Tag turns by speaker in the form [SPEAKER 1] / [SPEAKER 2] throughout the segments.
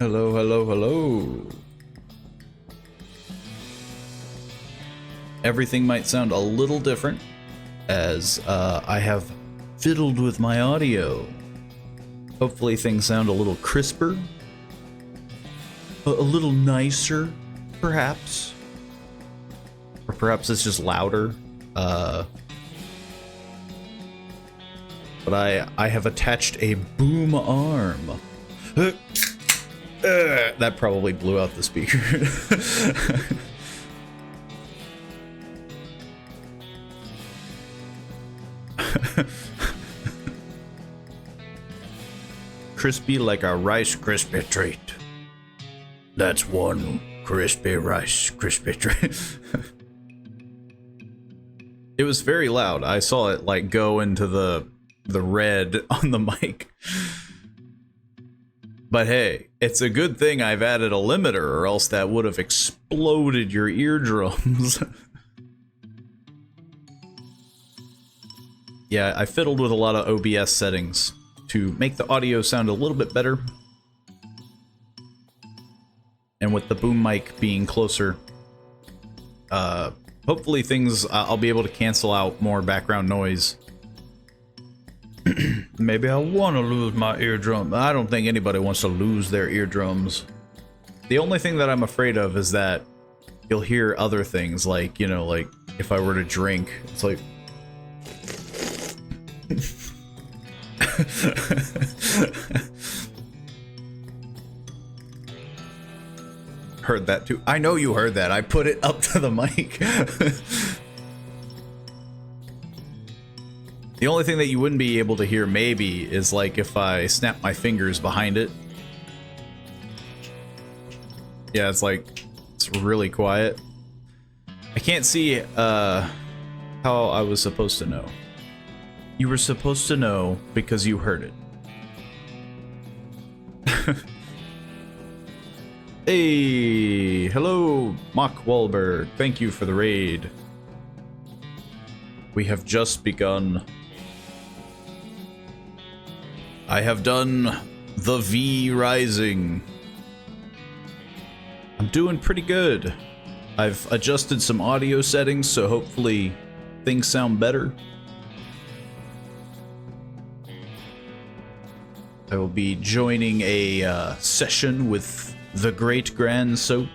[SPEAKER 1] Hello, hello, hello. Everything might sound a little different as I have fiddled with my audio. Hopefully things sound a little crisper, a little nicer, perhaps. Or perhaps it's just louder. But I have attached a boom arm. That probably blew out the speaker. Crispy like a Rice Krispie treat. That's one crispy Rice Krispie treat. It was very loud. I saw it like go into the red on the mic. But hey, it's a good thing I've added a limiter, or else that would have exploded your eardrums. Yeah, I fiddled with a lot of OBS settings to make the audio sound a little bit better. And with the boom mic being closer, hopefully things, I'll be able to cancel out more background noise. Maybe I want to lose my eardrum. I don't think anybody wants to lose their eardrums. The only thing that I'm afraid of is that you'll hear other things, like, you know, like if I were to drink, it's like... Heard that too. I know you heard that. I put it up to the mic. The only thing that you wouldn't be able to hear maybe is like if I snap my fingers behind it. Yeah, it's like, it's really quiet. I can't see how I was supposed to know. You were supposed to know because you heard it. Hey, hello, Mock Wahlberg. Thank you for the raid. We have just begun. I have done the V Rising. I'm doing pretty good. I've adjusted some audio settings, so hopefully things sound better. I will be joining a session with the Great Grand Soap.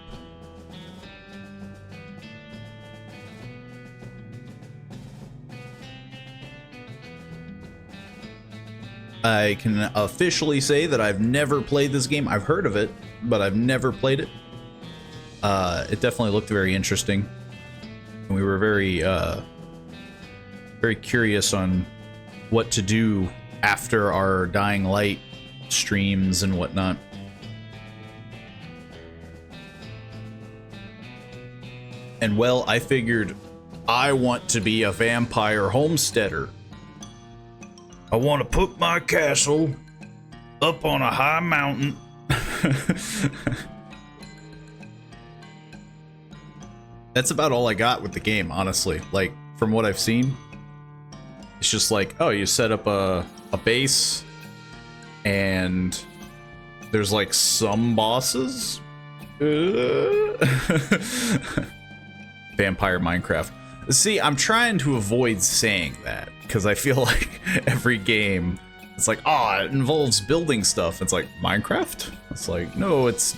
[SPEAKER 1] I can officially say that I've never played this game. I've heard of it, but I've never played it. It definitely looked very interesting. And we were very curious on what to do after our Dying Light streams and whatnot. And well, I figured I want to be a vampire homesteader. I want to put my castle up on a high mountain. That's about all I got with the game, honestly. Like, from what I've seen, it's just like, oh, you set up a base, and there's like some bosses. Vampire Minecraft. See, I'm trying to avoid saying that, because I feel like every game, it's like, oh, it involves building stuff. It's like, Minecraft? It's like, no, it's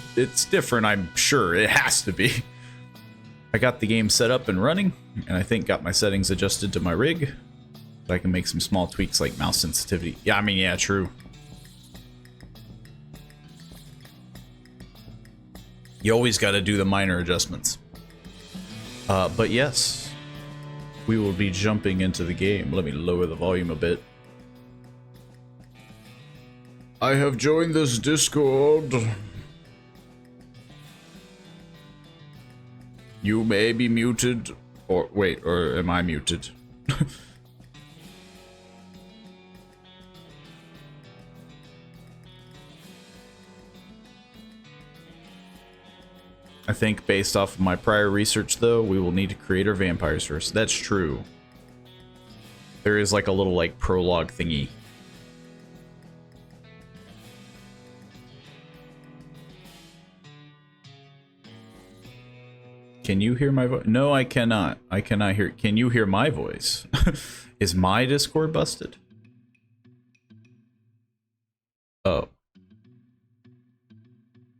[SPEAKER 1] different, I'm sure. It has to be. I got the game set up and running, and I think got my settings adjusted to my rig. So I can make some small tweaks like mouse sensitivity. Yeah, I mean, yeah, true. You always got to do the minor adjustments. But yes, we will be jumping into the game. Let me lower the volume a bit. I have joined this Discord. You may be muted, or wait, or am I muted? I think based off of my prior research, though, we will need to create our vampires first. That's true. There is like a little like prologue thingy. Can you hear my voice? No, I cannot. I cannot hear. Can you hear my voice? Is my Discord busted? Oh.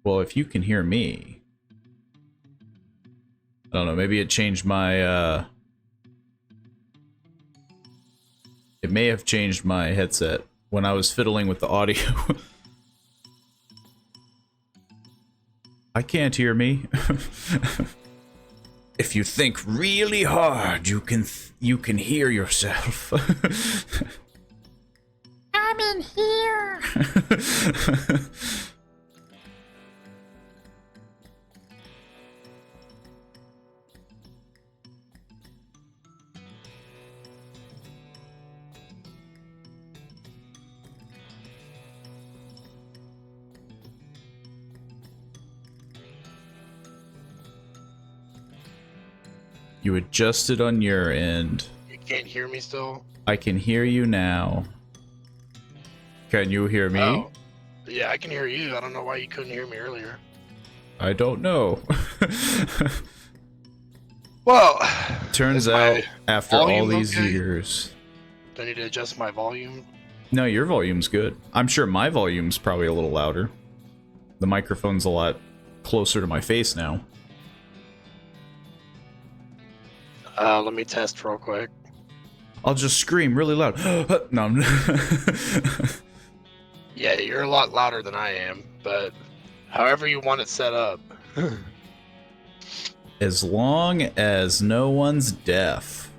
[SPEAKER 1] Well, if you can hear me... I don't know, maybe it changed my, It may have changed my headset when I was fiddling with the audio. I can't hear me. If you think really hard, you can hear yourself.
[SPEAKER 2] I'm in here.
[SPEAKER 1] You adjusted on your end.
[SPEAKER 3] You can't hear me still?
[SPEAKER 1] I can hear you now. Can you hear me?
[SPEAKER 3] Oh. Yeah, I can hear you. I don't know why you couldn't hear me earlier.
[SPEAKER 1] I don't know.
[SPEAKER 3] Well,
[SPEAKER 1] turns out, after all these years...
[SPEAKER 3] Do I need to adjust my volume?
[SPEAKER 1] No, your volume's good. I'm sure my volume's probably a little louder. The microphone's a lot closer to my face now.
[SPEAKER 3] Let me test real quick.
[SPEAKER 1] I'll just scream really loud. No, I'm...
[SPEAKER 3] Yeah, you're a lot louder than I am, but however you want it set up.
[SPEAKER 1] As long as no one's deaf.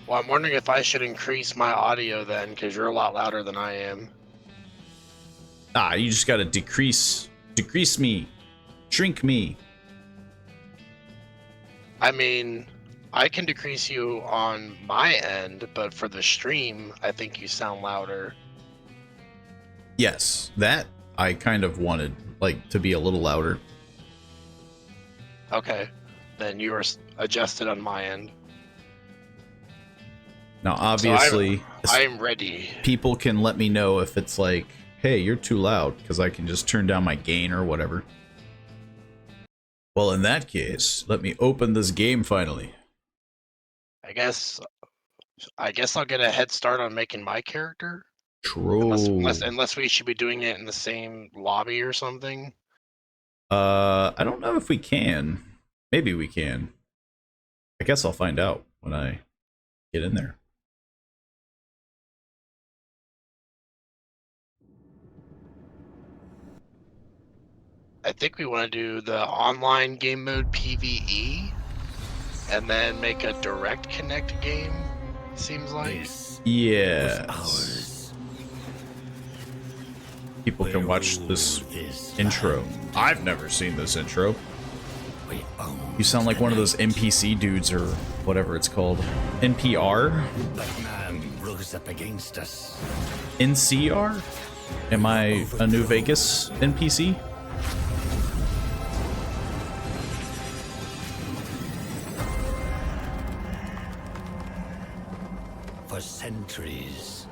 [SPEAKER 3] Well, I'm wondering if I should increase my audio then, because you're a lot louder than I am.
[SPEAKER 1] Ah, you just gotta decrease me. Shrink me.
[SPEAKER 3] I mean, I can decrease you on my end, but for the stream, I think you sound louder.
[SPEAKER 1] Yes, that I kind of wanted, like, to be a little louder.
[SPEAKER 3] Okay, then you are adjusted on my end.
[SPEAKER 1] Now, obviously,
[SPEAKER 3] so I'm ready.
[SPEAKER 1] People can let me know if it's like, hey, you're too loud, because I can just turn down my gain or whatever. Well, in that case, let me open this game finally.
[SPEAKER 3] I guess I'll get a head start on making my character.
[SPEAKER 1] True.
[SPEAKER 3] Unless we should be doing it in the same lobby or something.
[SPEAKER 1] I don't know if we can. Maybe we can. I guess I'll find out when I get in there.
[SPEAKER 3] I think we want to do the online game mode PvE and then make a direct connect game, seems like.
[SPEAKER 1] Yeah. People can watch this intro. I've never seen this intro. You sound like one of those NPC dudes or whatever it's called. NPR? NCR? Am I a New Vegas NPC?
[SPEAKER 4] For centuries,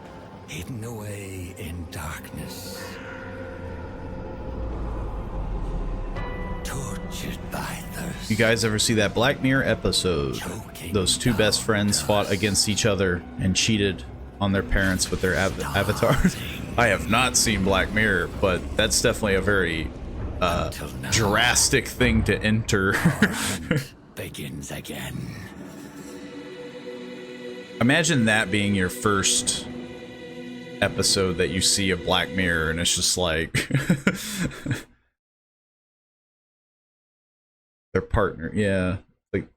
[SPEAKER 4] hidden away in darkness, tortured by thirst.
[SPEAKER 1] You guys ever see that Black Mirror episode? Those two best friends fought against each other and cheated on their parents with their avatars. I have not seen Black Mirror, but that's definitely a very drastic thing to enter.
[SPEAKER 4] Begins again.
[SPEAKER 1] Imagine that being your first episode that you see of Black Mirror, and it's just like their partner, yeah, like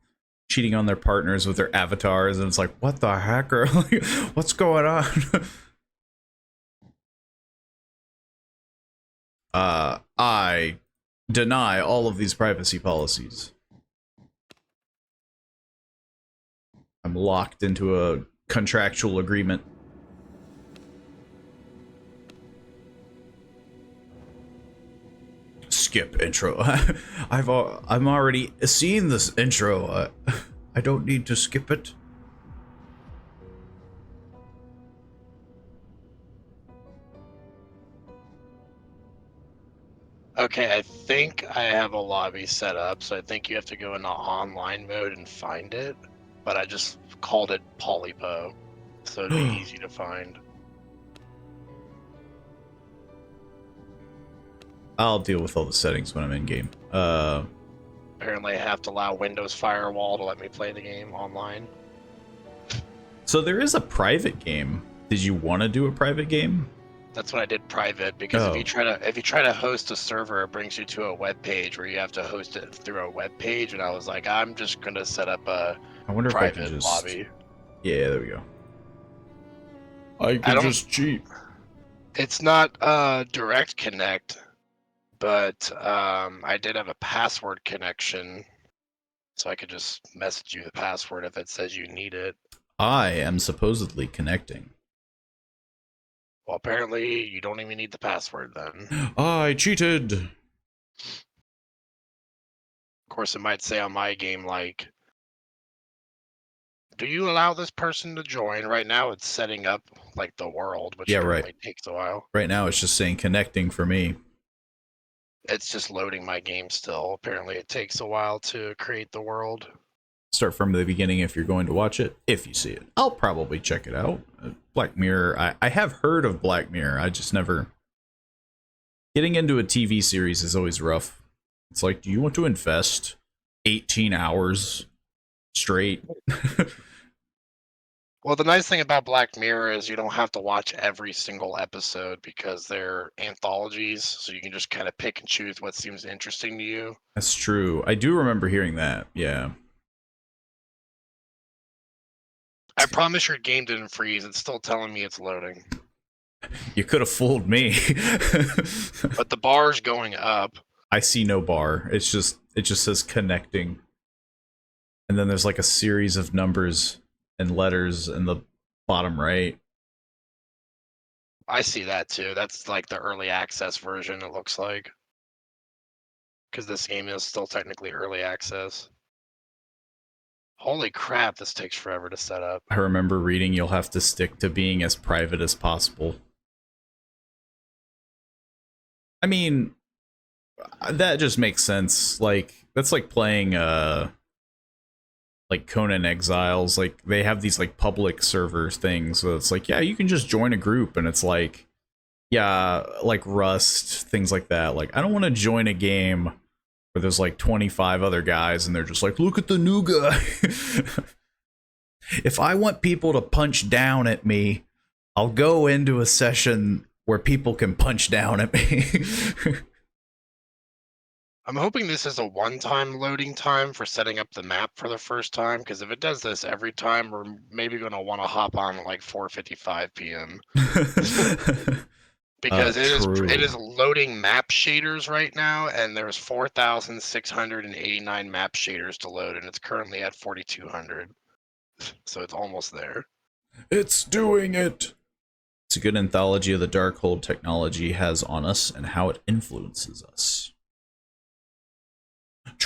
[SPEAKER 1] cheating on their partners with their avatars, and it's like, what the heck, or like, what's going on? I deny all of these privacy policies. I'm locked into a contractual agreement. Skip intro. I'm already seeing this intro. I don't need to skip it.
[SPEAKER 3] Okay, I think I have a lobby set up, so I think you have to go into online mode and find it. But I just called it Polypo, so it'd be easy to find.
[SPEAKER 1] I'll deal with all the settings when I'm in game.
[SPEAKER 3] Apparently, I have to allow Windows Firewall to let me play the game online.
[SPEAKER 1] So there is a private game. Did you want to do a private game?
[SPEAKER 3] That's what I did private, because
[SPEAKER 1] Oh.
[SPEAKER 3] if you try to host a server, it brings you to a web page where you have to host it through a web page, and I was like, I'm just gonna set up a
[SPEAKER 1] I wonder if I
[SPEAKER 3] private
[SPEAKER 1] can just
[SPEAKER 3] lobby.
[SPEAKER 1] Yeah, there we go. I
[SPEAKER 3] I don't-
[SPEAKER 1] just cheat.
[SPEAKER 3] It's not direct connect, but I did have a password connection, so I could just message you the password if it says you need it.
[SPEAKER 1] I am supposedly connecting.
[SPEAKER 3] Well, apparently you don't even need the password then.
[SPEAKER 1] I cheated.
[SPEAKER 3] Of course, it might say on my game, like, do you allow this person to join? Right now it's setting up, like, the world, which
[SPEAKER 1] Yeah, right.
[SPEAKER 3] apparently takes a while.
[SPEAKER 1] Right now it's just saying connecting for me.
[SPEAKER 3] It's just loading my game still. Apparently it takes a while to create the world.
[SPEAKER 1] Start from the beginning if you're going to watch it, if you see it. I'll probably check it out. Black Mirror, I have heard of Black Mirror. I just never... Getting into a TV series is always rough. It's like, do you want to invest 18 hours straight?
[SPEAKER 3] Well, the nice thing about Black Mirror is you don't have to watch every single episode because they're anthologies, so you can just kind of pick and choose what seems interesting to you.
[SPEAKER 1] That's true. I do remember hearing that. Yeah.
[SPEAKER 3] I promise your game didn't freeze. It's still telling me it's loading.
[SPEAKER 1] You could have fooled me.
[SPEAKER 3] But the bar's going up.
[SPEAKER 1] I see no bar. It just says connecting. And then there's like a series of numbers and letters in the bottom right.
[SPEAKER 3] I see that too. That's like the early access version, it looks like. Because this game is still technically early access. Holy crap, this takes forever to set up.
[SPEAKER 1] I remember reading you'll have to stick to being as private as possible. I mean, that just makes sense. Like, that's like playing like Conan Exiles. Like, they have these like public server things, so it's like, yeah, you can just join a group, and it's like, yeah, like Rust, things like that. Like, I don't want to join a game where there's like 25 other guys and they're just like, look at the new guy. If I want people to punch down at me, I'll go into a session where people can punch down at me.
[SPEAKER 3] I'm hoping this is a one-time loading time for setting up the map for the first time, because if it does this every time, we're maybe going to want to hop on at like 4:55 p.m. Because
[SPEAKER 1] true.
[SPEAKER 3] it is loading map shaders right now, and there's 4,689 map shaders to load, and it's currently at 4,200. So it's almost there.
[SPEAKER 1] It's doing it. It's a good anthology of the dark hold technology has on us and how it influences us.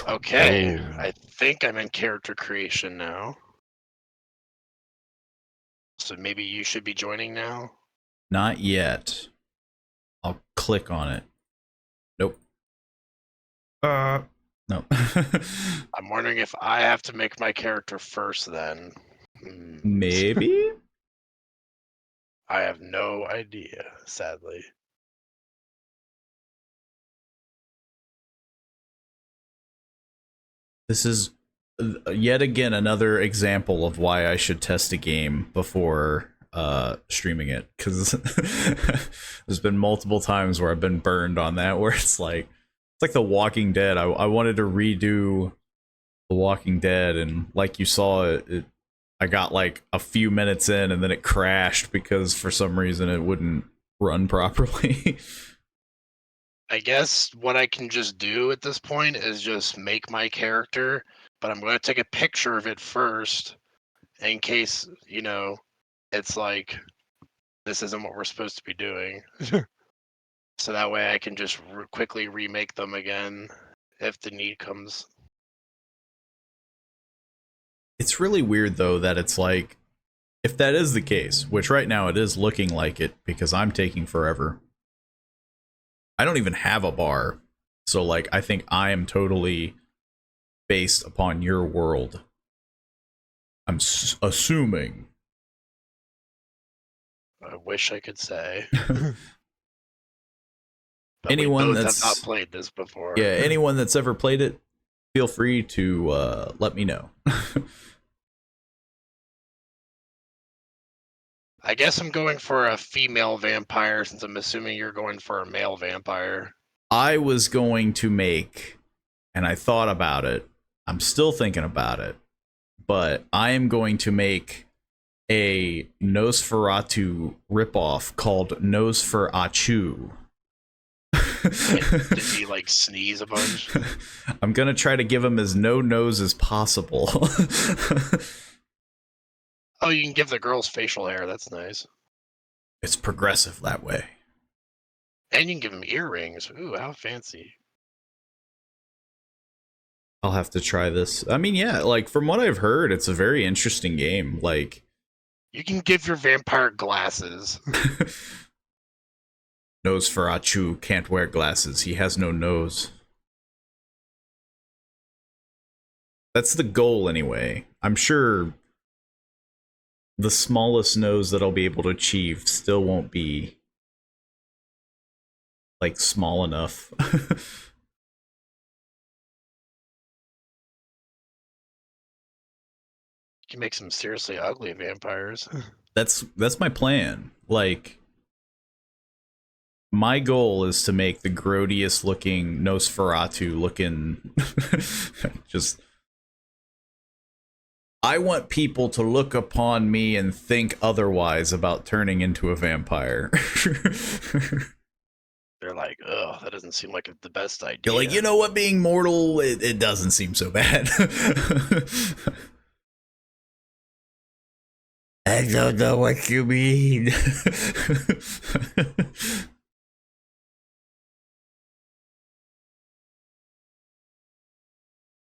[SPEAKER 3] Okay,
[SPEAKER 1] Oh.
[SPEAKER 3] I think I'm in character creation now. So maybe you should be joining now?
[SPEAKER 1] Not yet. I'll click on it. Nope. No.
[SPEAKER 3] I'm wondering if I have to make my character first then.
[SPEAKER 1] Maybe?
[SPEAKER 3] I have no idea, sadly.
[SPEAKER 1] This is yet again another example of why I should test a game before streaming it, because there's been multiple times where I've been burned on that, where it's like The Walking Dead. I wanted to redo The Walking Dead, and like you saw, I got like a few minutes in and then it crashed because for some reason it wouldn't run properly.
[SPEAKER 3] I guess what I can just do at this point is just make my character, but I'm going to take a picture of it first in case, you know, it's like, this isn't what we're supposed to be doing. So that way I can just quickly remake them again if the need comes.
[SPEAKER 1] It's really weird though that it's like, if that is the case, which right now it is looking like it because I'm taking forever. I don't even have a bar. So like I think I am totally based upon your world. I'm assuming.
[SPEAKER 3] I wish I could say. But
[SPEAKER 1] Anyone
[SPEAKER 3] we both
[SPEAKER 1] that's
[SPEAKER 3] have not played this before.
[SPEAKER 1] Yeah, anyone that's ever played it, feel free to let me know.
[SPEAKER 3] I guess I'm going for a female vampire since I'm assuming you're going for a male vampire.
[SPEAKER 1] I was going to make, and I thought about it, I'm still thinking about it, but I am going to make a Nosferatu ripoff called Nosferachu.
[SPEAKER 3] Did he like sneeze a bunch?
[SPEAKER 1] I'm gonna try to give him as no nose as possible.
[SPEAKER 3] Oh, you can give the girls facial hair. That's nice.
[SPEAKER 1] It's progressive that way.
[SPEAKER 3] And you can give them earrings. Ooh, how fancy.
[SPEAKER 1] I'll have to try this. I mean, yeah, like from what I've heard, it's a very interesting game. Like,
[SPEAKER 3] You can give your vampire glasses.
[SPEAKER 1] Nosferatu can't wear glasses. He has no nose. That's the goal anyway. I'm sure the smallest nose that I'll be able to achieve still won't be like small enough.
[SPEAKER 3] You can make some seriously ugly vampires.
[SPEAKER 1] That's my plan. Like, my goal is to make the grodiest looking Nosferatu looking just I want people to look upon me and think otherwise about turning into a vampire.
[SPEAKER 3] They're like, oh, that doesn't seem like the best idea.
[SPEAKER 1] You're like, you know what, being mortal, it doesn't seem so bad. I don't know what you mean.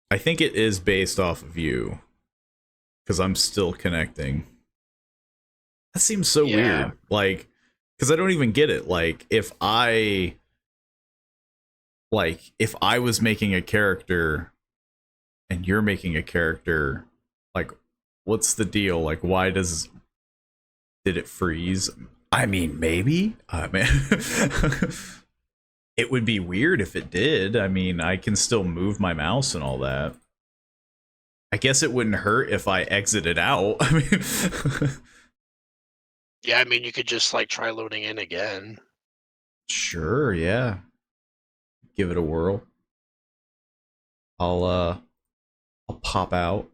[SPEAKER 1] I think it is based off of you. Because I'm still connecting. That seems so weird. Like, because I don't even get it. Like, if I was making a character and you're making a character, like, what's the deal? Like, why did it freeze? I mean, maybe. I mean, it would be weird if it did. I mean, I can still move my mouse and all that. I guess it wouldn't hurt if I exited out. I mean,
[SPEAKER 3] yeah, I mean, you could just like try loading in again.
[SPEAKER 1] Sure, yeah. Give it a whirl. I'll pop out.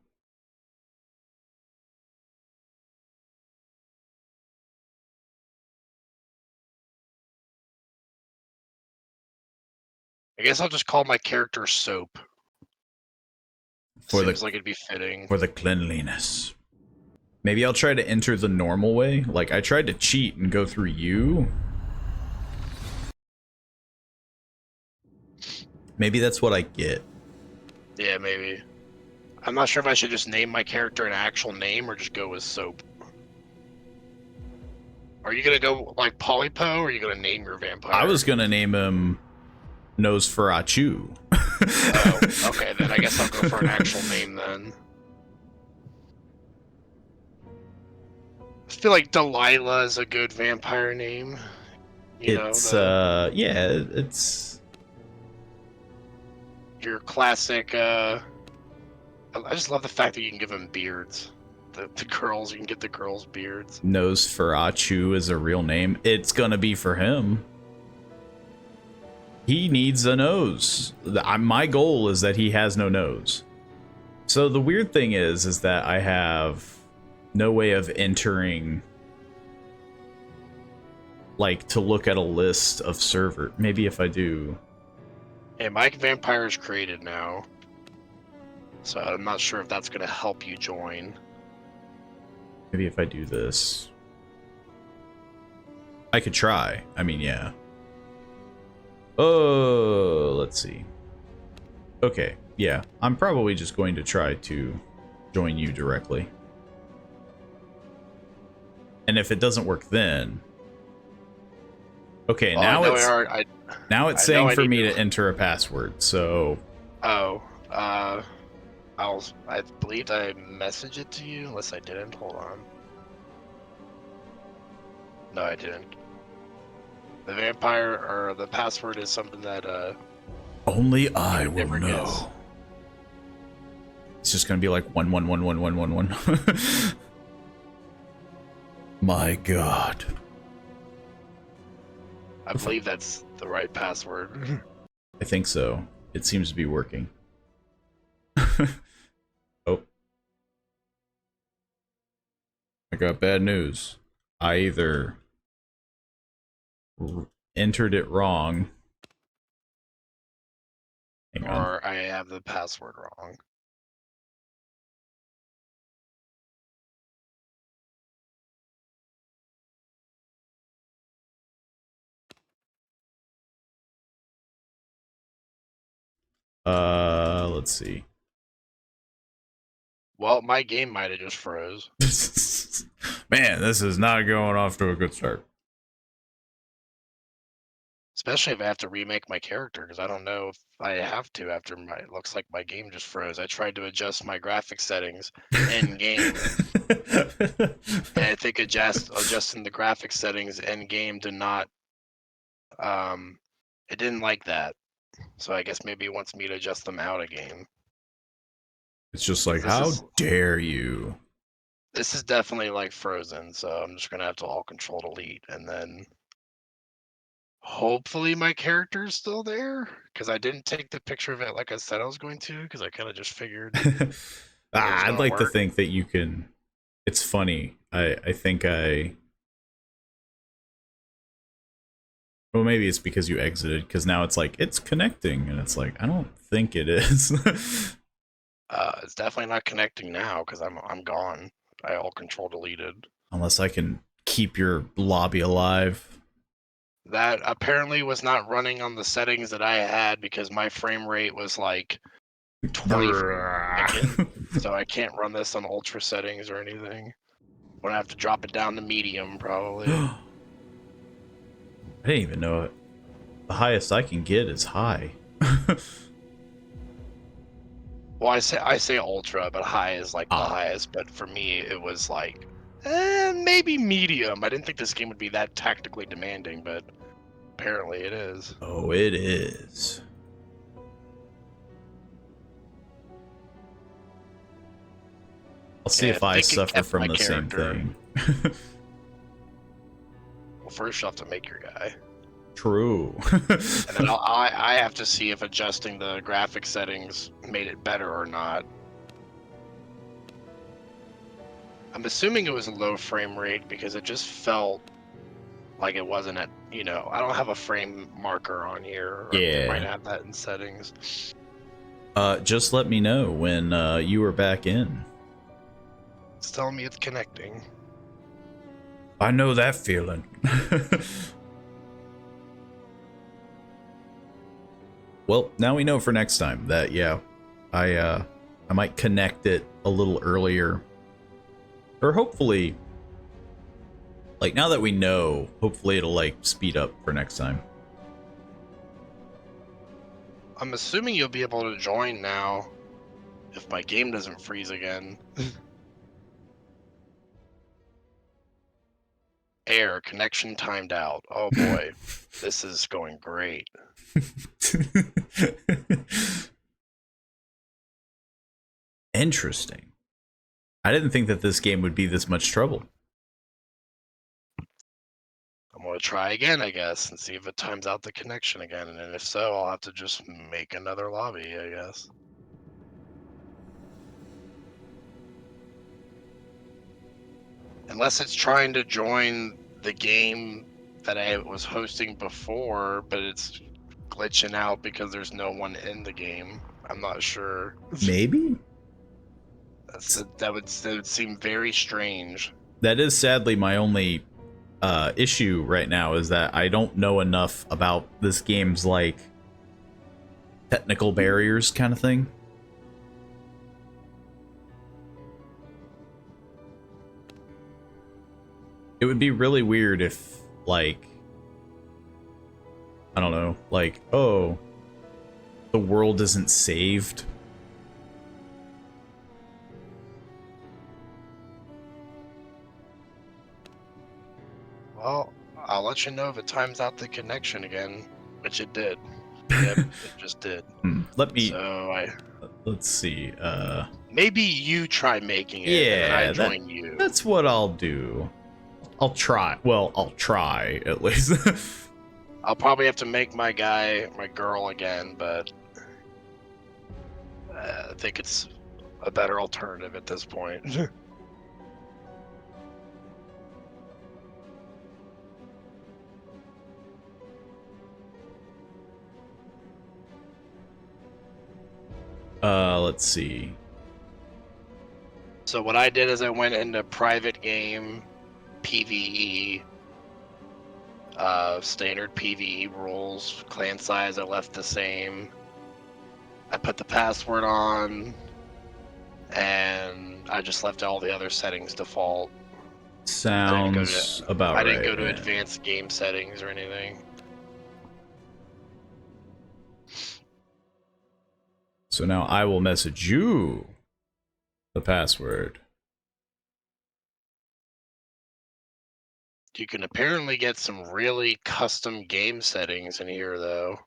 [SPEAKER 3] I guess I'll just call my character Soap. Seems like it'd be fitting.
[SPEAKER 1] For the cleanliness. Maybe I'll try to enter the normal way. Like, I tried to cheat and go through you. Maybe that's what I get.
[SPEAKER 3] Yeah, maybe. I'm not sure if I should just name my character an actual name or just go with Soap. Are you gonna go like Polypo or are you gonna name your vampire?
[SPEAKER 1] I was gonna name him Nosferachu.
[SPEAKER 3] Oh, okay, then I guess I'll go for an actual name then. I feel like Delilah is a good vampire name.
[SPEAKER 1] It's
[SPEAKER 3] your classic. I just love the fact that you can give them beards. The girls, you can get the girls' beards.
[SPEAKER 1] Nosferachu is a real name. It's gonna be for him. He needs a nose. My goal is that he has no nose. So the weird thing is that I have no way of entering, like, to look at a list of server. Maybe if I do.
[SPEAKER 3] Hey, my vampire is created now. So I'm not sure if that's going to help you join.
[SPEAKER 1] Maybe if I do this. I could try. I mean, yeah. Oh, let's see. Okay, yeah. I'm probably just going to try to join you directly. And if it doesn't work then... Okay,
[SPEAKER 3] Well,
[SPEAKER 1] now
[SPEAKER 3] I know
[SPEAKER 1] it's now it's
[SPEAKER 3] I know
[SPEAKER 1] saying
[SPEAKER 3] I
[SPEAKER 1] for
[SPEAKER 3] need
[SPEAKER 1] me
[SPEAKER 3] to-
[SPEAKER 1] to enter a password. So
[SPEAKER 3] I believed I messaged it to you, unless I didn't. Hold on. No, I didn't. The vampire or the password is something that
[SPEAKER 1] only I will
[SPEAKER 3] never
[SPEAKER 1] know.
[SPEAKER 3] guess.
[SPEAKER 1] It's just gonna be like 1111111. My God.
[SPEAKER 3] I believe that's the right password.
[SPEAKER 1] I think so. It seems to be working. Oh. I got bad news. I either entered it wrong. Hang on.
[SPEAKER 3] Or I have the password wrong.
[SPEAKER 1] Let's see.
[SPEAKER 3] Well, my game might have just froze.
[SPEAKER 1] Man, this is not going off to a good start.
[SPEAKER 3] Especially if I have to remake my character, because I don't know if I have to after it looks like my game just froze. I tried to adjust my graphic settings in game, and I think adjusting the graphic settings in game did not it didn't like that. So I guess maybe it wants me to adjust them out of game.
[SPEAKER 1] It's just like,
[SPEAKER 3] This
[SPEAKER 1] how
[SPEAKER 3] is-
[SPEAKER 1] dare you?
[SPEAKER 3] This is definitely like frozen, so I'm just gonna have to all control delete, and then hopefully my character is still there, because I didn't take the picture of it like I said I was going to, because I kind of just figured
[SPEAKER 1] I'd
[SPEAKER 3] gonna
[SPEAKER 1] like to
[SPEAKER 3] work.
[SPEAKER 1] think that you can. It's funny. I think I. Well, maybe it's because you exited, because now it's like, it's connecting, and it's like, I don't think it is.
[SPEAKER 3] It's definitely not connecting now because I'm gone. I all control deleted.
[SPEAKER 1] Unless I can keep your lobby alive.
[SPEAKER 3] That apparently was not running on the settings that I had because my frame rate was like 20 frames a second. So I can't run this on ultra settings or anything. I'm gonna have to drop it down to medium probably.
[SPEAKER 1] I didn't even know it. The highest I can get is high.
[SPEAKER 3] Well, I say ultra, but high is like the
[SPEAKER 1] Ah.
[SPEAKER 3] highest. But for me, it was like maybe medium. I didn't think this game would be that tactically demanding, but apparently it is.
[SPEAKER 1] Oh, it is. I'll see
[SPEAKER 3] Yeah,
[SPEAKER 1] if I
[SPEAKER 3] think it
[SPEAKER 1] suffer
[SPEAKER 3] kept
[SPEAKER 1] from
[SPEAKER 3] my
[SPEAKER 1] the same
[SPEAKER 3] character.
[SPEAKER 1] thing.
[SPEAKER 3] Well, first you have to make your guy.
[SPEAKER 1] True.
[SPEAKER 3] And then I have to see if adjusting the graphic settings made it better or not. I'm assuming it was a low frame rate because it just felt like it wasn't at, I don't have a frame marker on here. Or
[SPEAKER 1] Yeah.
[SPEAKER 3] They might have that in settings.
[SPEAKER 1] Just let me know when you are back in.
[SPEAKER 3] It's telling me it's connecting.
[SPEAKER 1] I know that feeling. Well, now we know for next time that, yeah, I might connect it a little earlier. Or hopefully, like, now that we know, hopefully it'll, like, speed up for next time.
[SPEAKER 3] I'm assuming you'll be able to join now if my game doesn't freeze again. Air connection timed out. Oh boy, this is going great.
[SPEAKER 1] Interesting. I didn't think that this game would be this much trouble.
[SPEAKER 3] I'm gonna try again, I guess, and see if it times out the connection again. And then if so, I'll have to just make another lobby, I guess. Unless it's trying to join the game that I was hosting before, but it's glitching out because there's no one in the game. I'm not sure.
[SPEAKER 1] Maybe?
[SPEAKER 3] That would seem very strange.
[SPEAKER 1] That is sadly my only issue right now, is that I don't know enough about this game's, like, technical barriers kind of thing. It would be really weird if, like, I don't know, like, oh, the world isn't saved.
[SPEAKER 3] Well, I'll let you know if it times out the connection again, which it did. Yep, it just did.
[SPEAKER 1] Let me,
[SPEAKER 3] So
[SPEAKER 1] let's see,
[SPEAKER 3] maybe you try making it,
[SPEAKER 1] yeah,
[SPEAKER 3] and I join you.
[SPEAKER 1] that's what I'll do. I'll try, well, I'll try, at least.
[SPEAKER 3] I'll probably have to make my girl again, but I think it's a better alternative at this point.
[SPEAKER 1] Let's see.
[SPEAKER 3] So what I did is I went into private game, PvE, standard PvE rules, clan size I left the same. I put the password on, and I just left all the other settings default.
[SPEAKER 1] Sounds about right.
[SPEAKER 3] I didn't go to
[SPEAKER 1] yeah.
[SPEAKER 3] advanced game settings or anything.
[SPEAKER 1] So now I will message you the password.
[SPEAKER 3] You can apparently get some really custom game settings in here, though.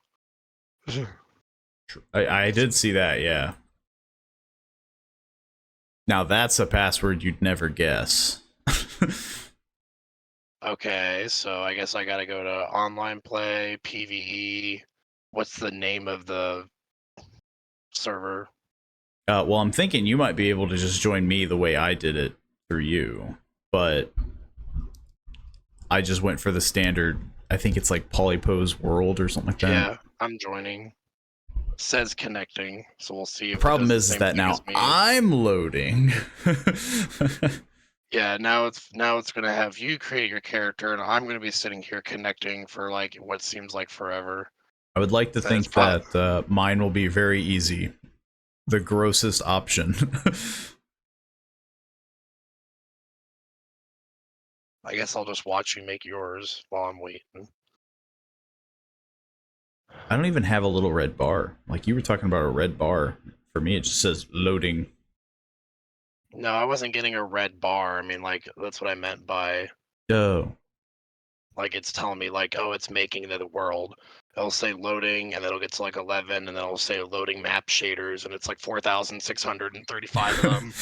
[SPEAKER 1] I did see that, yeah. Now that's a password you'd never guess.
[SPEAKER 3] Okay, so I guess I gotta go to online play, PvE. What's the name of the server?
[SPEAKER 1] Well, I'm thinking you might be able to just join me the way I did it through you, but I just went for the standard. I think it's like Polypose World or something like that.
[SPEAKER 3] Yeah, I'm joining. Says connecting, so we'll see.
[SPEAKER 1] The problem is that now I'm loading.
[SPEAKER 3] Yeah, now it's gonna have you create your character, and I'm gonna be sitting here connecting for like what seems like forever.
[SPEAKER 1] I would like to think that mine will be very easy. The grossest option.
[SPEAKER 3] I guess I'll just watch you make yours while I'm waiting.
[SPEAKER 1] I don't even have a little red bar. Like you were talking about a red bar. For me, it just says loading.
[SPEAKER 3] No, I wasn't getting a red bar. I mean, like, that's what I meant by,
[SPEAKER 1] Oh.
[SPEAKER 3] like, it's telling me, like, oh, it's making the world. It'll say loading, and then it'll get to, like, 11, and then it'll say loading map shaders, and it's, like, 4,635 of them.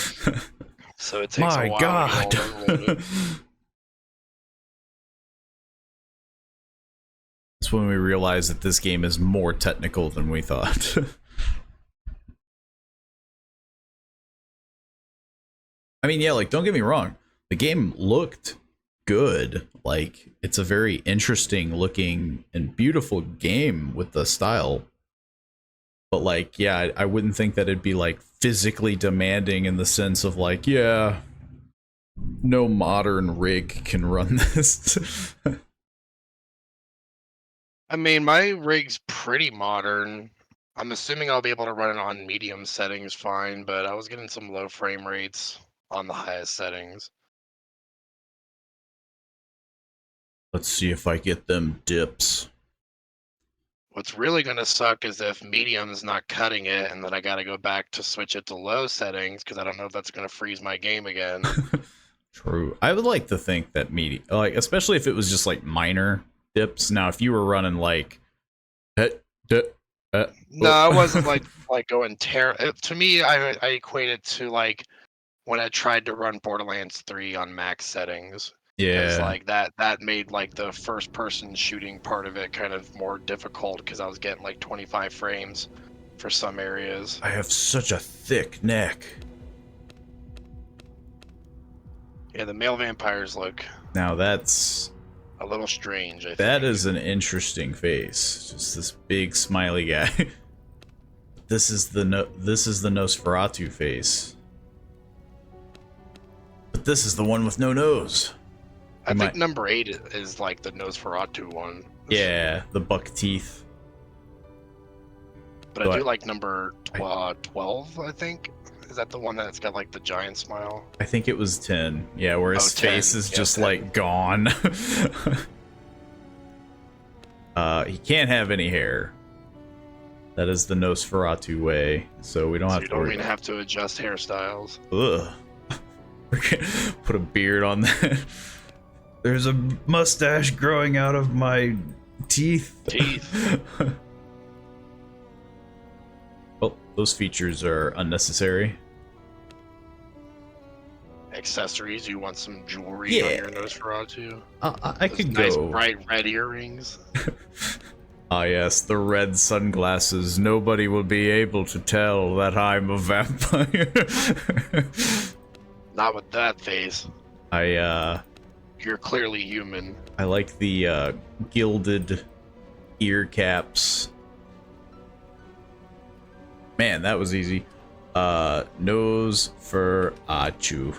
[SPEAKER 3] So it takes a while. My God!
[SPEAKER 1] That's when we realized that this game is more technical than we thought. I mean, yeah, like, don't get me wrong. The game looked good. Like, it's a very interesting looking and beautiful game with the style. But, like, yeah, I wouldn't think that it'd be, like, physically demanding in the sense of, like, yeah, no modern rig can run this.
[SPEAKER 3] I mean, my rig's pretty modern. I'm assuming I'll be able to run it on medium settings fine, but I was getting some low frame rates on the highest settings.
[SPEAKER 1] Let's see if I get them dips.
[SPEAKER 3] What's really going to suck is if medium's not cutting it, and then I got to go back to switch it to low settings, because I don't know if that's going to freeze my game again.
[SPEAKER 1] True. I would like to think that medium, like, especially if it was just like minor dips. Now, if you were running like,
[SPEAKER 3] no, I wasn't like going to me, I equate it to like when I tried to run Borderlands 3 on max settings.
[SPEAKER 1] Yeah,
[SPEAKER 3] like that made like the first person shooting part of it kind of more difficult because I was getting like 25 frames for some areas.
[SPEAKER 1] I have such a thick neck.
[SPEAKER 3] Yeah, the male vampires look
[SPEAKER 1] now that's
[SPEAKER 3] a little strange. I think
[SPEAKER 1] that is an interesting face. Just this big smiley guy. This is the Nosferatu face. But this is the one with no nose.
[SPEAKER 3] I think number 8 is like the Nosferatu one.
[SPEAKER 1] Yeah, the buck teeth.
[SPEAKER 3] But I do like number 12, I think. Is that the one that's got like the giant smile?
[SPEAKER 1] I think it was 10. Yeah, where his face is just
[SPEAKER 3] 10.
[SPEAKER 1] like gone. He can't have any hair. That is the Nosferatu way, so we don't
[SPEAKER 3] So
[SPEAKER 1] have
[SPEAKER 3] you
[SPEAKER 1] to
[SPEAKER 3] don't
[SPEAKER 1] worry
[SPEAKER 3] even
[SPEAKER 1] about
[SPEAKER 3] have to adjust hairstyles.
[SPEAKER 1] Ugh. Put a beard on that. There's a mustache growing out of my teeth. Well, those features are unnecessary.
[SPEAKER 3] Accessories, you want some jewelry on your Nosferatu?
[SPEAKER 1] I
[SPEAKER 3] Those
[SPEAKER 1] could
[SPEAKER 3] nice
[SPEAKER 1] go.
[SPEAKER 3] bright red earrings.
[SPEAKER 1] Ah, yes, the red sunglasses. Nobody will be able to tell that I'm a vampire.
[SPEAKER 3] Not with that face.
[SPEAKER 1] I
[SPEAKER 3] You're clearly human.
[SPEAKER 1] like the gilded ear caps. Man, that was easy. Nose for Achu.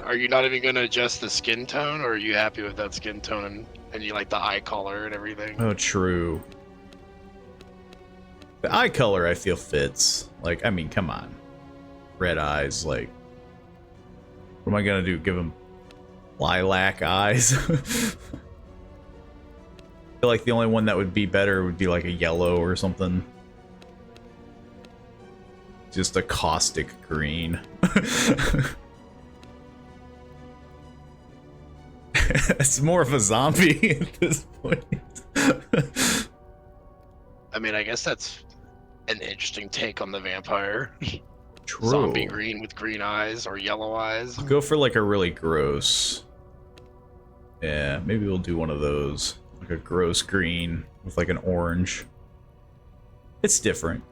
[SPEAKER 3] Are you not even gonna adjust the skin tone, or are you happy with that skin tone and you like the eye color and everything?
[SPEAKER 1] Oh, true. The eye color I feel fits. Like, I mean, come on. Red eyes, like... What am I gonna do? Give him lilac eyes? I feel like the only one that would be better would be like a yellow or something. Just a caustic green. It's more of a zombie at this point.
[SPEAKER 3] I mean, I guess that's an interesting take on the vampire.
[SPEAKER 1] True.
[SPEAKER 3] Zombie green with green eyes or yellow eyes.
[SPEAKER 1] Go for like a really gross. Yeah, maybe we'll do one of those. Like a gross green with like an orange. It's different.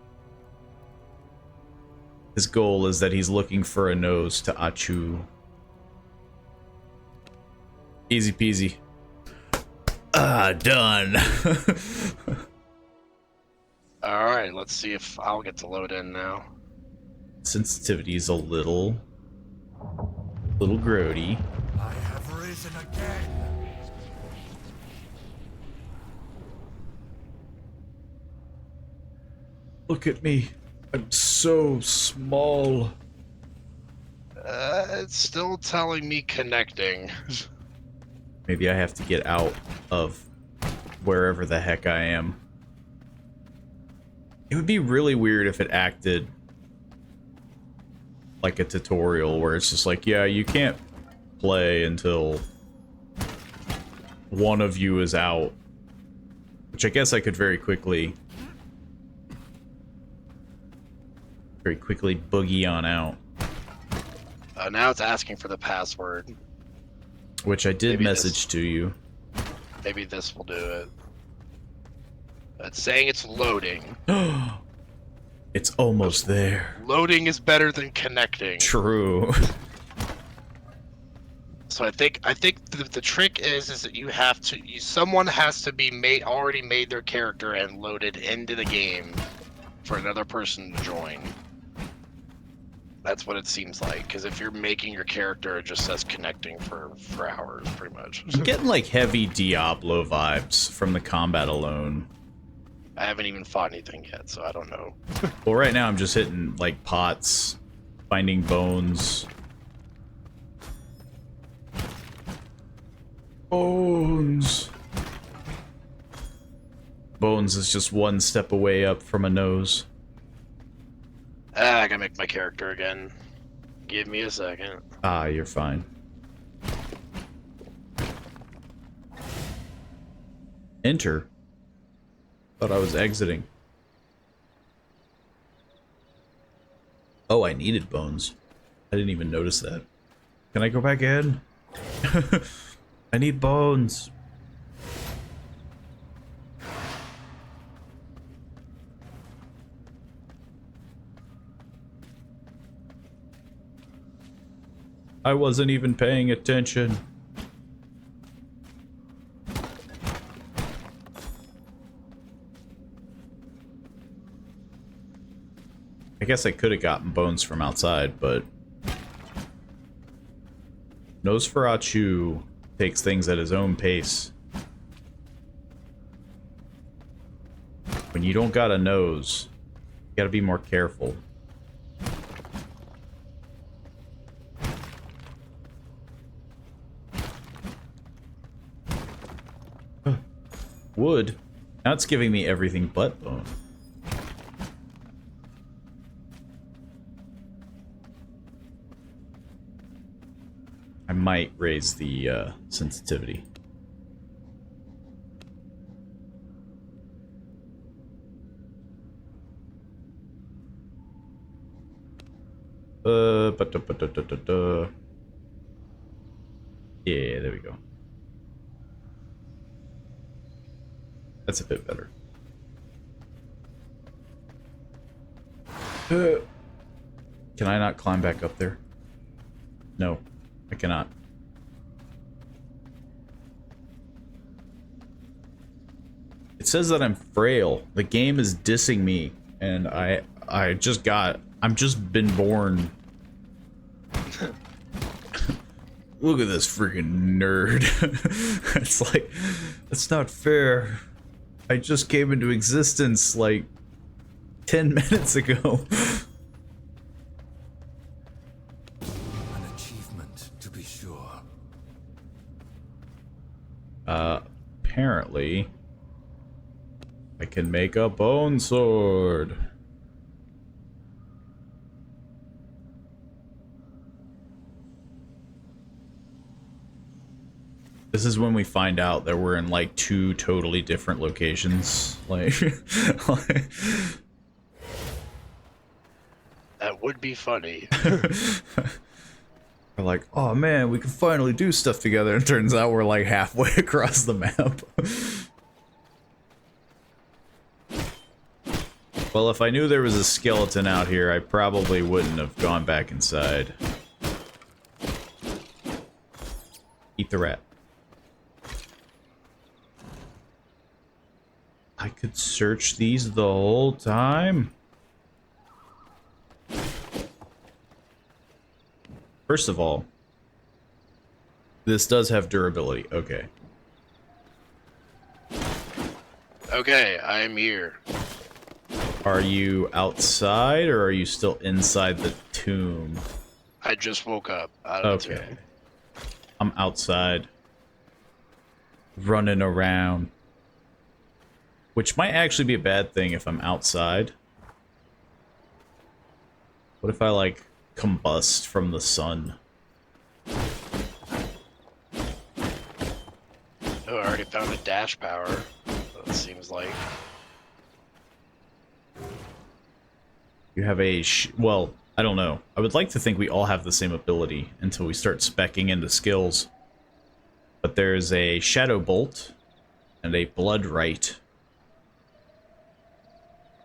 [SPEAKER 1] His goal is that he's looking for a nose to Achu. Easy peasy. Done.
[SPEAKER 3] Alright, let's see if I'll get to load in now.
[SPEAKER 1] Sensitivity is a little grody.
[SPEAKER 4] I have risen again.
[SPEAKER 1] Look at me. I'm so small.
[SPEAKER 3] It's still telling me connecting.
[SPEAKER 1] Maybe I have to get out of wherever the heck I am. It would be really weird if it acted like a tutorial where it's just like, yeah, you can't play until one of you is out. Which I guess I could very quickly boogie on out.
[SPEAKER 3] Now it's asking for the password.
[SPEAKER 1] Which I did
[SPEAKER 3] Maybe
[SPEAKER 1] message to you.
[SPEAKER 3] Maybe this will do it. It's saying it's loading.
[SPEAKER 1] It's almost there.
[SPEAKER 3] Loading is better than connecting.
[SPEAKER 1] True.
[SPEAKER 3] So I think the trick is that you have to someone has to be already made their character and loaded into the game for another person to join. That's what it seems like, because if you're making your character, it just says connecting for hours, pretty much.
[SPEAKER 1] I'm getting like heavy Diablo vibes from the combat alone.
[SPEAKER 3] I haven't even fought anything yet, so I don't know.
[SPEAKER 1] Well, right now I'm just hitting like pots, finding bones. Bones. Bones is just one step away up from a nose.
[SPEAKER 3] I gotta make my character again. Give me a second.
[SPEAKER 1] Ah, you're fine. Enter. Thought I was exiting. Oh, I needed bones. I didn't even notice that. Can I go back in? I need bones. I wasn't even paying attention. I guess I could have gotten bones from outside, but Nosferatu takes things at his own pace. When you don't got a nose, you gotta be more careful. wood. Now it's giving me everything but bone. I might raise the sensitivity. Yeah, there we go. That's a bit better. Can I not climb back up there? No, I cannot. It says that I'm frail. The game is dissing me, and I'm just been born. Look at this freaking nerd. It's like, that's not fair. I just came into existence like 10 minutes ago.
[SPEAKER 4] An achievement, to be sure.
[SPEAKER 1] Apparently, I can make a bone sword. This is when we find out that we're in like 2 totally different locations. Like,
[SPEAKER 3] That would be funny.
[SPEAKER 1] we're like, oh man, we can finally do stuff together. And turns out we're like halfway across the map. Well, if I knew there was a skeleton out here, I probably wouldn't have gone back inside. Eat the rat. I could search these the whole time. First of all, this does have durability. Okay.
[SPEAKER 3] Okay, I am here.
[SPEAKER 1] Are you outside or are you still inside the tomb?
[SPEAKER 3] I just woke up out of the
[SPEAKER 1] Okay.
[SPEAKER 3] tomb.
[SPEAKER 1] I'm outside. Running around. Which might actually be a bad thing if I'm outside. What if I, like, combust from the sun?
[SPEAKER 3] Oh, I already found a dash power. It seems like.
[SPEAKER 1] You have a well, I don't know. I would like to think we all have the same ability until we start speccing into skills. But there's a Shadow Bolt and a Blood Right.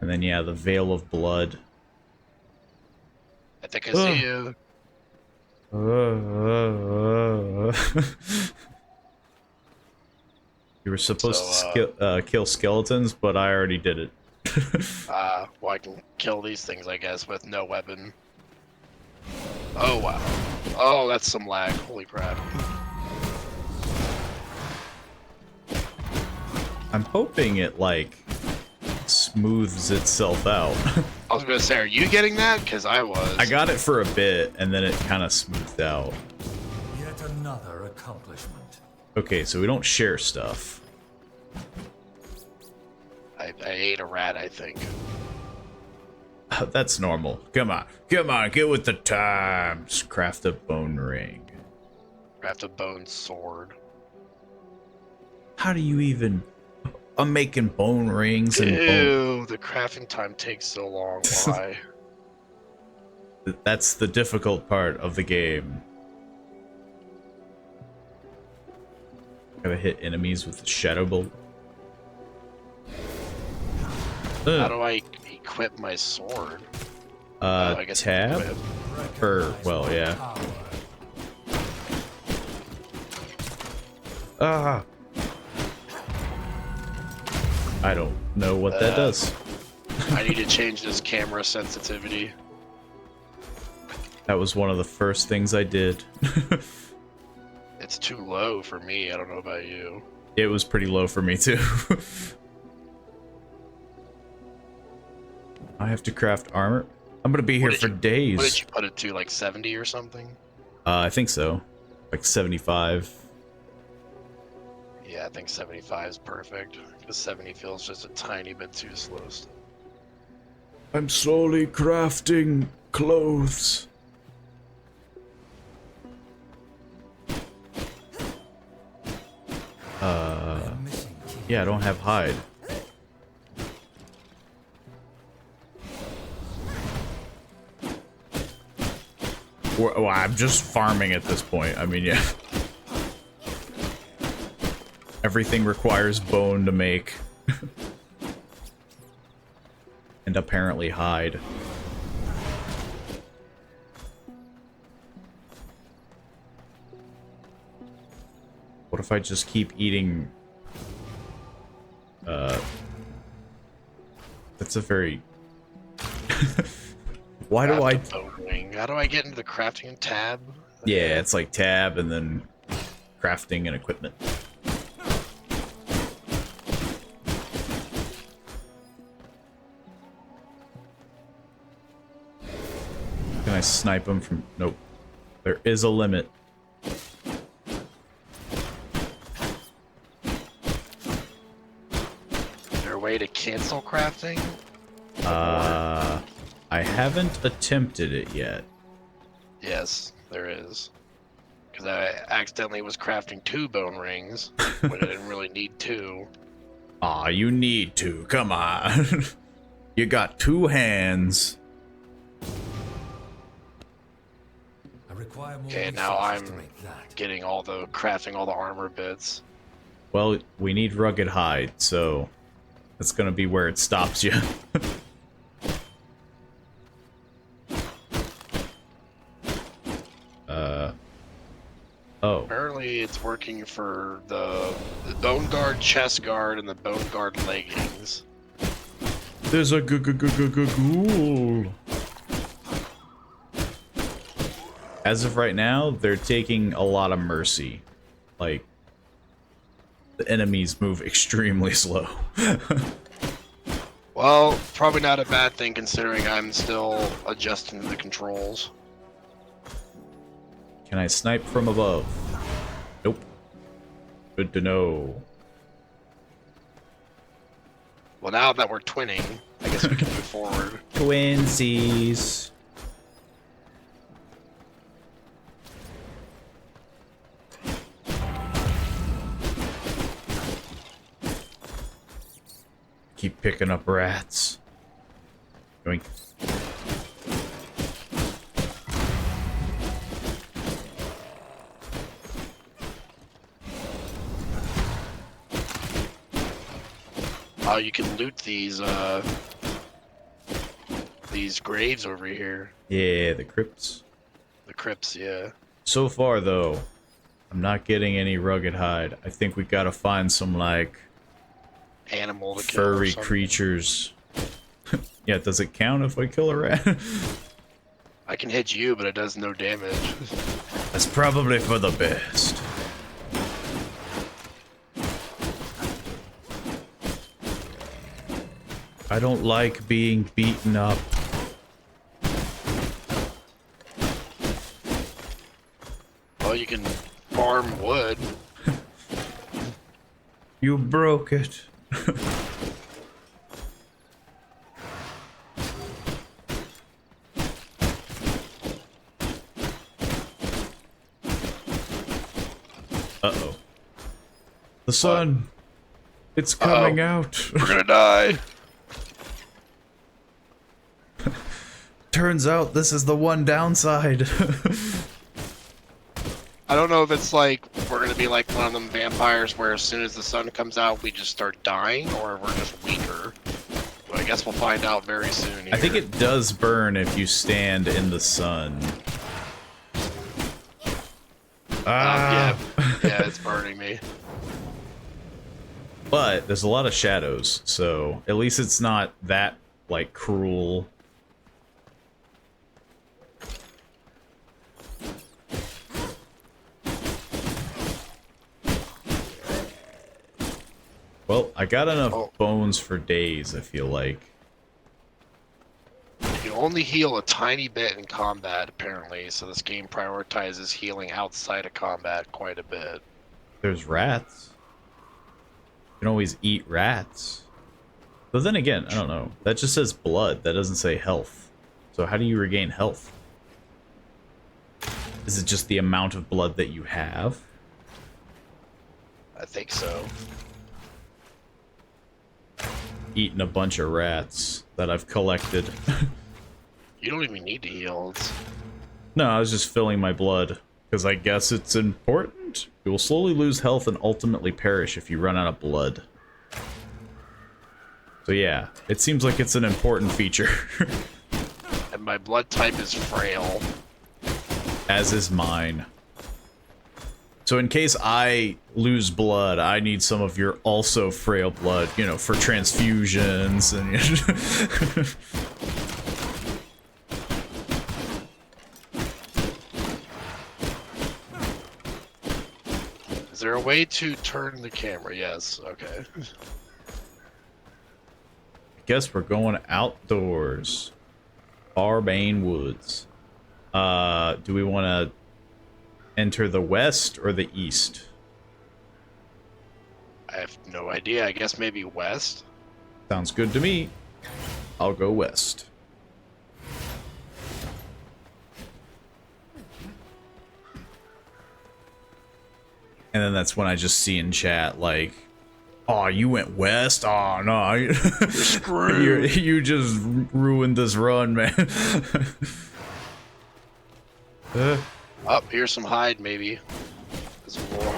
[SPEAKER 1] And then, yeah, the Veil of Blood.
[SPEAKER 3] I think I see you.
[SPEAKER 1] You were supposed
[SPEAKER 3] So,
[SPEAKER 1] to kill skeletons, but I already did it.
[SPEAKER 3] Well, I can kill these things, I guess, with no weapon. Oh, wow. Oh, that's some lag. Holy crap.
[SPEAKER 1] I'm hoping it, like, smooths itself out.
[SPEAKER 3] I was gonna say, are you getting that? Because I was.
[SPEAKER 1] I got it for a bit, and then it kind of smoothed out.
[SPEAKER 4] Yet another accomplishment.
[SPEAKER 1] Okay, so we don't share stuff.
[SPEAKER 3] I ate a rat, I think.
[SPEAKER 1] That's normal. Come on, get with the times. Craft a bone ring.
[SPEAKER 3] Craft a bone sword.
[SPEAKER 1] How do you even... I'm making bone rings and bone...
[SPEAKER 3] Ew, the crafting time takes so long. Why?
[SPEAKER 1] That's the difficult part of the game. Gotta hit enemies with the Shadow Bolt.
[SPEAKER 3] How do I equip my sword? I guess
[SPEAKER 1] Tab?
[SPEAKER 3] equip.
[SPEAKER 1] Well, yeah.
[SPEAKER 4] Power.
[SPEAKER 1] Ah! I don't know what that does.
[SPEAKER 3] I need to change this camera sensitivity.
[SPEAKER 1] That was one of the first things I did.
[SPEAKER 3] It's too low for me. I don't know about you.
[SPEAKER 1] It was pretty low for me too. I have to craft armor. I'm gonna be here for days.
[SPEAKER 3] What did you put it to? Like 70 or something?
[SPEAKER 1] I think so. Like 75.
[SPEAKER 3] Yeah, I think 75 is perfect. Because 70 feels just a tiny bit too slow.
[SPEAKER 1] I'm slowly crafting clothes.
[SPEAKER 4] I'm missing key.
[SPEAKER 1] Yeah, I don't have hide. Well, I'm just farming at this point. I mean, yeah. Everything requires bone to make. And apparently hide. What if I just keep eating... That's a very... Why do I...
[SPEAKER 3] Bone ring. How do I get into the crafting tab?
[SPEAKER 1] Yeah, it's like tab and then crafting and equipment. Can I snipe him from... Nope. There is a limit.
[SPEAKER 3] Is there a way to cancel crafting?
[SPEAKER 1] I haven't attempted it yet.
[SPEAKER 3] Yes, there is. Because I accidentally was crafting 2 bone rings when I didn't really need 2.
[SPEAKER 1] Aw, you need to. Come on. You got 2 hands.
[SPEAKER 4] I require more
[SPEAKER 3] Okay, now
[SPEAKER 4] resources
[SPEAKER 3] I'm
[SPEAKER 4] to make that.
[SPEAKER 3] getting crafting all the armor bits.
[SPEAKER 1] Well, we need rugged hide, so that's gonna be where it stops you. Oh.
[SPEAKER 3] Apparently, it's working for the bone guard, chest guard, and the bone guard leggings.
[SPEAKER 1] There's a ghoul. As of right now, they're taking a lot of mercy. Like, the enemies move extremely slow.
[SPEAKER 3] Well, probably not a bad thing considering I'm still adjusting the controls.
[SPEAKER 1] Can I snipe from above? Nope. Good to know.
[SPEAKER 3] Well, now that we're twinning, I guess we can move forward.
[SPEAKER 1] Twinsies. Keep picking up rats. Yoink.
[SPEAKER 3] Oh, you can loot these graves over here.
[SPEAKER 1] Yeah, the crypts.
[SPEAKER 3] The crypts, yeah.
[SPEAKER 1] So far, though, I'm not getting any rugged hide. I think we gotta find some, like,
[SPEAKER 3] Animal to kill or
[SPEAKER 1] furry
[SPEAKER 3] something.
[SPEAKER 1] creatures. Yeah, does it count if I kill a rat?
[SPEAKER 3] I can hit you, but it does no damage.
[SPEAKER 1] That's probably for the best. I don't like being beaten up.
[SPEAKER 3] Well, you can farm wood.
[SPEAKER 1] You broke it. Uh-oh. The sun. It's coming out.
[SPEAKER 3] We're gonna die.
[SPEAKER 1] Turns out this is the one downside.
[SPEAKER 3] I don't know if it's like we're gonna be like one of them vampires where as soon as the sun comes out we just start dying, or we're just weaker. But I guess we'll find out very soon.
[SPEAKER 1] I think
[SPEAKER 3] here.
[SPEAKER 1] it does burn if you stand in the sun.
[SPEAKER 3] Yeah, it's burning me.
[SPEAKER 1] But there's a lot of shadows, so at least it's not that, like, cruel. Well, I got enough bones for days, I feel like.
[SPEAKER 3] You can only heal a tiny bit in combat, apparently, so this game prioritizes healing outside of combat quite a bit.
[SPEAKER 1] There's rats. can always eat rats. But then again, I don't know. That just says blood. That doesn't say health. So how do you regain health? Is it just the amount of blood that you have?
[SPEAKER 3] I think so.
[SPEAKER 1] Eating a bunch of rats that I've collected.
[SPEAKER 3] You don't even need to heal.
[SPEAKER 1] No, I was just filling my blood. Because I guess it's important. You will slowly lose health and ultimately perish if you run out of blood. So yeah, it seems like it's an important feature.
[SPEAKER 3] And my blood type is frail.
[SPEAKER 1] As is mine. So in case I lose blood, I need some of your also frail blood, you know, for transfusions and...
[SPEAKER 3] Is there a way to turn the camera? Yes, okay.
[SPEAKER 1] Guess we're going outdoors. Barbane Woods. Do we want to enter the west or the east?
[SPEAKER 3] I have no idea. I guess maybe west?
[SPEAKER 1] Sounds good to me. I'll go west. And then that's when I just see in chat, like, oh, you went west? Oh, no. You're
[SPEAKER 3] screwed.
[SPEAKER 1] you just ruined this run, man.
[SPEAKER 3] Up here's some hide, maybe. There's more.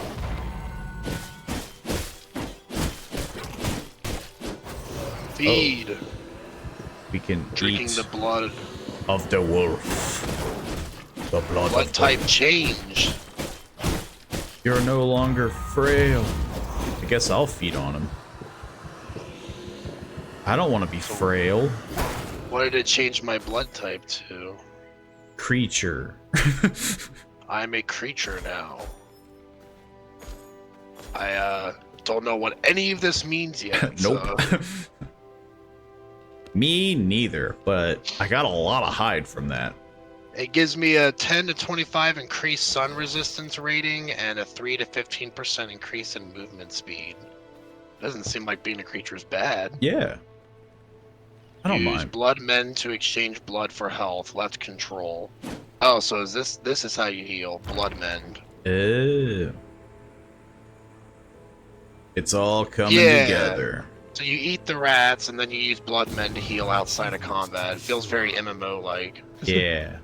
[SPEAKER 3] Feed.
[SPEAKER 1] We can
[SPEAKER 3] Drinking
[SPEAKER 1] eat
[SPEAKER 3] the blood.
[SPEAKER 1] of the wolf. The blood
[SPEAKER 3] Blood
[SPEAKER 1] of
[SPEAKER 3] type change.
[SPEAKER 1] You're no longer frail. I guess I'll feed on him. I don't want to be frail.
[SPEAKER 3] What did it change my blood type to?
[SPEAKER 1] Creature.
[SPEAKER 3] I'm a creature now. I don't know what any of this means yet.
[SPEAKER 1] Nope.
[SPEAKER 3] So.
[SPEAKER 1] Me neither, but I got a lot of hide from that.
[SPEAKER 3] It gives me a 10 to 25 increased sun resistance rating and a 3 to 15% increase in movement speed. Doesn't seem like being a creature is bad.
[SPEAKER 1] Yeah. I don't
[SPEAKER 3] Use
[SPEAKER 1] mind.
[SPEAKER 3] blood men to exchange blood for health. Left control. Oh, so is this is how you heal. Blood mend.
[SPEAKER 1] Ew. It's all coming
[SPEAKER 3] Yeah.
[SPEAKER 1] together.
[SPEAKER 3] So you eat the rats and then you use blood men to heal outside of combat. It feels very MMO like.
[SPEAKER 1] Yeah.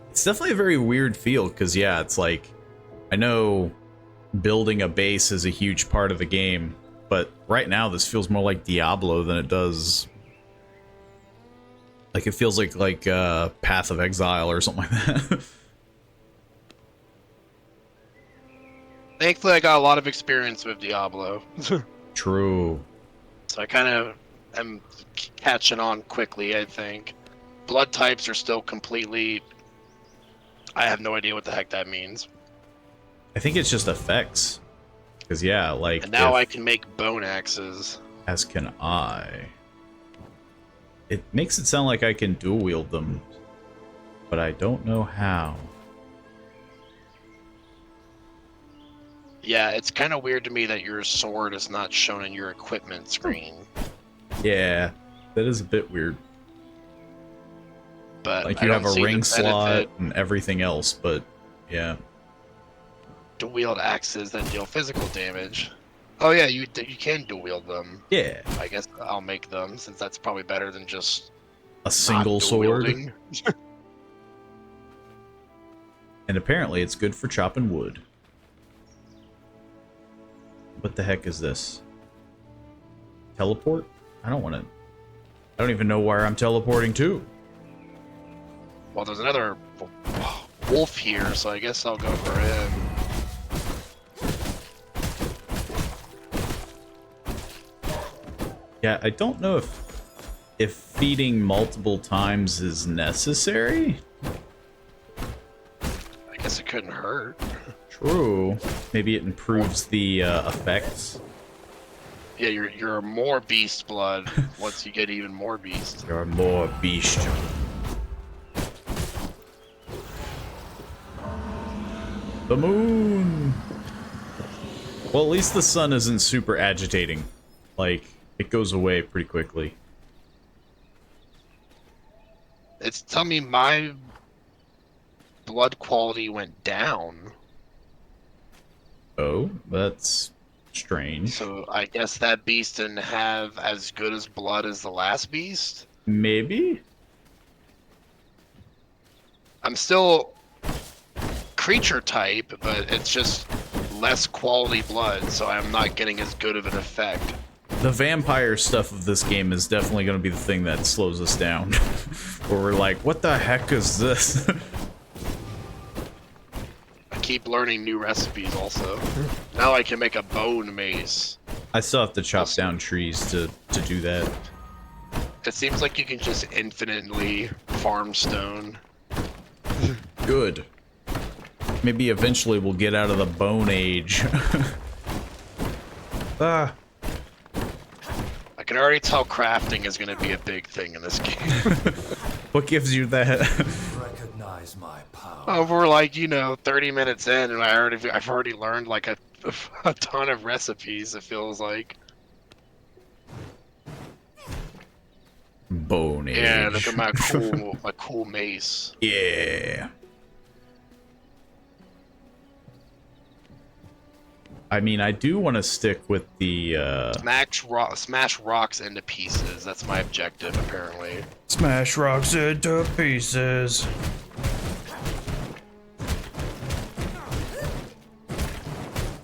[SPEAKER 1] It's definitely a very weird feel, because, yeah, it's like, I know building a base is a huge part of the game, but right now this feels more like Diablo than it does... Like, it feels like Path of Exile or something like that.
[SPEAKER 3] Thankfully, I got a lot of experience with Diablo.
[SPEAKER 1] True.
[SPEAKER 3] So I kind of am catching on quickly, I think. Blood types are still completely... I have no idea what the heck that means.
[SPEAKER 1] I think it's just effects. Because, yeah, like...
[SPEAKER 3] And now
[SPEAKER 1] if-
[SPEAKER 3] I can make bone axes.
[SPEAKER 1] As can I. It makes it sound like I can dual wield them, but I don't know how.
[SPEAKER 3] Yeah, it's kind of weird to me that your sword is not shown in your equipment screen.
[SPEAKER 1] Yeah, that is a bit weird.
[SPEAKER 3] But
[SPEAKER 1] Like,
[SPEAKER 3] I
[SPEAKER 1] you
[SPEAKER 3] don't
[SPEAKER 1] have a
[SPEAKER 3] see the
[SPEAKER 1] ring slot
[SPEAKER 3] benefit
[SPEAKER 1] and everything else, but yeah.
[SPEAKER 3] to wield axes that deal physical damage. Oh yeah, you can dual wield them.
[SPEAKER 1] Yeah,
[SPEAKER 3] I guess I'll make them since that's probably better than just
[SPEAKER 1] a single
[SPEAKER 3] not
[SPEAKER 1] sword.
[SPEAKER 3] dual-wielding.
[SPEAKER 1] And apparently it's good for chopping wood. What the heck is this? Teleport? I don't want to... I don't even know where I'm teleporting to.
[SPEAKER 3] Well, there's another wolf here, so I guess I'll go for him.
[SPEAKER 1] Yeah, I don't know if feeding multiple times is necessary.
[SPEAKER 3] I guess it couldn't hurt.
[SPEAKER 1] True. Maybe it improves the effects.
[SPEAKER 3] Yeah, you're more beast blood once you get even more beast.
[SPEAKER 1] You're more beast. The moon. Well, at least the sun isn't super agitating. Like, it goes away pretty quickly.
[SPEAKER 3] It's telling me my blood quality went down.
[SPEAKER 1] Oh, that's strange.
[SPEAKER 3] So I guess that beast didn't have as good as blood as the last beast.
[SPEAKER 1] Maybe?
[SPEAKER 3] I'm still creature type, but it's just less quality blood, so I'm not getting as good of an effect.
[SPEAKER 1] The vampire stuff of this game is definitely going to be the thing that slows us down. Where we're like, what the heck is this?
[SPEAKER 3] I keep learning new recipes also. Now I can make a bone mace.
[SPEAKER 1] I still have to chop down trees to do that.
[SPEAKER 3] It seems like you can just infinitely farm stone.
[SPEAKER 1] Good. Maybe eventually we'll get out of the bone age. Ah.
[SPEAKER 3] I can already tell crafting is going to be a big thing in this game.
[SPEAKER 1] What gives you that?
[SPEAKER 4] Recognize my power.
[SPEAKER 3] We're like, 30 minutes in, and I've already learned like a ton of recipes. It feels like.
[SPEAKER 1] Bone age.
[SPEAKER 3] Yeah, look at my cool mace.
[SPEAKER 1] Yeah. I mean, I do want to stick with the,
[SPEAKER 3] Smash rocks into pieces. That's my objective, apparently.
[SPEAKER 1] Smash rocks into pieces.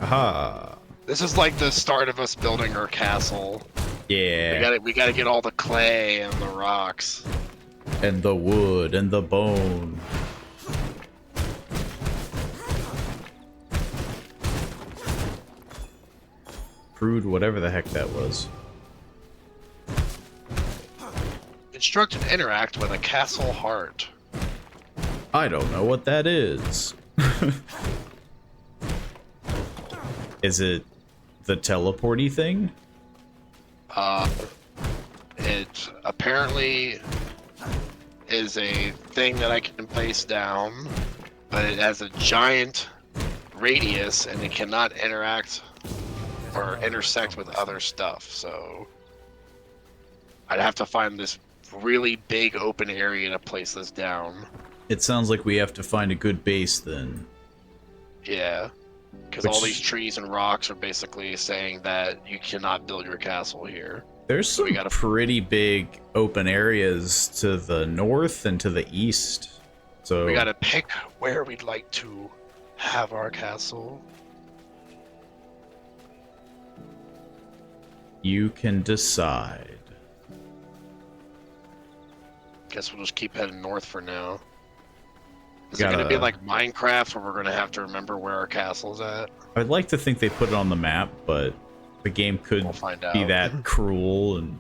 [SPEAKER 1] Aha.
[SPEAKER 3] This is like the start of us building our castle.
[SPEAKER 1] Yeah.
[SPEAKER 3] We gotta get all the clay and the rocks.
[SPEAKER 1] And the wood and the bone. Crude, whatever the heck that was.
[SPEAKER 3] Instruct and interact with a castle heart.
[SPEAKER 1] I don't know what that is. Is it the teleporty thing?
[SPEAKER 3] It apparently is a thing that I can place down, but it has a giant radius and it cannot interact or intersect with other stuff, so I'd have to find this really big open area to place this down.
[SPEAKER 1] It sounds like we have to find a good base then.
[SPEAKER 3] Yeah, because all these trees and rocks are basically saying that you cannot build your castle here.
[SPEAKER 1] There's some pretty big open areas to the north and to the east. So
[SPEAKER 3] we gotta pick where we'd like to have our castle.
[SPEAKER 1] You can decide.
[SPEAKER 3] Guess we'll just keep heading north for now. Is it gonna be like Minecraft where we're gonna have to remember where our castle's at?
[SPEAKER 1] I'd like to think they put it on the map, but the game could be that cruel and...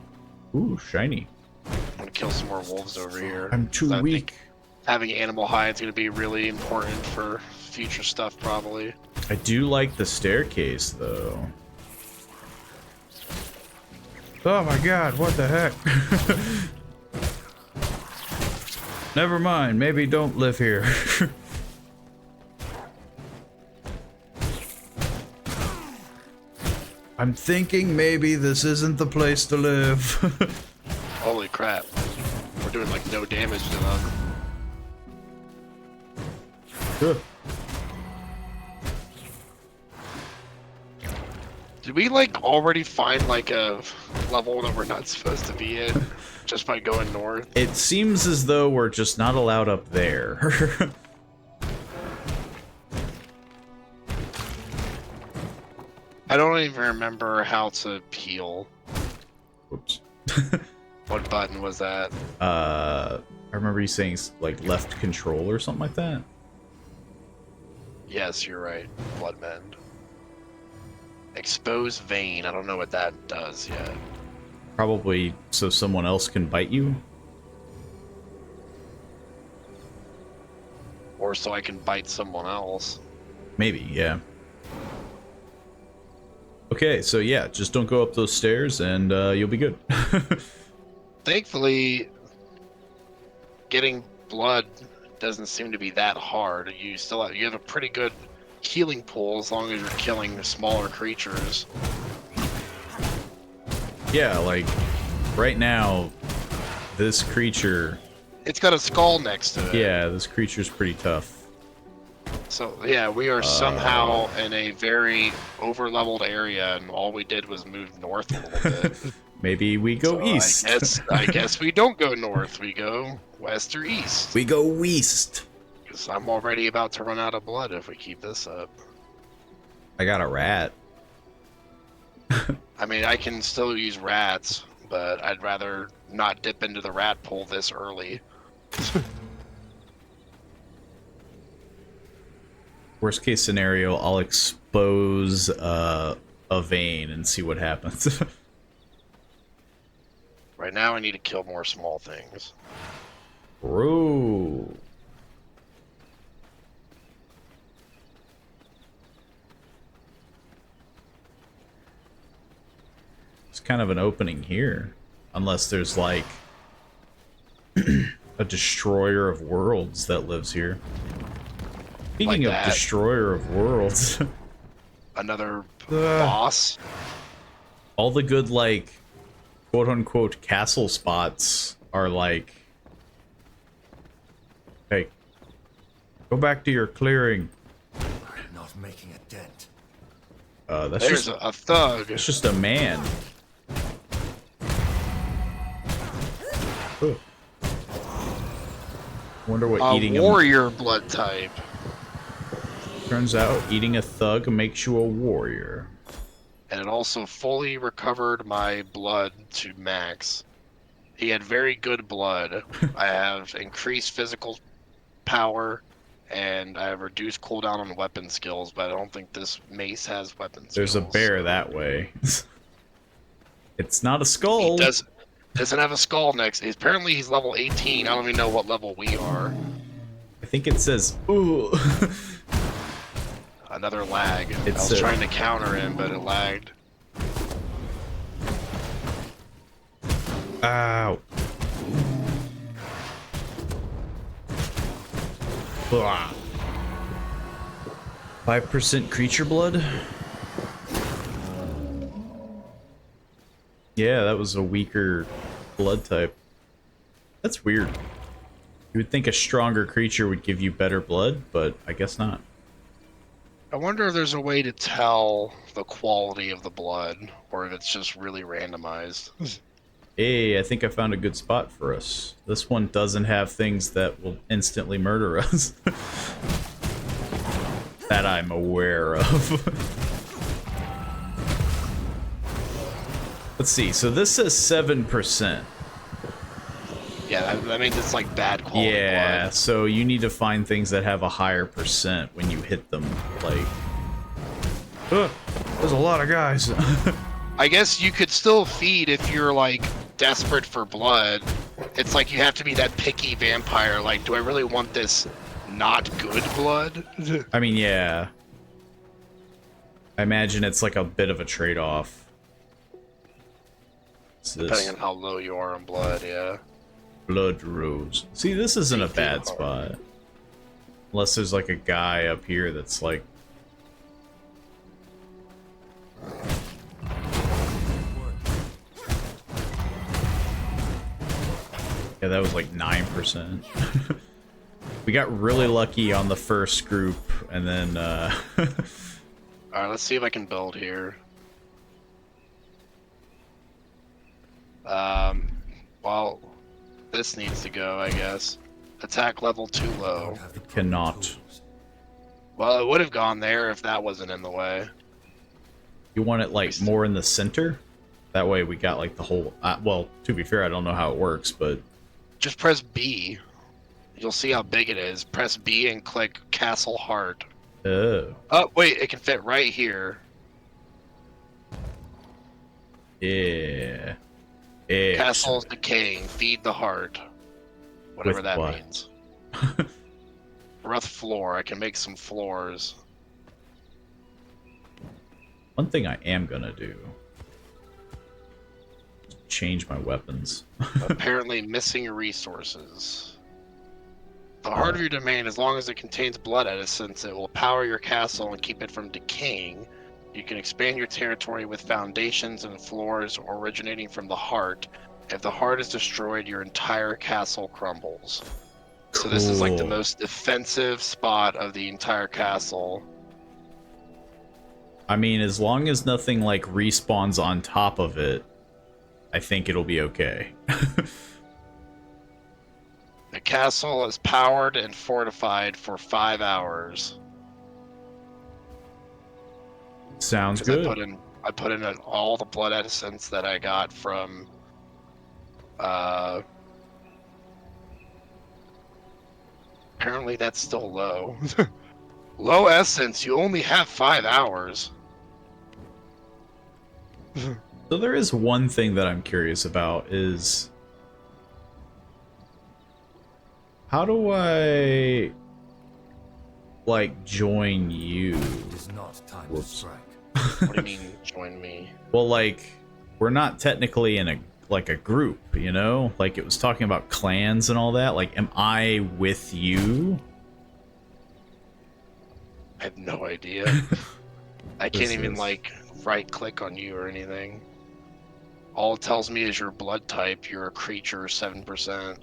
[SPEAKER 1] Ooh, shiny.
[SPEAKER 3] I'm gonna kill some more wolves over here.
[SPEAKER 1] I'm too weak.
[SPEAKER 3] Having animal hides gonna be really important for future stuff, probably.
[SPEAKER 1] I do like the staircase, though. Oh my god, what the heck? Never mind, maybe don't live here. I'm thinking maybe this isn't the place to live.
[SPEAKER 3] Holy crap. We're doing like no damage to them.
[SPEAKER 1] Good.
[SPEAKER 3] Did we like already find like a level that we're not supposed to be in just by going north?
[SPEAKER 1] It seems as though we're just not allowed up there.
[SPEAKER 3] I don't even remember how to heal.
[SPEAKER 1] Oops.
[SPEAKER 3] What button was that?
[SPEAKER 1] I remember you saying like left control or something like that.
[SPEAKER 3] Yes, you're right. Blood mend. Expose vein. I don't know what that does yet.
[SPEAKER 1] Probably so someone else can bite you.
[SPEAKER 3] Or so I can bite someone else.
[SPEAKER 1] Maybe, yeah. Okay, so yeah, just don't go up those stairs and you'll be good.
[SPEAKER 3] Thankfully, getting blood doesn't seem to be that hard. You have a pretty good healing pool as long as you're killing smaller creatures.
[SPEAKER 1] Yeah, like right now, this creature.
[SPEAKER 3] It's got a skull next to it.
[SPEAKER 1] Yeah, this creature's pretty tough.
[SPEAKER 3] So yeah, we are somehow in a very over-leveled area, and all we did was move north a little bit.
[SPEAKER 1] Maybe we go
[SPEAKER 3] So
[SPEAKER 1] east.
[SPEAKER 3] I guess we don't go north. We go west or east.
[SPEAKER 1] We go east.
[SPEAKER 3] Because I'm already about to run out of blood if we keep this up.
[SPEAKER 1] I got a rat.
[SPEAKER 3] I mean, I can still use rats, but I'd rather not dip into the rat pool this early.
[SPEAKER 1] Worst case scenario, I'll expose a vein and see what happens.
[SPEAKER 3] Right now, I need to kill more small things.
[SPEAKER 1] Bro. It's kind of an opening here. Unless there's like a destroyer of worlds that lives here. Speaking
[SPEAKER 3] Like
[SPEAKER 1] of
[SPEAKER 3] that.
[SPEAKER 1] destroyer of worlds,
[SPEAKER 3] Another boss.
[SPEAKER 1] all the good like quote unquote castle spots are like, hey, go back to your clearing.
[SPEAKER 4] Not making a dent.
[SPEAKER 1] That's
[SPEAKER 3] There's
[SPEAKER 1] just
[SPEAKER 3] a thug.
[SPEAKER 1] it's just a man. Ooh. Wonder what
[SPEAKER 3] A
[SPEAKER 1] eating him.
[SPEAKER 3] warrior blood type.
[SPEAKER 1] Turns out eating a thug makes you a warrior.
[SPEAKER 3] And it also fully recovered my blood to max. He had very good blood. I have increased physical power, and I have reduced cooldown on weapon skills, but I don't think this mace has weapon skills.
[SPEAKER 1] There's a bear that way. It's not a
[SPEAKER 3] He
[SPEAKER 1] skull.
[SPEAKER 3] doesn't have a skull next. Apparently he's level 18. I don't even know what level we are.
[SPEAKER 1] I think it says, ooh.
[SPEAKER 3] Another lag. I
[SPEAKER 1] It's
[SPEAKER 3] was trying to counter him, but it lagged.
[SPEAKER 1] Ow. 5% creature blood? Yeah, that was a weaker blood type. That's weird. You would think a stronger creature would give you better blood, but I guess not.
[SPEAKER 3] I wonder if there's a way to tell the quality of the blood, or if it's just really randomized.
[SPEAKER 1] Hey, I think I found a good spot for us. This one doesn't have things that will instantly murder us. That I'm aware of. Let's see, so this says 7%.
[SPEAKER 3] Yeah, that means it's like bad quality
[SPEAKER 1] Yeah,
[SPEAKER 3] blood.
[SPEAKER 1] so you need to find things that have a higher percent when you hit them. Like, there's a lot of guys.
[SPEAKER 3] I guess you could still feed if you're like desperate for blood. It's like you have to be that picky vampire. Like, do I really want this not good blood?
[SPEAKER 1] I mean, yeah. I imagine it's like a bit of a trade-off. What's this?
[SPEAKER 3] Depending on how low you are on blood, yeah.
[SPEAKER 1] Blood rose. See, this isn't a bad
[SPEAKER 3] hard.
[SPEAKER 1] spot. Unless there's like a guy up here that's like... Yeah, that was like 9%. We got really lucky on the first group, and then,
[SPEAKER 3] Alright, let's see if I can build here. Well, this needs to go, I guess. Attack level too low.
[SPEAKER 1] it cannot.
[SPEAKER 3] Well, it would have gone there if that wasn't in the way.
[SPEAKER 1] You want it like more in the center? That way we got like the whole... well, to be fair, I don't know how it works, but...
[SPEAKER 3] Just press B. You'll see how big it is. Press B and click Castle Heart.
[SPEAKER 1] Oh.
[SPEAKER 3] Oh, wait, it can fit right here.
[SPEAKER 1] Yeah. Yeah.
[SPEAKER 3] Castle's decaying. Feed the heart. Whatever
[SPEAKER 1] With
[SPEAKER 3] that
[SPEAKER 1] what?
[SPEAKER 3] means. Rough floor. I can make some floors.
[SPEAKER 1] One thing I am gonna do... change my weapons.
[SPEAKER 3] Apparently missing resources. The heart of your domain, as long as it contains blood essence, it will power your castle and keep it from decaying. You can expand your territory with foundations and floors originating from the heart. If the heart is destroyed, your entire castle crumbles. So this is like the
[SPEAKER 1] Cool.
[SPEAKER 3] most defensive spot of the entire castle.
[SPEAKER 1] I mean, as long as nothing like respawns on top of it, I think it'll be okay.
[SPEAKER 3] The castle is powered and fortified for 5 hours.
[SPEAKER 1] Sounds
[SPEAKER 3] 'Cause
[SPEAKER 1] good.
[SPEAKER 3] I put in all the blood essence that I got from apparently that's still low. Low essence, you only have 5 hours.
[SPEAKER 1] So there is one thing that I'm curious about is how do I like join you?
[SPEAKER 4] It is not time to strike.
[SPEAKER 3] What do you mean join me?
[SPEAKER 1] Well, like we're not technically in a like a group, you know? Like it was talking about clans and all that. Like am I with you?
[SPEAKER 3] I have no idea. I
[SPEAKER 1] This
[SPEAKER 3] can't even
[SPEAKER 1] is-
[SPEAKER 3] like right click on you or anything. All it tells me is your blood type, you're a creature 7%.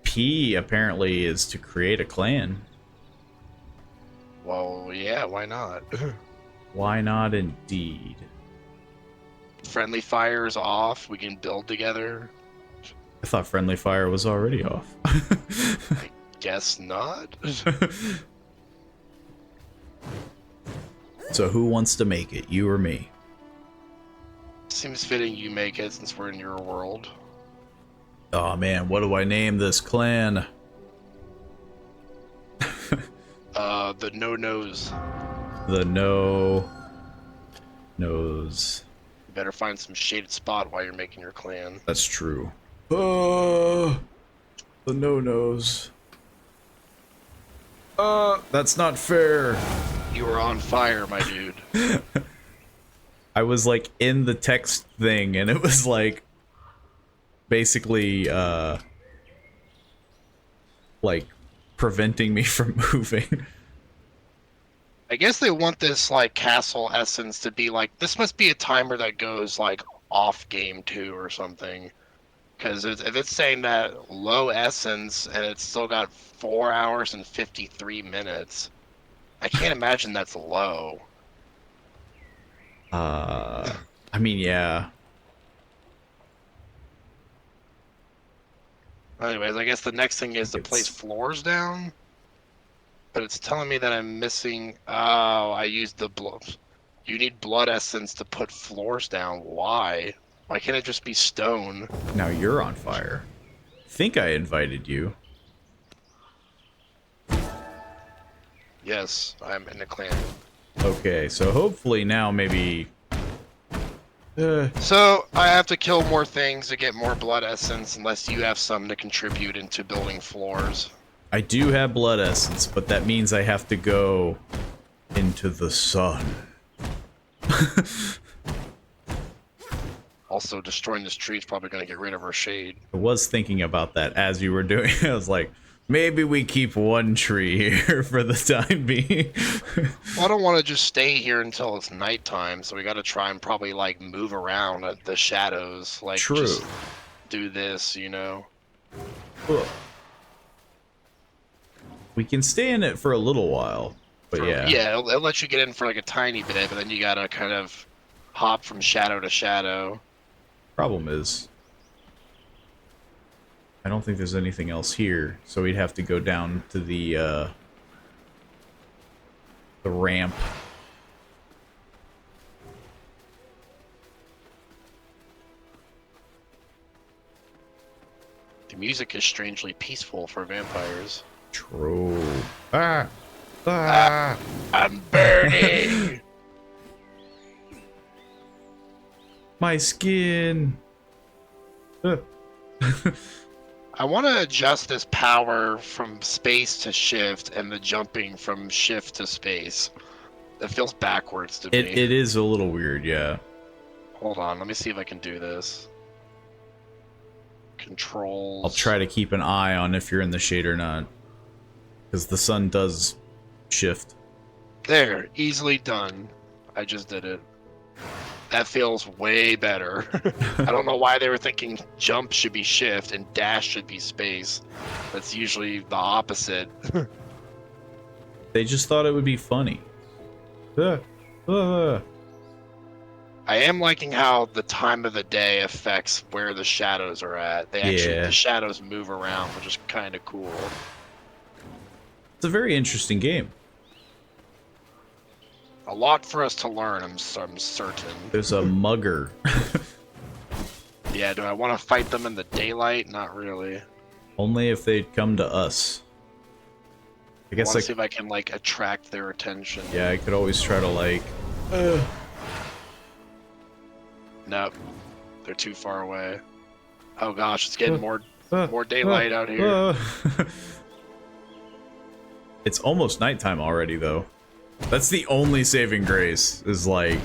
[SPEAKER 1] P apparently is to create a clan.
[SPEAKER 3] Well, yeah, why not?
[SPEAKER 1] Why not indeed?
[SPEAKER 3] Friendly fire is off, we can build together.
[SPEAKER 1] I thought friendly fire was already off.
[SPEAKER 3] Guess not.
[SPEAKER 1] So who wants to make it, you or me?
[SPEAKER 3] Seems fitting you make it since we're in your world.
[SPEAKER 1] Oh man, what do I name this clan?
[SPEAKER 3] The no-nose.
[SPEAKER 1] The no nose.
[SPEAKER 3] You better find some shaded spot while you're making your clan.
[SPEAKER 1] That's true. The no nose. That's not fair.
[SPEAKER 3] You are on fire, my dude.
[SPEAKER 1] I was like in the text thing and it was like basically like preventing me from moving.
[SPEAKER 3] I guess they want this like castle essence to be like, this must be a timer that goes like off game 2 or something. Because if it's saying that low essence and it's still got 4 hours and 53 minutes, I can't imagine that's low.
[SPEAKER 1] I mean, yeah.
[SPEAKER 3] Anyways, I guess the next thing is to place floors down. But it's telling me that I'm missing. Oh, I used the blood. You need blood essence to put floors down. Why? Why can't it just be stone?
[SPEAKER 1] Now you're on fire. Think I invited you.
[SPEAKER 3] Yes, I'm in a clan.
[SPEAKER 1] Okay, so hopefully now maybe...
[SPEAKER 3] So I have to kill more things to get more blood essence, unless you have some to contribute into building floors.
[SPEAKER 1] I do have blood essence, but that means I have to go into the sun.
[SPEAKER 3] Also, destroying this tree is probably going to get rid of our shade.
[SPEAKER 1] I was thinking about that as you were doing it. I was like, maybe we keep one tree here for the time being.
[SPEAKER 3] Well, I don't want to just stay here until it's nighttime, so we got to try and probably like move around the shadows. Like,
[SPEAKER 1] True.
[SPEAKER 3] just do this, you know?
[SPEAKER 1] Ugh. We can stay in it for a little while, but yeah.
[SPEAKER 3] Yeah, it'll let you get in for like a tiny bit, but then you gotta kind of hop from shadow to shadow.
[SPEAKER 1] Problem is, I don't think there's anything else here, so we'd have to go down to the ramp.
[SPEAKER 3] The music is strangely peaceful for vampires.
[SPEAKER 1] True. Ah! Ah!
[SPEAKER 3] I'm burning!
[SPEAKER 1] My skin!
[SPEAKER 3] I want to adjust this power from space to shift and the jumping from shift to space. That feels backwards to me.
[SPEAKER 1] It is a little weird, yeah.
[SPEAKER 3] Hold on, let me see if I can do this. Controls.
[SPEAKER 1] I'll try to keep an eye on if you're in the shade or not. because the sun does shift.
[SPEAKER 3] There, easily done. I just did it. That feels way better. I don't know why they were thinking jump should be shift and dash should be space. That's usually the opposite.
[SPEAKER 1] They just thought it would be funny.
[SPEAKER 3] I am liking how the time of the day affects where the shadows are at. The shadows move around, which is kind of cool.
[SPEAKER 1] It's a very interesting game.
[SPEAKER 3] A lot for us to learn, I'm certain.
[SPEAKER 1] There's a mugger.
[SPEAKER 3] Yeah, do I want to fight them in the daylight? Not really.
[SPEAKER 1] Only if they'd come to us. I guess
[SPEAKER 3] want to see if I can, like, attract their attention.
[SPEAKER 1] Yeah, I could always try to, like...
[SPEAKER 3] Nope. They're too far away. Oh gosh, it's getting more daylight out here.
[SPEAKER 1] It's almost nighttime already, though. That's the only saving grace, is like,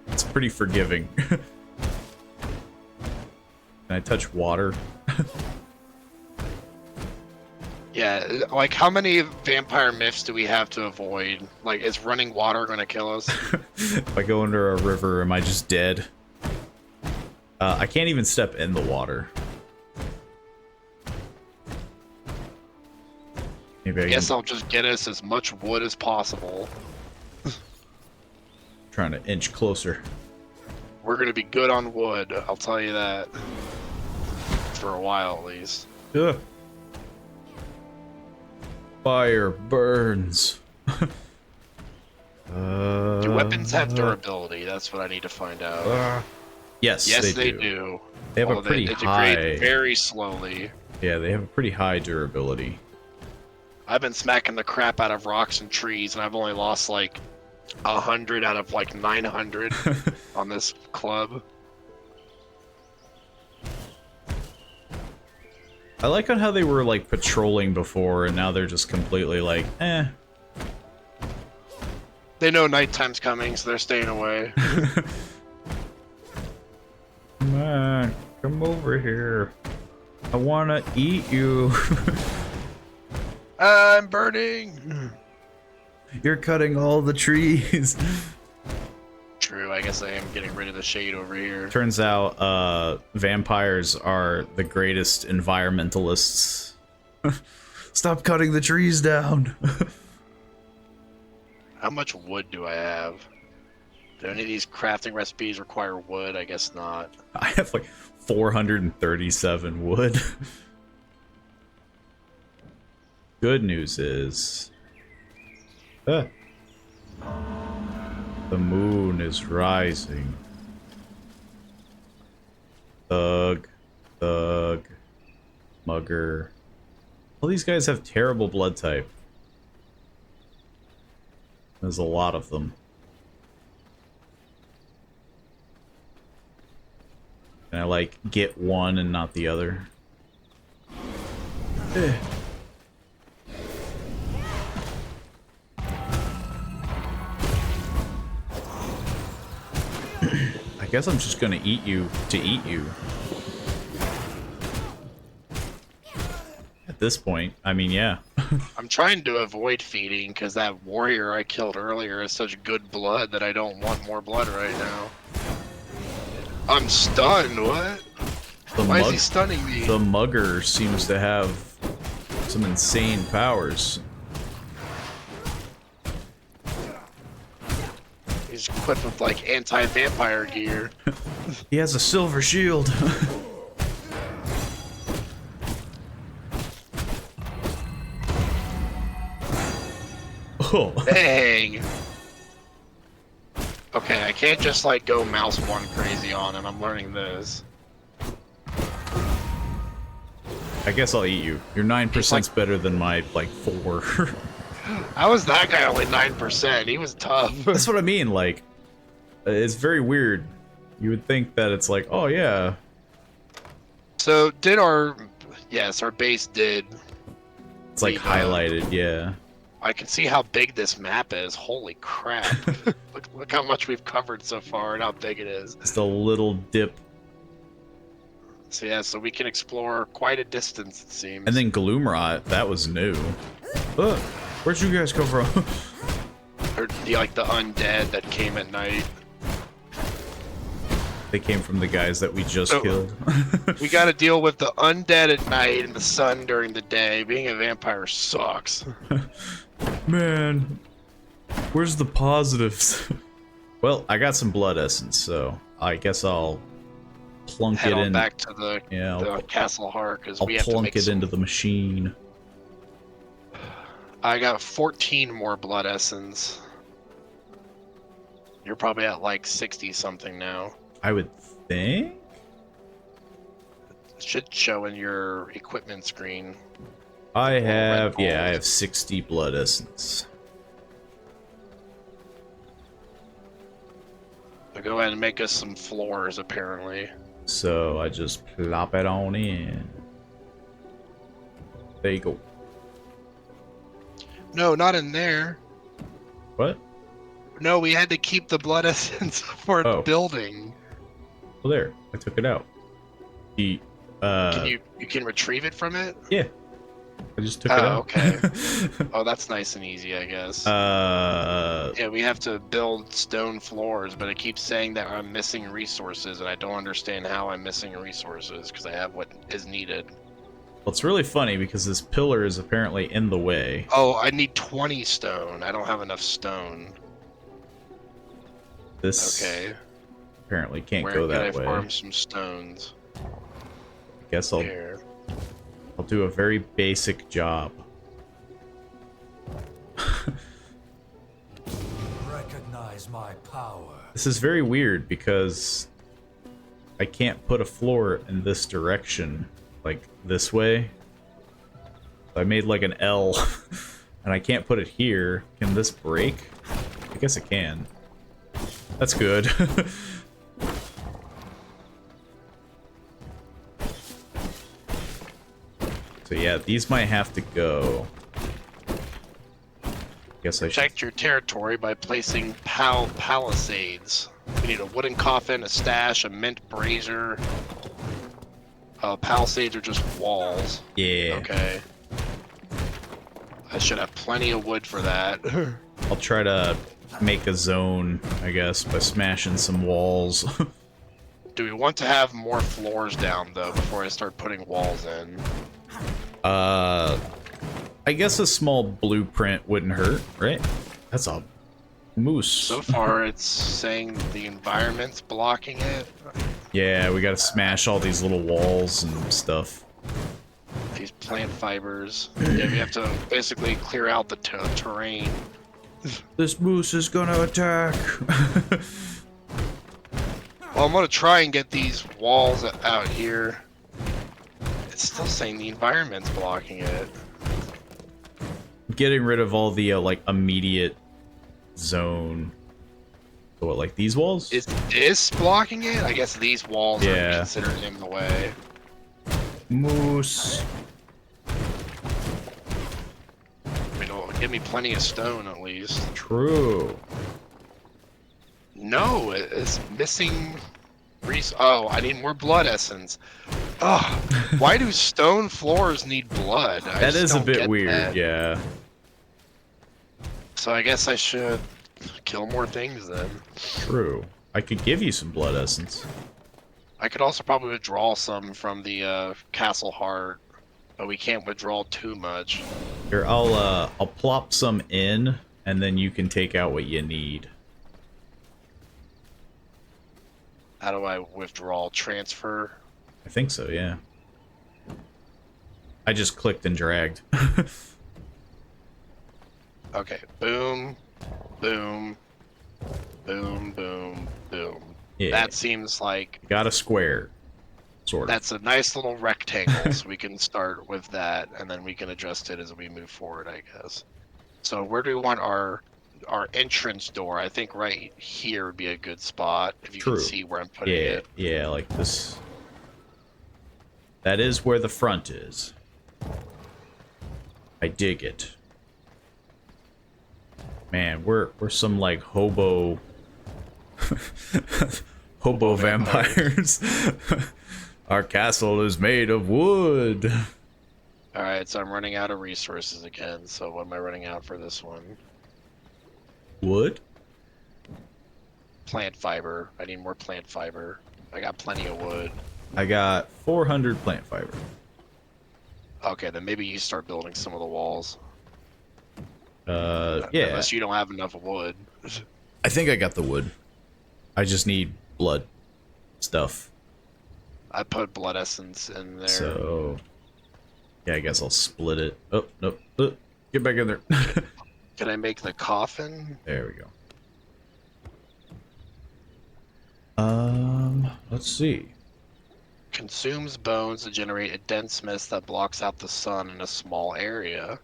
[SPEAKER 1] it's pretty forgiving. Can I touch water?
[SPEAKER 3] Yeah, like how many vampire myths do we have to avoid? Like, is running water gonna kill us?
[SPEAKER 1] If I go under a river, am I just dead? I can't even step in the water. Maybe I
[SPEAKER 3] guess I'll just get us as much wood as possible.
[SPEAKER 1] Trying to inch closer.
[SPEAKER 3] We're gonna be good on wood, I'll tell you that. For a while, at least.
[SPEAKER 1] Ugh. Fire burns.
[SPEAKER 3] Do weapons have durability? That's what I need to find out.
[SPEAKER 1] Yes,
[SPEAKER 3] yes, they
[SPEAKER 1] do.
[SPEAKER 3] do.
[SPEAKER 1] They have a pretty
[SPEAKER 3] they
[SPEAKER 1] high.
[SPEAKER 3] degrade very slowly.
[SPEAKER 1] Yeah, they have a pretty high durability.
[SPEAKER 3] I've been smacking the crap out of rocks and trees, and I've only lost like 100 out of like 900 on this club.
[SPEAKER 1] I like on how they were like patrolling before, and now they're just completely like, eh.
[SPEAKER 3] They know nighttime's coming, so they're staying away.
[SPEAKER 1] Come on, come over here. I wanna eat you.
[SPEAKER 3] I'm burning.
[SPEAKER 1] You're cutting all the trees.
[SPEAKER 3] True, I guess I am getting rid of the shade over here.
[SPEAKER 1] Turns out, vampires are the greatest environmentalists. Stop cutting the trees down.
[SPEAKER 3] How much wood do I have? Do any of these crafting recipes require wood? I guess not.
[SPEAKER 1] I have like 437 wood. Good news is... the moon is rising. Thug. Mugger. All these guys have terrible blood type. There's a lot of them. Can I, like, get one and not the other? I guess I'm just gonna eat you to eat you. At this point, I mean, yeah.
[SPEAKER 3] I'm trying to avoid feeding because that warrior I killed earlier is such good blood that I don't want more blood right now. I'm stunned, what? Why is he stunning me?
[SPEAKER 1] The mugger seems to have some insane powers.
[SPEAKER 3] He's equipped with like anti-vampire gear.
[SPEAKER 1] He has a silver shield. Oh.
[SPEAKER 3] Dang. Okay, I can't just like go mouse one crazy on him. I'm learning this.
[SPEAKER 1] I guess I'll eat you. You're 9%
[SPEAKER 3] like...
[SPEAKER 1] better than my, like, 4.
[SPEAKER 3] How was that guy only 9%? He was tough.
[SPEAKER 1] That's what I mean, like, it's very weird. You would think that it's like, oh yeah.
[SPEAKER 3] So, did our... Yes, our base did.
[SPEAKER 1] It's like highlighted, yeah.
[SPEAKER 3] I can see how big this map is. Holy crap. look how much we've covered so far and how big it is.
[SPEAKER 1] Just a little dip.
[SPEAKER 3] So yeah, so we can explore quite a distance, it seems.
[SPEAKER 1] And then Gloomrot, that was new. Where'd you guys come from?
[SPEAKER 3] Or like the undead that came at night.
[SPEAKER 1] They came from the guys that we just killed.
[SPEAKER 3] We got to deal with the undead at night and the sun during the day. Being a vampire sucks.
[SPEAKER 1] Man, where's the positives? Well, I got some blood essence, so I guess I'll plunk
[SPEAKER 3] Head
[SPEAKER 1] it
[SPEAKER 3] on
[SPEAKER 1] in.
[SPEAKER 3] back to the Castle Heart because
[SPEAKER 1] I'll
[SPEAKER 3] we have to
[SPEAKER 1] plunk
[SPEAKER 3] make
[SPEAKER 1] it into the machine.
[SPEAKER 3] I got 14 more blood essence. You're probably at like 60 something now.
[SPEAKER 1] I would think.
[SPEAKER 3] It should show in your equipment screen.
[SPEAKER 1] I
[SPEAKER 3] red
[SPEAKER 1] have, yeah, I
[SPEAKER 3] balls.
[SPEAKER 1] have 60 blood essence.
[SPEAKER 3] So go ahead and make us some floors, apparently.
[SPEAKER 1] So I just plop it on in. There you go.
[SPEAKER 3] No, not in there.
[SPEAKER 1] What?
[SPEAKER 3] No, we had to keep the blood essence for
[SPEAKER 1] Oh.
[SPEAKER 3] building.
[SPEAKER 1] Well, there. I took it out. The,
[SPEAKER 3] Can you can retrieve it from it?
[SPEAKER 1] yeah. I just took it
[SPEAKER 3] Oh,
[SPEAKER 1] out.
[SPEAKER 3] okay. Oh, that's nice and easy, I guess. Yeah, we have to build stone floors, but it keeps saying that I'm missing resources, and I don't understand how I'm missing resources because I have what is needed.
[SPEAKER 1] Well, it's really funny because this pillar is apparently in the way.
[SPEAKER 3] Oh, I need 20 stone. I don't have enough stone.
[SPEAKER 1] This
[SPEAKER 3] Okay.
[SPEAKER 1] apparently can't
[SPEAKER 3] Where
[SPEAKER 1] go
[SPEAKER 3] can I
[SPEAKER 1] that way.
[SPEAKER 3] farm some stones?
[SPEAKER 1] I guess I'll
[SPEAKER 3] Here.
[SPEAKER 1] do a very basic job.
[SPEAKER 4] Recognize my power.
[SPEAKER 1] This is very weird because I can't put a floor in this direction, like this way. I made like an L, and I can't put it here. Can this break? I guess it can. That's good. So yeah, these might have to go. Guess I should.
[SPEAKER 3] Protect your territory by placing palisades. We need a wooden coffin, a stash, a mint brazier. Palisades are just walls.
[SPEAKER 1] Yeah.
[SPEAKER 3] Okay. I should have plenty of wood for that.
[SPEAKER 1] I'll try to make a zone, I guess, by smashing some walls.
[SPEAKER 3] Do we want to have more floors down, though, before I start putting walls in?
[SPEAKER 1] I guess a small blueprint wouldn't hurt, right? That's a moose.
[SPEAKER 3] So far, it's saying the environment's blocking it.
[SPEAKER 1] Yeah, we gotta smash all these little walls and stuff.
[SPEAKER 3] These plant fibers. Yeah, we have to basically clear out the terrain.
[SPEAKER 1] This moose is gonna attack.
[SPEAKER 3] Well, I'm gonna try and get these walls out here. It's still saying the environment's blocking it.
[SPEAKER 1] Getting rid of all the like immediate zone. So what, like these walls?
[SPEAKER 3] Is this blocking it? I guess these walls
[SPEAKER 1] Yeah.
[SPEAKER 3] are considered in the way.
[SPEAKER 1] Moose.
[SPEAKER 3] I mean, it'll give me plenty of stone at least.
[SPEAKER 1] True.
[SPEAKER 3] No, it's missing. Oh, I need more blood essence. Oh, why do stone floors need blood? I
[SPEAKER 1] That
[SPEAKER 3] just
[SPEAKER 1] is a
[SPEAKER 3] don't
[SPEAKER 1] bit
[SPEAKER 3] get
[SPEAKER 1] weird,
[SPEAKER 3] that.
[SPEAKER 1] yeah.
[SPEAKER 3] So I guess I should kill more things then.
[SPEAKER 1] True. I could give you some blood essence.
[SPEAKER 3] I could also probably withdraw some from the Castle Heart, but we can't withdraw too much.
[SPEAKER 1] Here, I'll plop some in, and then you can take out what you need.
[SPEAKER 3] How do I withdraw? Transfer?
[SPEAKER 1] I think so, yeah. I just clicked and dragged.
[SPEAKER 3] Okay, boom, boom, boom, boom, boom.
[SPEAKER 1] Yeah.
[SPEAKER 3] That seems like
[SPEAKER 1] Got a square. Sort of.
[SPEAKER 3] that's a nice little rectangle, so we can start with that, and then we can adjust it as we move forward, I guess. So where do we want our entrance door? I think right here would be a good spot, if you
[SPEAKER 1] True.
[SPEAKER 3] can see where I'm putting
[SPEAKER 1] Yeah,
[SPEAKER 3] it.
[SPEAKER 1] yeah, like this. That is where the front is. I dig it. Man, we're some like hobo vampires. Our castle is made of wood.
[SPEAKER 3] Alright, so I'm running out of resources again. So what am I running out for this one?
[SPEAKER 1] Wood?
[SPEAKER 3] Plant fiber. I need more plant fiber. I got plenty of wood.
[SPEAKER 1] I got 400 plant fiber.
[SPEAKER 3] Okay, then maybe you start building some of the walls.
[SPEAKER 1] Yeah.
[SPEAKER 3] Unless you don't have enough wood.
[SPEAKER 1] I think I got the wood. I just need blood stuff.
[SPEAKER 3] I put blood essence in there.
[SPEAKER 1] So, yeah, I guess I'll split it. Oh, nope. Get back in there.
[SPEAKER 3] Can I make the coffin?
[SPEAKER 1] There we go. Let's see.
[SPEAKER 3] Consumes bones to generate a dense mist that blocks out the sun in a small area.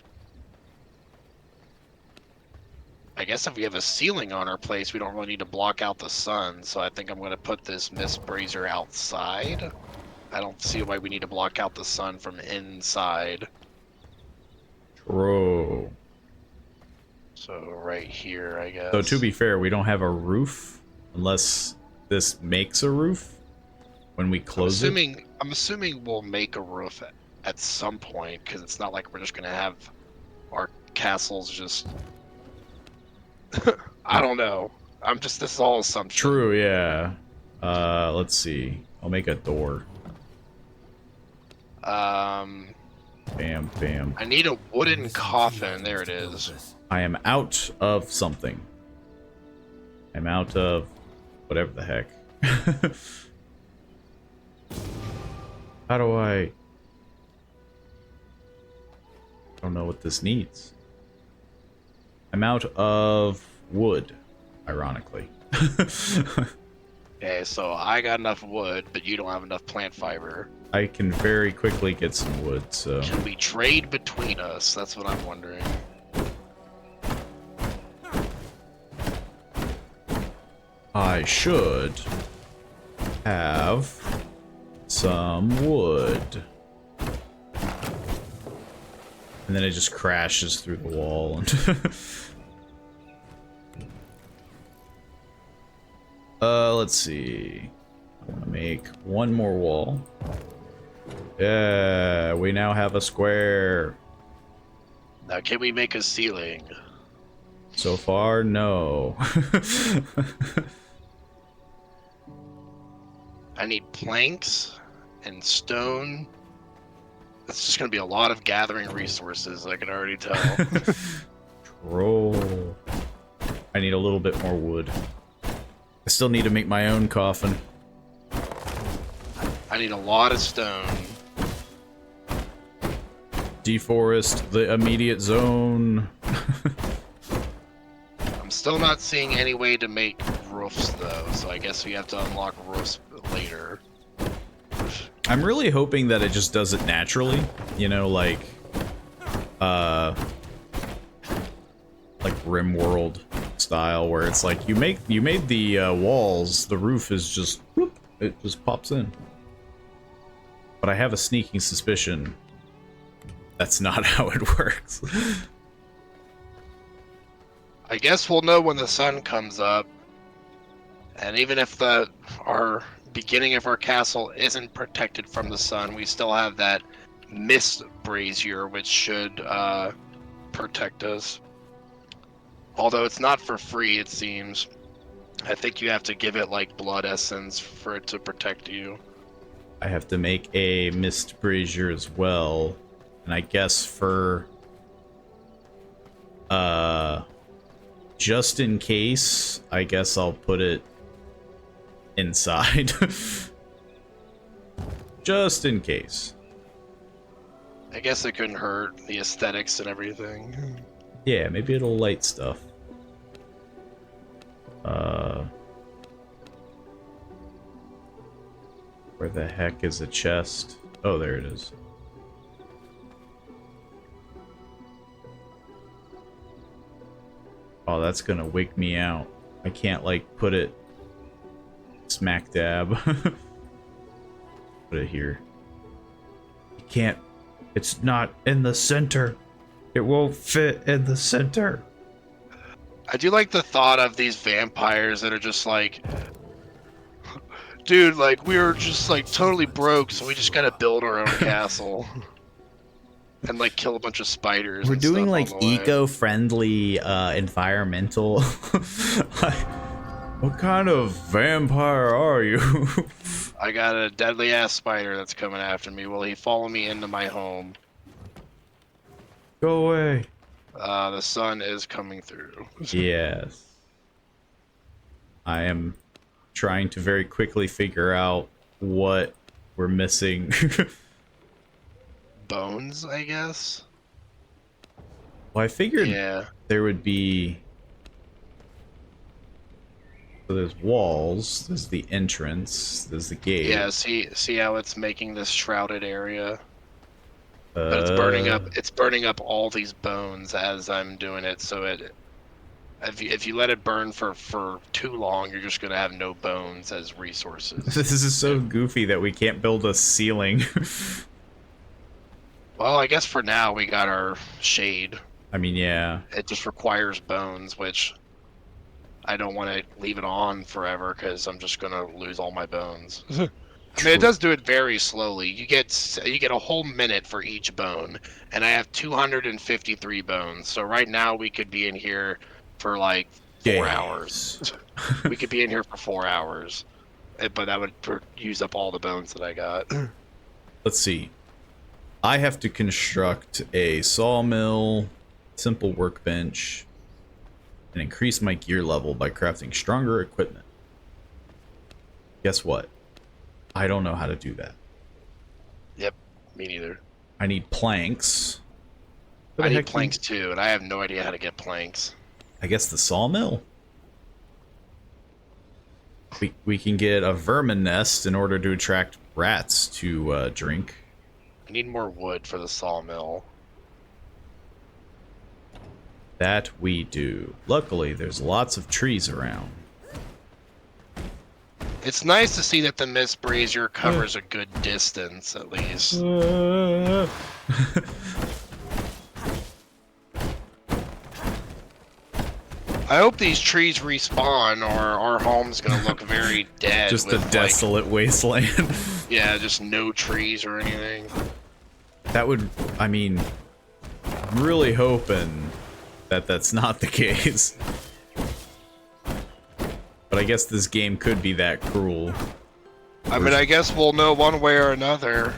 [SPEAKER 3] I guess if we have a ceiling on our place, we don't really need to block out the sun, so I think I'm going to put this mist brazier outside. I don't see why we need to block out the sun from inside.
[SPEAKER 1] True.
[SPEAKER 3] So right here, I guess.
[SPEAKER 1] So to be fair, we don't have a roof unless this makes a roof when we close it.
[SPEAKER 3] I'm assuming we'll make a roof at some point, because it's not like we're just going to have our castles just... I don't know. This is all assumption.
[SPEAKER 1] True, yeah. Let's see. I'll make a door. Bam, bam.
[SPEAKER 3] I need a wooden coffin. There it is.
[SPEAKER 1] I am out of something. I'm out of whatever the heck. How do I don't know what this needs. I'm out of wood, ironically.
[SPEAKER 3] Okay, so I got enough wood, but you don't have enough plant fiber.
[SPEAKER 1] I can very quickly get some wood, so...
[SPEAKER 3] Can we trade between us? That's what I'm wondering.
[SPEAKER 1] I should have some wood. And then it just crashes through the wall. Let's see. I want to make one more wall. Yeah, we now have a square.
[SPEAKER 3] Now, can we make a ceiling?
[SPEAKER 1] So far, no.
[SPEAKER 3] I need planks and stone. It's just going to be a lot of gathering resources, I can already tell.
[SPEAKER 1] Troll. I need a little bit more wood. I still need to make my own coffin.
[SPEAKER 3] I need a lot of stone.
[SPEAKER 1] Deforest the immediate zone.
[SPEAKER 3] I'm still not seeing any way to make roofs, though, so I guess we have to unlock roofs later.
[SPEAKER 1] I'm really hoping that it just does it naturally, you know, like RimWorld style, where it's like you made the walls, the roof is just whoop, it just pops in. But I have a sneaking suspicion that's not how it works.
[SPEAKER 3] I guess we'll know when the sun comes up, and even if our beginning of our castle isn't protected from the sun, we still have that mist brazier, which should protect us. Although it's not for free, it seems. I think you have to give it like blood essence for it to protect you.
[SPEAKER 1] I have to make a mist brazier as well, and I guess for just in case, I guess I'll put it inside. Just in case.
[SPEAKER 3] I guess it couldn't hurt the aesthetics and everything.
[SPEAKER 1] Yeah, maybe it'll light stuff. Where the heck is a chest? Oh, there it is. Oh, that's gonna wig me out. I can't, like, put it smack dab. Put it here. You can't. It's not in the center. It won't fit in the center.
[SPEAKER 3] I do like the thought of these vampires that are just like, dude, like, we were just like totally broke, so we just gotta build our own castle. and like kill a bunch of spiders.
[SPEAKER 1] We're
[SPEAKER 3] and
[SPEAKER 1] doing
[SPEAKER 3] stuff
[SPEAKER 1] like
[SPEAKER 3] on the way.
[SPEAKER 1] eco-friendly, environmental. What kind of vampire are you?
[SPEAKER 3] I got a deadly ass spider that's coming after me. Will he follow me into my home?
[SPEAKER 1] Go away.
[SPEAKER 3] The sun is coming through.
[SPEAKER 1] Yes. I am trying to very quickly figure out what we're missing.
[SPEAKER 3] Bones, I guess.
[SPEAKER 1] Well, I figured
[SPEAKER 3] Yeah.
[SPEAKER 1] there would be... So there's walls, there's the entrance, there's the gate.
[SPEAKER 3] Yeah, see how it's making this shrouded area? But it's burning up. It's burning up all these bones as I'm doing it. So if you let it burn for too long, you're just gonna have no bones as resources.
[SPEAKER 1] This is so goofy that we can't build a ceiling.
[SPEAKER 3] Well, I guess for now we got our shade.
[SPEAKER 1] I mean, yeah.
[SPEAKER 3] It just requires bones, which I don't want to leave it on forever because I'm just gonna lose all my bones. I mean, it does do it very slowly. You get a whole minute for each bone, and I have 253 bones. So right now we could be in here for like 4 hours. We could be in here for 4 hours, but that would use up all the bones that I got.
[SPEAKER 1] Let's see. I have to construct a sawmill, simple workbench, and increase my gear level by crafting stronger equipment. Guess what? I don't know how to do that.
[SPEAKER 3] Yep, me neither.
[SPEAKER 1] I need planks. Where
[SPEAKER 3] I
[SPEAKER 1] the
[SPEAKER 3] need
[SPEAKER 1] heck
[SPEAKER 3] planks too, and I have no idea how to get planks.
[SPEAKER 1] I guess the sawmill. We can get a vermin nest in order to attract rats to drink.
[SPEAKER 3] I need more wood for the sawmill.
[SPEAKER 1] That we do. Luckily, there's lots of trees around.
[SPEAKER 3] It's nice to see that the mist brazier covers a good distance, at least. I hope these trees respawn, or our home's gonna look very dead.
[SPEAKER 1] Just a
[SPEAKER 3] with,
[SPEAKER 1] desolate wasteland.
[SPEAKER 3] Yeah, just no trees or anything.
[SPEAKER 1] That would, I mean, I'm really hoping that that's not the case. But I guess this game could be that cruel.
[SPEAKER 3] I mean, I guess we'll know one way or another.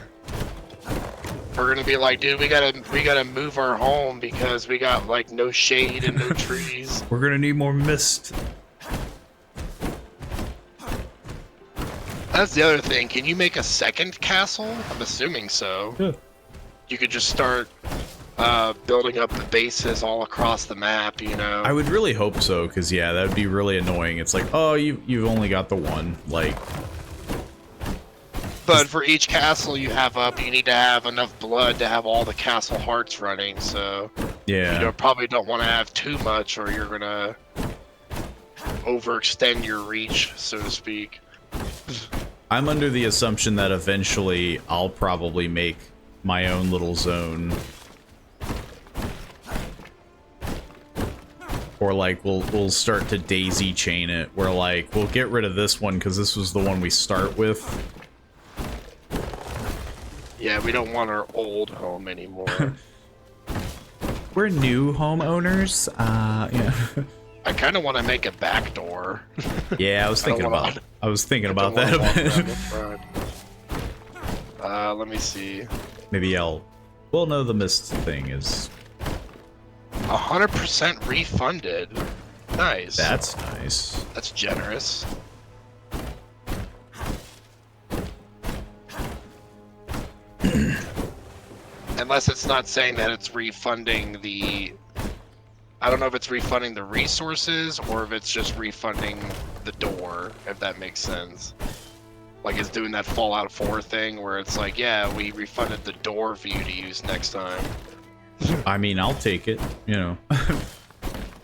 [SPEAKER 3] We're gonna be like, dude, we gotta move our home because we got like no shade and no trees.
[SPEAKER 1] We're gonna need more mist.
[SPEAKER 3] That's the other thing. Can you make a second castle? I'm assuming so.
[SPEAKER 1] Yeah.
[SPEAKER 3] You could just start building up the bases all across the map, you know?
[SPEAKER 1] I would really hope so, because yeah, that would be really annoying. It's like, oh, you've only got the one. Like,
[SPEAKER 3] But for each castle you have up, you need to have enough blood to have all the castle hearts running, so...
[SPEAKER 1] yeah.
[SPEAKER 3] You probably don't want to have too much, or you're gonna overextend your reach, so to speak.
[SPEAKER 1] I'm under the assumption that eventually I'll probably make my own little zone. Or like we'll start to daisy chain it, where like we'll get rid of this one because this was the one we start with.
[SPEAKER 3] Yeah, we don't want our old home anymore.
[SPEAKER 1] We're new homeowners. Yeah.
[SPEAKER 3] I kind of want to make a back door.
[SPEAKER 1] Yeah, I was thinking about
[SPEAKER 3] Don't
[SPEAKER 1] that
[SPEAKER 3] wanna walk
[SPEAKER 1] a
[SPEAKER 3] around
[SPEAKER 1] bit.
[SPEAKER 3] the front. Let me see.
[SPEAKER 1] Maybe I'll. Well, no, the mist thing is.
[SPEAKER 3] 100% refunded. Nice.
[SPEAKER 1] That's nice.
[SPEAKER 3] That's generous. Unless it's not saying that it's refunding the... I don't know if it's refunding the resources or if it's just refunding the door, if that makes sense. Like it's doing that Fallout 4 thing where it's like, yeah, we refunded the door for you to use next time.
[SPEAKER 1] I mean, I'll take it, you know.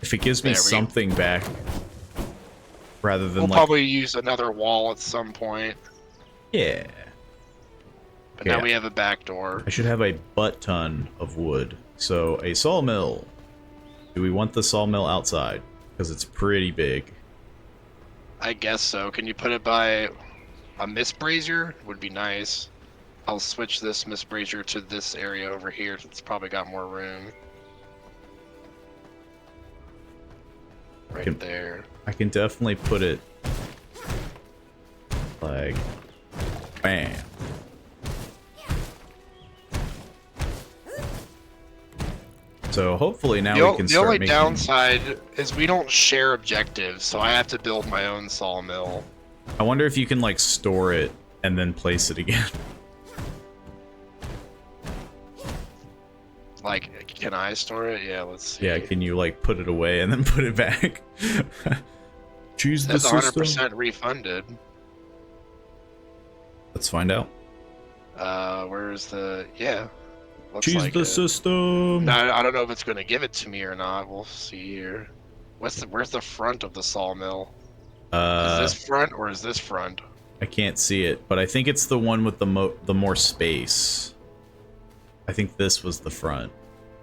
[SPEAKER 1] If it gives me
[SPEAKER 3] There we go.
[SPEAKER 1] something back. Rather than
[SPEAKER 3] We'll
[SPEAKER 1] like...
[SPEAKER 3] probably use another wall at some point.
[SPEAKER 1] Yeah.
[SPEAKER 3] But
[SPEAKER 1] Yeah.
[SPEAKER 3] now we have a back door.
[SPEAKER 1] I should have a butt ton of wood. So, a sawmill. Do we want the sawmill outside? Because it's pretty big.
[SPEAKER 3] I guess so. Can you put it by a mist brazier? Would be nice. I'll switch this Miss Brazier to this area over here. It's probably got more room. Right there.
[SPEAKER 1] I can definitely put it like bam. So hopefully now we can
[SPEAKER 3] The
[SPEAKER 1] start
[SPEAKER 3] only
[SPEAKER 1] making...
[SPEAKER 3] downside is we don't share objectives, so I have to build my own sawmill.
[SPEAKER 1] I wonder if you can like store it and then place it again.
[SPEAKER 3] Like, can I store it? Yeah, let's see.
[SPEAKER 1] Yeah, can you like put it away and then put it back? Choose the
[SPEAKER 3] That's
[SPEAKER 1] system.
[SPEAKER 3] 100% refunded.
[SPEAKER 1] Let's find out.
[SPEAKER 3] Where's the... Yeah. Looks
[SPEAKER 1] Choose
[SPEAKER 3] like
[SPEAKER 1] the
[SPEAKER 3] it.
[SPEAKER 1] system.
[SPEAKER 3] No, I don't know if it's going to give it to me or not. We'll see here. Where's the front of the sawmill? Is this front or is this front?
[SPEAKER 1] I can't see it, but I think it's the one with the more space. I think this was the front.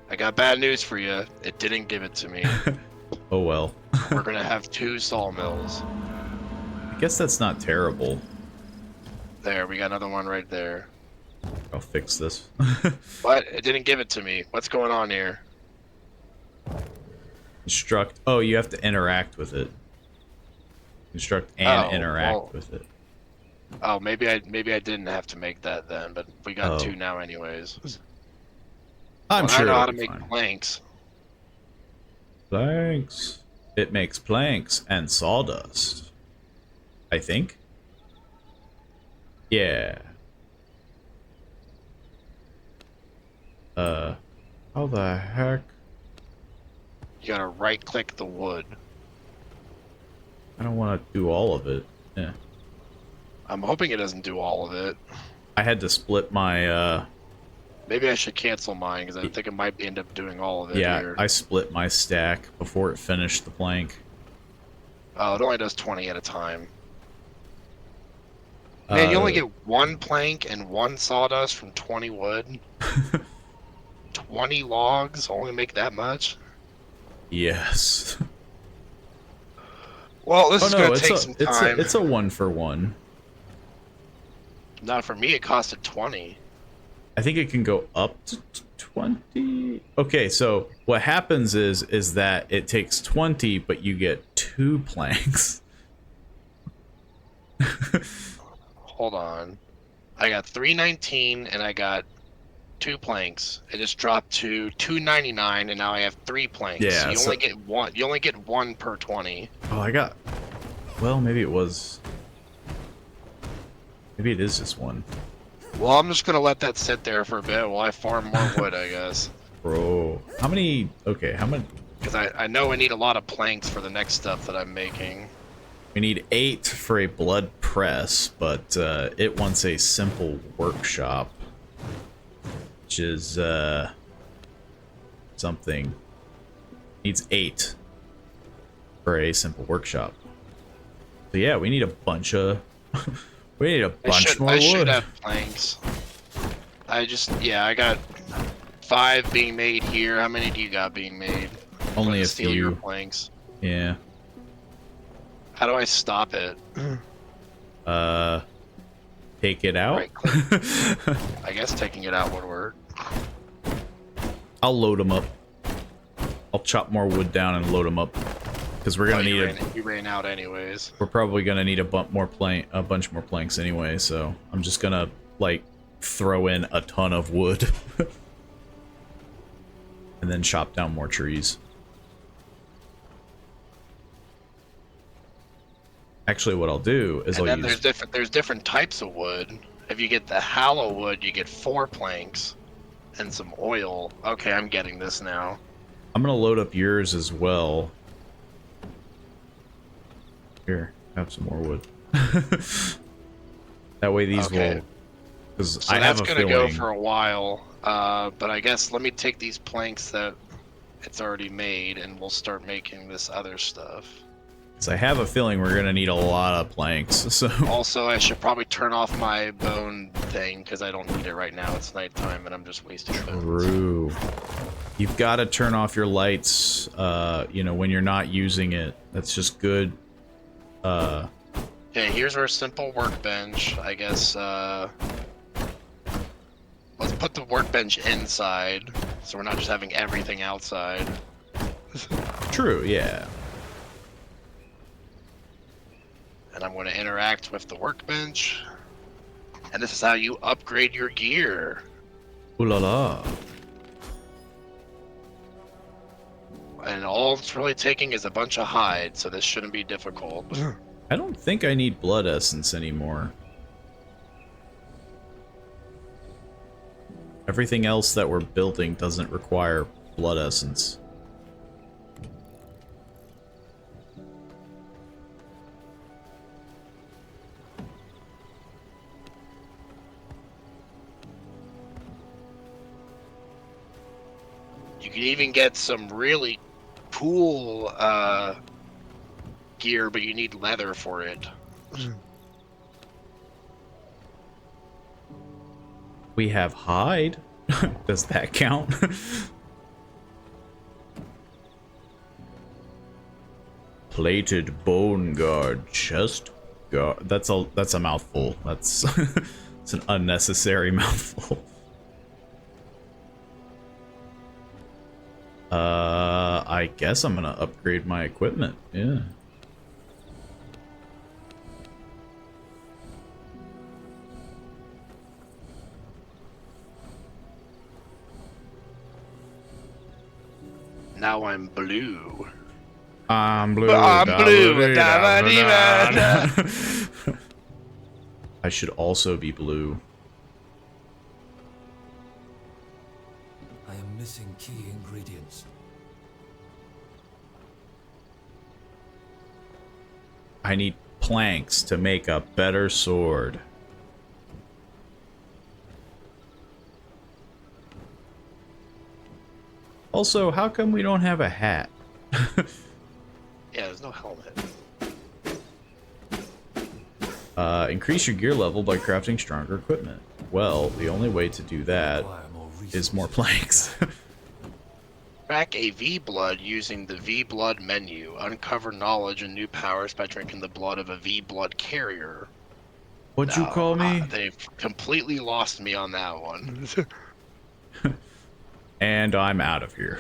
[SPEAKER 3] I got bad news for you. It didn't give it to me.
[SPEAKER 1] Oh well.
[SPEAKER 3] We're going to have 2 sawmills.
[SPEAKER 1] I guess that's not terrible.
[SPEAKER 3] There, we got another one right there.
[SPEAKER 1] I'll fix this.
[SPEAKER 3] But it didn't give it to me. What's going on here?
[SPEAKER 1] Construct. Oh, you have to interact with it. Construct and interact with it.
[SPEAKER 3] Oh, maybe I didn't have to make that then, but we got
[SPEAKER 1] Oh.
[SPEAKER 3] 2 now anyways.
[SPEAKER 1] I'm
[SPEAKER 3] Well,
[SPEAKER 1] sure
[SPEAKER 3] I know how
[SPEAKER 1] it'll
[SPEAKER 3] to
[SPEAKER 1] be
[SPEAKER 3] make
[SPEAKER 1] fine.
[SPEAKER 3] planks.
[SPEAKER 1] Planks. It makes planks and sawdust. I think. Yeah. How the heck?
[SPEAKER 3] You gotta right click the wood.
[SPEAKER 1] I don't want to do all of it. Yeah.
[SPEAKER 3] I'm hoping it doesn't do all of it.
[SPEAKER 1] I had to split my,
[SPEAKER 3] Maybe I should cancel mine because I think it might end up doing all of it
[SPEAKER 1] yeah,
[SPEAKER 3] here.
[SPEAKER 1] I split my stack before it finished the plank.
[SPEAKER 3] Oh, it only does 20 at a time. Man, you only
[SPEAKER 1] Uh,
[SPEAKER 3] get 1 plank and 1 sawdust from 20 wood. 20 logs only make that much?
[SPEAKER 1] Yes.
[SPEAKER 3] Well, this
[SPEAKER 1] Oh
[SPEAKER 3] is
[SPEAKER 1] no,
[SPEAKER 3] gonna take some time.
[SPEAKER 1] it's a 1-for-1.
[SPEAKER 3] Not for me, it costed 20.
[SPEAKER 1] I think it can go up to 20. Okay, so what happens is that it takes 20, but you get 2 planks.
[SPEAKER 3] Hold on. I got 319 and I got 2 planks. It just dropped to 299 and now I have 3 planks.
[SPEAKER 1] Yeah,
[SPEAKER 3] So you
[SPEAKER 1] so-
[SPEAKER 3] only get one. You only get 1 per 20.
[SPEAKER 1] Oh, I got. Well, maybe it was. Maybe it is just 1.
[SPEAKER 3] Well, I'm just gonna let that sit there for a bit while I farm more wood, I guess.
[SPEAKER 1] Bro, how many? Okay, how many?
[SPEAKER 3] Because I know I need a lot of planks for the next stuff that I'm making.
[SPEAKER 1] We need 8 for a blood press, but it wants a simple workshop, which is something. Needs 8 for a simple workshop. So yeah, we need a bunch of. We need a bunch more
[SPEAKER 3] I
[SPEAKER 1] wood.
[SPEAKER 3] should have planks. Yeah, I got 5 being made here. How many do you got being made?
[SPEAKER 1] Only
[SPEAKER 3] I'm
[SPEAKER 1] a
[SPEAKER 3] gonna steal your
[SPEAKER 1] few.
[SPEAKER 3] planks.
[SPEAKER 1] Yeah.
[SPEAKER 3] How do I stop it?
[SPEAKER 1] Take it out.
[SPEAKER 3] Right click. I guess taking it out would work.
[SPEAKER 1] I'll load them up. I'll chop more wood down and load them up, because we're gonna need it.
[SPEAKER 3] You ran out anyways.
[SPEAKER 1] We're probably gonna need a bunch more planks anyway. So I'm just gonna like throw in a ton of wood, and then chop down more trees. Actually, what I'll do is
[SPEAKER 3] And
[SPEAKER 1] I'll
[SPEAKER 3] then
[SPEAKER 1] use.
[SPEAKER 3] there's different types of wood. If you get the hollow wood, you get 4 planks and some oil. Okay, I'm getting this now.
[SPEAKER 1] I'm gonna load up yours as well. Here, have some more wood. That way these
[SPEAKER 3] Okay.
[SPEAKER 1] will. Because
[SPEAKER 3] So
[SPEAKER 1] I have
[SPEAKER 3] that's
[SPEAKER 1] a
[SPEAKER 3] gonna
[SPEAKER 1] feeling.
[SPEAKER 3] go for a while. But I guess let me take these planks that it's already made, and we'll start making this other stuff.
[SPEAKER 1] 'Cause I have a feeling we're gonna need a lot of planks. So.
[SPEAKER 3] Also, I should probably turn off my bone thing because I don't need it right now. It's nighttime, and I'm just wasting bones.
[SPEAKER 1] True. You've got to turn off your lights, you know, when you're not using it. That's just good.
[SPEAKER 3] Okay, here's our simple workbench. I guess put the workbench inside, so we're not just having everything outside.
[SPEAKER 1] True, yeah.
[SPEAKER 3] And I'm going to interact with the workbench. And this is how you upgrade your gear.
[SPEAKER 1] Ooh la la.
[SPEAKER 3] And all it's really taking is a bunch of hide, so this shouldn't be difficult.
[SPEAKER 1] I don't think I need blood essence anymore. Everything else that we're building doesn't require blood essence.
[SPEAKER 3] You can even get some really cool gear, but you need leather for it.
[SPEAKER 1] We have hide. Does that count? Plated bone guard chest guard. That's a mouthful. That's it's an unnecessary mouthful. I guess I'm gonna upgrade my equipment. Yeah.
[SPEAKER 3] Now I'm blue.
[SPEAKER 1] I'm blue.
[SPEAKER 3] I'm blue.
[SPEAKER 1] I should also be blue.
[SPEAKER 4] I am missing key ingredients.
[SPEAKER 1] I need planks to make a better sword. Also, how come we don't have a hat?
[SPEAKER 3] Yeah, there's no helmet.
[SPEAKER 1] Increase your gear level by crafting stronger equipment. Well, the only way to do that
[SPEAKER 4] Acquire more
[SPEAKER 1] is more
[SPEAKER 4] resources.
[SPEAKER 1] planks.
[SPEAKER 3] Crack a V-Blood using the V-Blood menu. Uncover knowledge and new powers by drinking the blood of a V-Blood carrier.
[SPEAKER 1] What'd you call me?
[SPEAKER 3] They've completely lost me on that one.
[SPEAKER 1] And I'm out of here.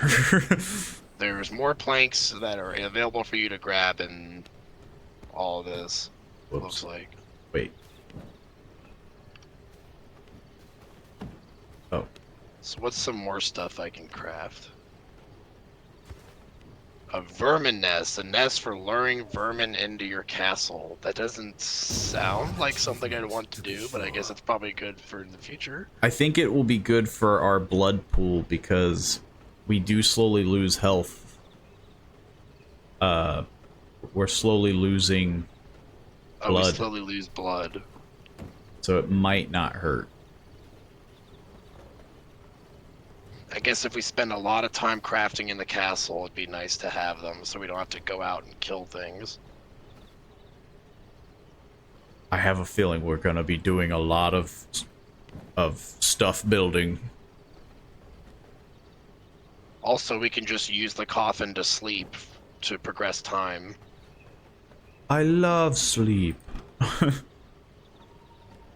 [SPEAKER 3] There's more planks that are available for you to grab in all of this.
[SPEAKER 1] Whoops.
[SPEAKER 3] Looks like.
[SPEAKER 1] Wait. Oh.
[SPEAKER 3] So what's some more stuff I can craft? A vermin nest, a nest for luring vermin into your castle. That doesn't sound like something I'd want to do, but I guess it's probably good for the future.
[SPEAKER 1] I think it will be good for our blood pool because we do slowly lose health. We're slowly losing
[SPEAKER 3] Oh, we
[SPEAKER 1] blood,
[SPEAKER 3] slowly lose blood.
[SPEAKER 1] so it might not hurt.
[SPEAKER 3] I guess if we spend a lot of time crafting in the castle, it'd be nice to have them so we don't have to go out and kill things.
[SPEAKER 1] I have a feeling we're gonna be doing a lot of stuff building.
[SPEAKER 3] Also, we can just use the coffin to sleep to progress time.
[SPEAKER 1] I love sleep.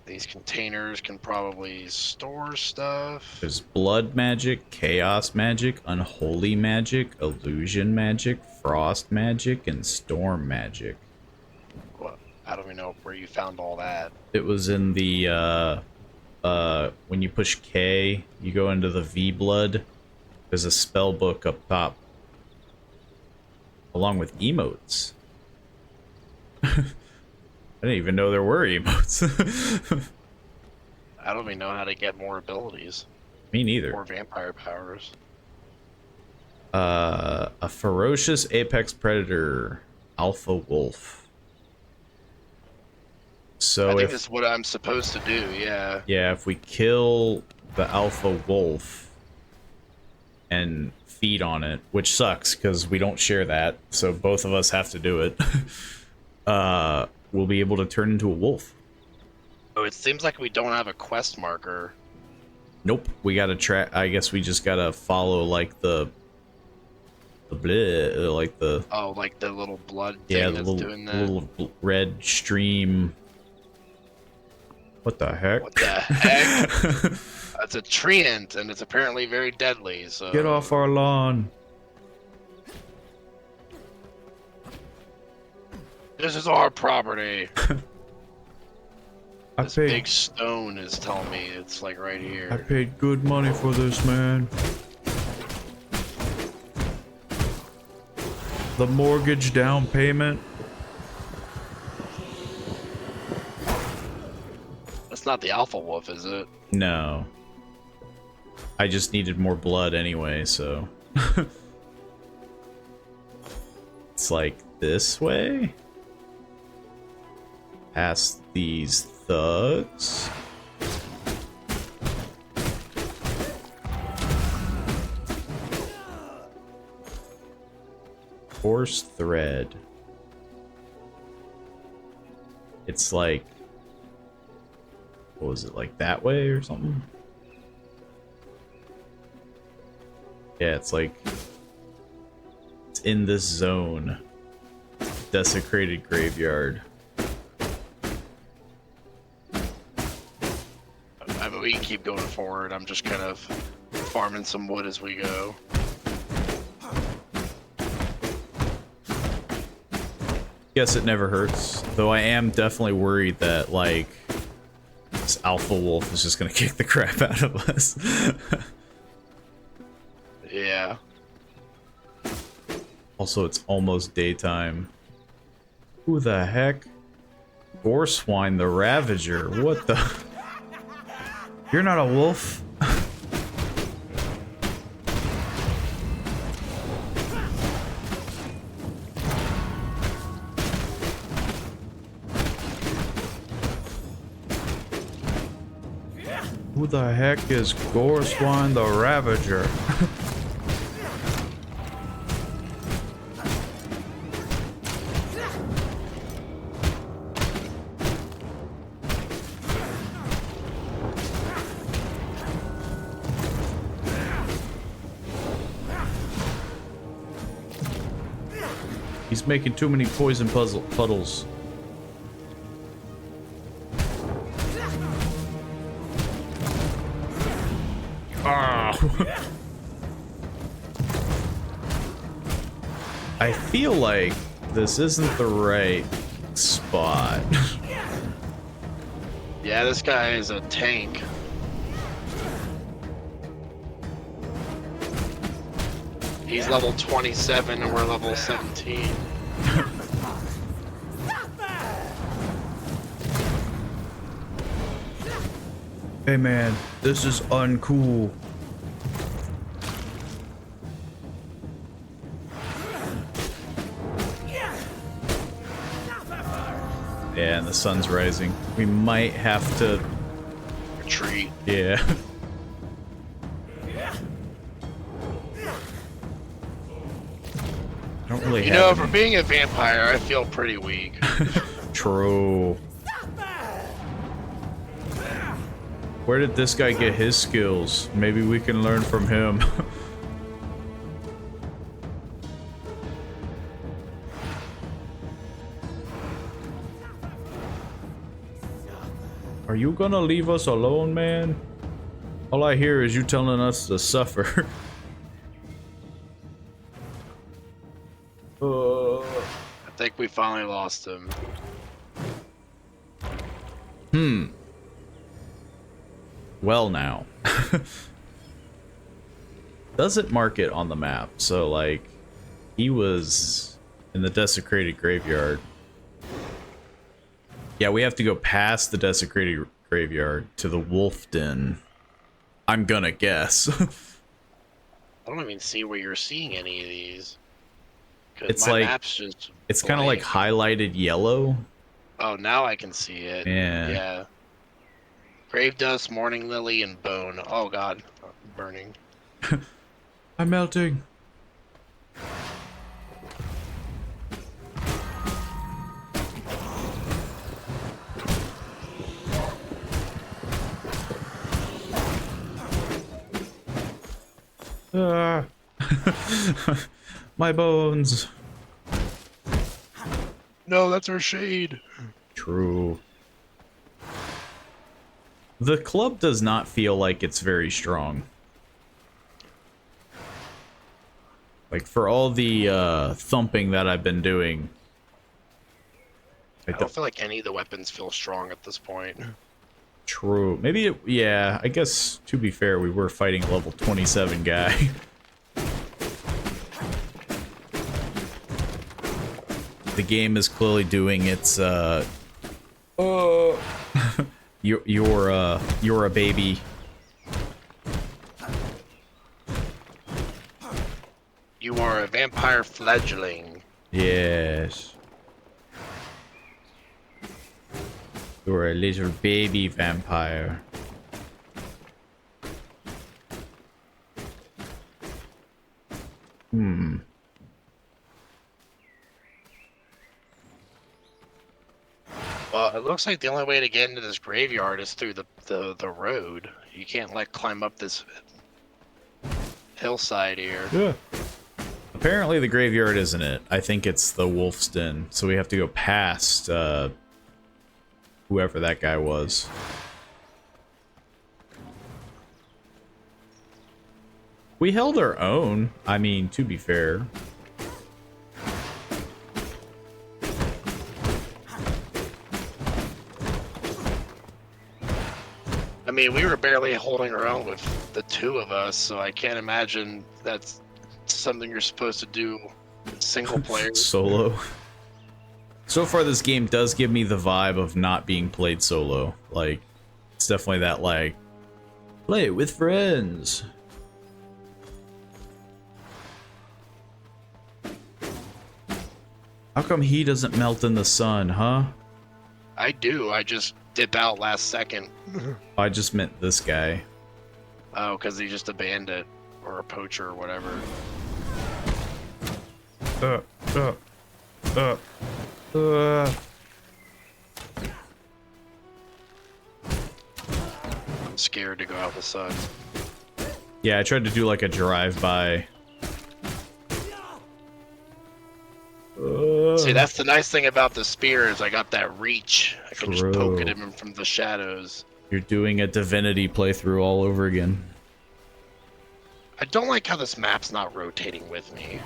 [SPEAKER 3] These containers can probably store stuff.
[SPEAKER 1] There's blood magic, chaos magic, unholy magic, illusion magic, frost magic, and storm magic.
[SPEAKER 3] Well, I don't even know where you found all that.
[SPEAKER 1] It was in the when you push K, you go into the V blood. There's a spell book up top, along with emotes. I didn't even know there were emotes.
[SPEAKER 3] I don't even know how to get more abilities.
[SPEAKER 1] Me neither.
[SPEAKER 3] More vampire powers.
[SPEAKER 1] A ferocious apex predator, alpha wolf. So
[SPEAKER 3] I think
[SPEAKER 1] if
[SPEAKER 3] this is what I'm supposed to do, yeah.
[SPEAKER 1] yeah, if we kill the alpha wolf and feed on it, which sucks because we don't share that, so both of us have to do it. We'll be able to turn into a wolf.
[SPEAKER 3] Oh, it seems like we don't have a quest marker.
[SPEAKER 1] Nope, we gotta track. I guess we just gotta follow like the bleh, like the
[SPEAKER 3] Oh, like the little blood thing
[SPEAKER 1] the
[SPEAKER 3] that's doing that?
[SPEAKER 1] little red stream. What the heck?
[SPEAKER 3] What the heck? That's a treant, and it's apparently very deadly. So
[SPEAKER 1] Get off our lawn.
[SPEAKER 3] This is our property.
[SPEAKER 1] I
[SPEAKER 3] This
[SPEAKER 1] paid
[SPEAKER 3] big stone is telling me it's like right
[SPEAKER 1] I
[SPEAKER 3] here.
[SPEAKER 1] paid good money for this, man. The mortgage down payment.
[SPEAKER 3] That's not the alpha wolf, is it?
[SPEAKER 1] No. I just needed more blood anyway, so. It's like this way? Past these thugs? Horse thread. It's like, what was it, like that way or something? Yeah, it's like, it's in this zone. Desecrated graveyard.
[SPEAKER 3] I mean, we can keep going forward. I'm just kind of farming some wood as we go.
[SPEAKER 1] Guess it never hurts. Though I am definitely worried that, like, this alpha wolf is just gonna kick the crap out of us.
[SPEAKER 3] Yeah.
[SPEAKER 1] Also, it's almost daytime. Who the heck? Goreswine the Ravager. What the? You're not a wolf? Who the heck is Goreswine the Ravager? He's making too many poison puddles. I feel like this isn't the right spot.
[SPEAKER 3] Yeah, this guy is a tank. He's level 27 and we're level 17.
[SPEAKER 1] Hey man, this is uncool. Yeah, and the sun's rising. We might have to...
[SPEAKER 3] Retreat.
[SPEAKER 1] Yeah. I don't really
[SPEAKER 3] You
[SPEAKER 1] have
[SPEAKER 3] know,
[SPEAKER 1] any-
[SPEAKER 3] for being a vampire, I feel pretty weak.
[SPEAKER 1] True. Where did this guy get his skills? Maybe we can learn from him. Are you gonna leave us alone, man? All I hear is you telling us to suffer.
[SPEAKER 3] I think we finally lost him.
[SPEAKER 1] Well now. Doesn't mark it on the map, so like he was in the desecrated graveyard. Yeah, we have to go past the desecrated graveyard to the wolf den. I'm gonna guess.
[SPEAKER 3] I don't even see where you're seeing any of these. 'Cause
[SPEAKER 1] It's
[SPEAKER 3] my
[SPEAKER 1] like-
[SPEAKER 3] map's just
[SPEAKER 1] It's kind of like
[SPEAKER 3] blank.
[SPEAKER 1] highlighted yellow.
[SPEAKER 3] Oh, now I can see it.
[SPEAKER 1] Yeah.
[SPEAKER 3] Yeah. Grave dust, morning lily, and bone. Oh god, burning.
[SPEAKER 1] I'm melting. Ah. My bones.
[SPEAKER 3] No, that's our shade.
[SPEAKER 1] True. The club does not feel like it's very strong. Like, for all the thumping that I've been doing,
[SPEAKER 3] I don't feel like any of the weapons feel strong at this point.
[SPEAKER 1] True. Maybe yeah, I guess, to be fair, we were fighting a level 27 guy. The game is clearly doing its, you're a baby.
[SPEAKER 3] You are a vampire fledgling.
[SPEAKER 1] Yes. You're a little baby vampire.
[SPEAKER 3] Well, it looks like the only way to get into this graveyard is through the road. You can't like climb up this hillside here.
[SPEAKER 1] Yeah. Apparently the graveyard isn't it. I think it's the Wolf's Den, so we have to go past whoever that guy was. We held our own. I mean, to be fair.
[SPEAKER 3] I mean, we were barely holding our own with the two of us, so I can't imagine that's something you're supposed to do single player.
[SPEAKER 1] Solo. So far, this game does give me the vibe of not being played solo. Like, it's definitely that, like, play it with friends. How come he doesn't melt in the sun, huh?
[SPEAKER 3] I do. I just dip out last second.
[SPEAKER 1] I just meant this guy.
[SPEAKER 3] Oh, because he's just a bandit or a poacher or whatever. I'm scared to go out in the sun.
[SPEAKER 1] Yeah, I tried to do like a drive-by.
[SPEAKER 3] See, that's the nice thing about the spear is I got that reach. I can just poke at him from the shadows.
[SPEAKER 1] You're doing a Divinity playthrough all over again.
[SPEAKER 3] I don't like how this map's not rotating with me.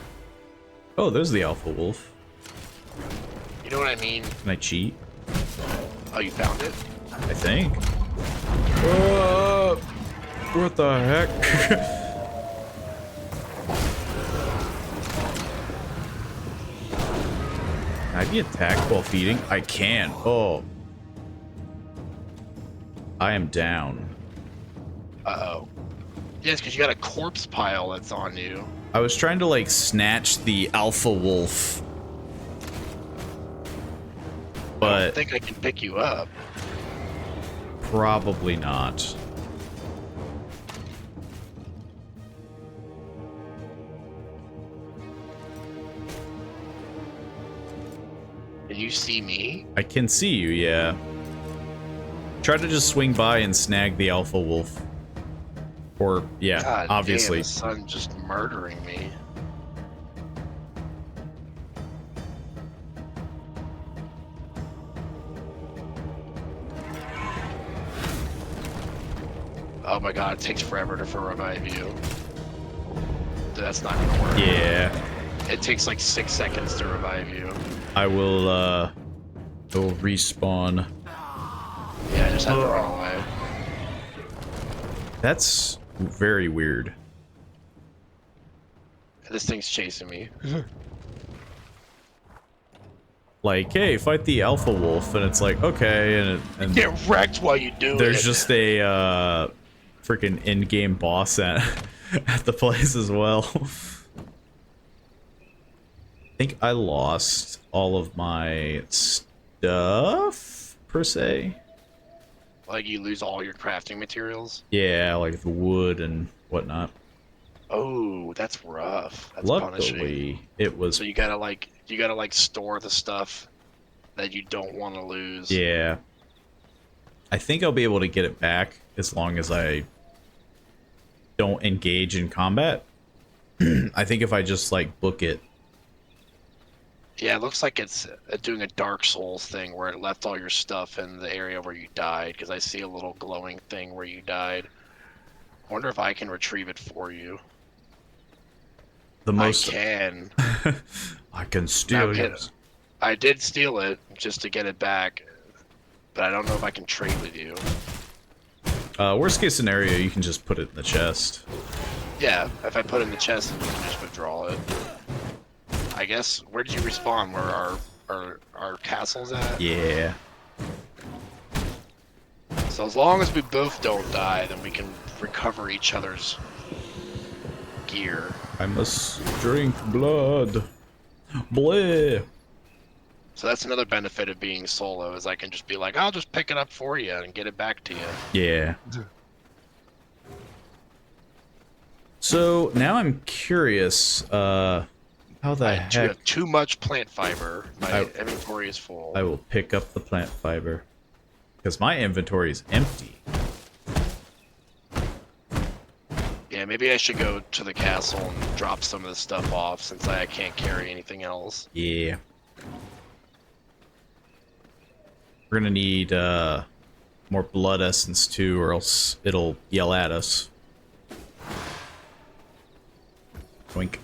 [SPEAKER 1] Oh, there's the Alpha Wolf.
[SPEAKER 3] You know what I mean?
[SPEAKER 1] Can I cheat?
[SPEAKER 3] Oh, you found it?
[SPEAKER 1] I think. What the heck? Can I be attacked while feeding? I can. Oh. I am down.
[SPEAKER 3] Uh-oh. Yes, because you got a corpse pile that's on you.
[SPEAKER 1] I was trying to, like, snatch the Alpha Wolf.
[SPEAKER 3] I
[SPEAKER 1] But
[SPEAKER 3] think I can pick you up.
[SPEAKER 1] probably not.
[SPEAKER 3] Can you see me?
[SPEAKER 1] I can see you, yeah. Try to just swing by and snag the Alpha Wolf. Or, yeah,
[SPEAKER 3] God
[SPEAKER 1] obviously.
[SPEAKER 3] damn, the sun's just murdering me. Oh my god, it takes forever to revive you. That's not gonna work.
[SPEAKER 1] Yeah.
[SPEAKER 3] It takes like 6 seconds to revive you.
[SPEAKER 1] I will respawn.
[SPEAKER 3] Yeah, I just had to run away.
[SPEAKER 1] That's very weird.
[SPEAKER 3] This thing's chasing me.
[SPEAKER 1] Like, hey, fight the Alpha Wolf, and it's like, okay, and
[SPEAKER 3] Get wrecked while you do
[SPEAKER 1] there's
[SPEAKER 3] it.
[SPEAKER 1] just a freaking in-game boss at at the place as well. I think I lost all of my stuff, per se.
[SPEAKER 3] Like you lose all your crafting materials.
[SPEAKER 1] Yeah, like the wood and whatnot.
[SPEAKER 3] Oh, that's rough. That's punishing.
[SPEAKER 1] Luckily, it was...
[SPEAKER 3] So you gotta like store the stuff that you don't want to lose.
[SPEAKER 1] Yeah. I think I'll be able to get it back as long as I don't engage in combat. I think if I just, like, book it,
[SPEAKER 3] Yeah, it looks like it's doing a Dark Souls thing where it left all your stuff in the area where you died, because I see a little glowing thing where you died. I wonder if I can retrieve it for you.
[SPEAKER 1] The
[SPEAKER 3] I
[SPEAKER 1] most
[SPEAKER 3] can.
[SPEAKER 1] I can
[SPEAKER 3] Now,
[SPEAKER 1] steal you.
[SPEAKER 3] I did steal it just to get it back, but I don't know if I can trade with you.
[SPEAKER 1] Worst case scenario, you can just put it in the chest.
[SPEAKER 3] Yeah, if I put it in the chest, then you can just withdraw it. I guess, where did you respawn? Where our castle's at?
[SPEAKER 1] Yeah.
[SPEAKER 3] So as long as we both don't die, then we can recover each other's gear.
[SPEAKER 1] I must drink blood. Bleh.
[SPEAKER 3] So that's another benefit of being solo, is I can just be like, I'll just pick it up for you and get it back to you.
[SPEAKER 1] Yeah. So now I'm curious, how the
[SPEAKER 3] I
[SPEAKER 1] heck
[SPEAKER 3] have too much plant fiber. My
[SPEAKER 1] I-
[SPEAKER 3] inventory is full.
[SPEAKER 1] I will pick up the plant fiber. Because my inventory is empty.
[SPEAKER 3] Yeah, maybe I should go to the castle and drop some of this stuff off, since I can't carry anything else.
[SPEAKER 1] Yeah. We're gonna need more blood essence too, or else it'll yell at us. Oink.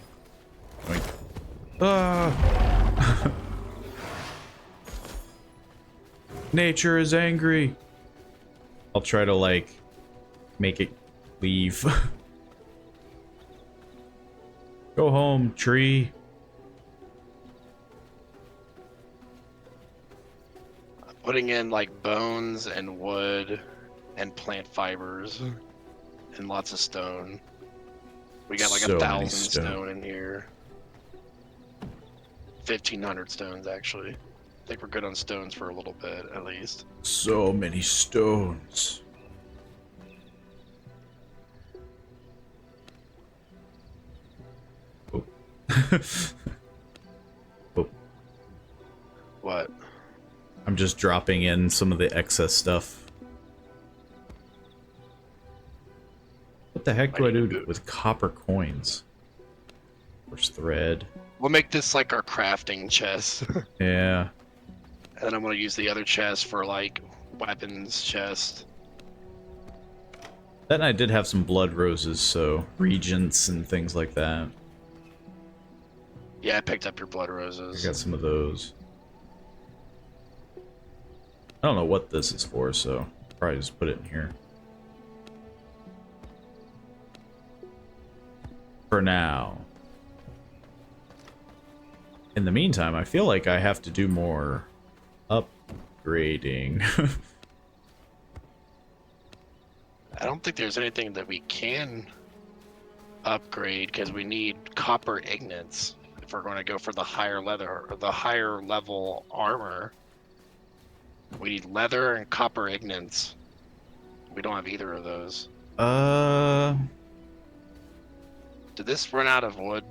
[SPEAKER 1] Oink. Ah! Nature is angry. I'll try to, like, make it leave. Go home, tree.
[SPEAKER 3] Putting in like bones and wood and plant fibers and lots of stone. We got like
[SPEAKER 1] So many
[SPEAKER 3] 1,000
[SPEAKER 1] stone.
[SPEAKER 3] stone in here. 1,500 stones actually. I think we're good on stones for a little bit at least.
[SPEAKER 1] So many stones. Oh. Oh.
[SPEAKER 3] What?
[SPEAKER 1] I'm just dropping in some of the excess stuff. What the heck do I do with copper coins? Where's thread?
[SPEAKER 3] We'll make this like our crafting chest.
[SPEAKER 1] Yeah.
[SPEAKER 3] And then I'm gonna use the other chest for like weapons chest.
[SPEAKER 1] Then I did have some blood roses, so regents and things like that.
[SPEAKER 3] Yeah, I picked up your blood
[SPEAKER 1] I
[SPEAKER 3] roses.
[SPEAKER 1] got some of those. I don't know what this is for, so probably just put it in here. For now. In the meantime, I feel like I have to do more upgrading.
[SPEAKER 3] I don't think there's anything that we can upgrade because we need copper ignits if we're going to go for the higher leather or the higher level armor. We need leather and copper ignits. We don't have either of those. Did this run out of wood?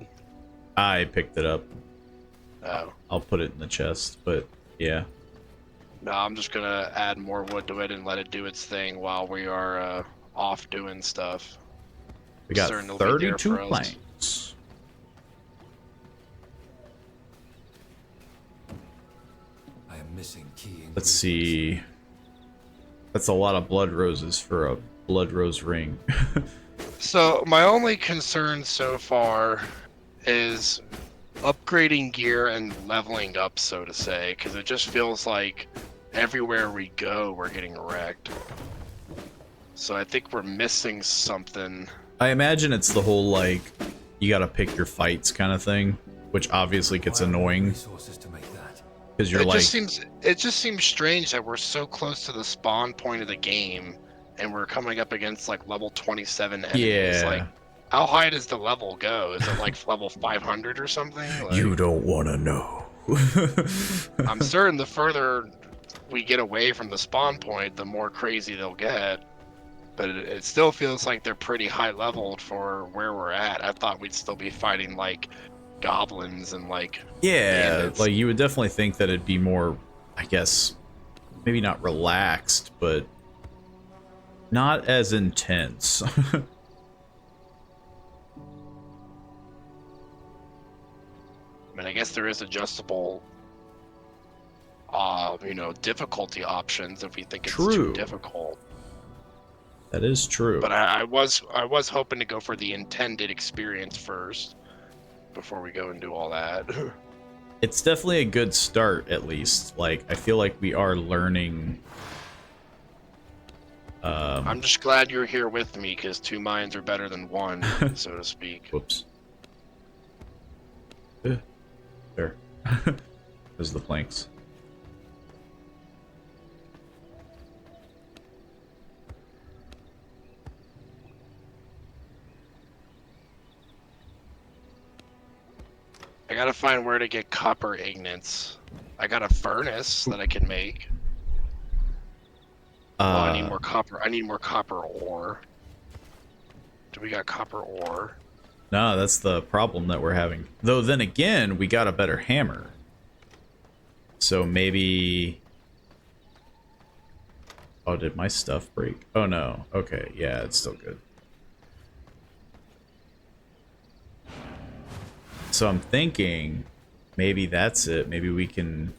[SPEAKER 1] I picked it up.
[SPEAKER 3] Oh.
[SPEAKER 1] I'll put it in the chest, but yeah.
[SPEAKER 3] No, I'm just gonna add more wood to it and let it do its thing while we are off doing stuff.
[SPEAKER 1] We got
[SPEAKER 3] Certain it'll be there
[SPEAKER 1] 32
[SPEAKER 3] for us.
[SPEAKER 1] planks.
[SPEAKER 4] I am missing key ingredients.
[SPEAKER 1] Let's see. That's a lot of blood roses for a blood rose ring.
[SPEAKER 3] So my only concern so far is upgrading gear and leveling up, so to say, because it just feels like everywhere we go, we're getting wrecked. So I think we're missing something.
[SPEAKER 1] I imagine it's the whole, like, you gotta pick your fights kind of thing, which obviously gets
[SPEAKER 4] Why are there
[SPEAKER 1] annoying,
[SPEAKER 4] resources to make that?
[SPEAKER 1] because you're
[SPEAKER 3] It
[SPEAKER 1] like,
[SPEAKER 3] just seems strange that we're so close to the spawn point of the game, and we're coming up against like level 27 enemies.
[SPEAKER 1] yeah,
[SPEAKER 3] Like, how high does the level go? Is it like level 500 or something? Like,
[SPEAKER 1] you don't want to know.
[SPEAKER 3] I'm certain the further we get away from the spawn point, the more crazy they'll get. But it still feels like they're pretty high leveled for where we're at. I thought we'd still be fighting like goblins and like
[SPEAKER 1] Yeah,
[SPEAKER 3] bandits.
[SPEAKER 1] like you would definitely think that it'd be more, I guess, maybe not relaxed, but not as intense.
[SPEAKER 3] I mean, I guess there is adjustable, difficulty options if we think it's
[SPEAKER 1] True.
[SPEAKER 3] too difficult.
[SPEAKER 1] That is true.
[SPEAKER 3] But I was hoping to go for the intended experience first before we go and do all that.
[SPEAKER 1] It's definitely a good start, at least. Like, I feel like we are learning.
[SPEAKER 3] I'm just glad you're here with me, because 2 minds are better than 1, so to speak.
[SPEAKER 1] Whoops. There. There's the planks.
[SPEAKER 3] I gotta find where to get copper ignites. I got a furnace that I can make. I need more copper. I need more copper ore. Do we got copper ore?
[SPEAKER 1] No, that's the problem that we're having. Though then again, we got a better hammer. So maybe... Oh, did my stuff break? Oh no. Okay, yeah, it's still good. So I'm thinking maybe that's it. Maybe we can...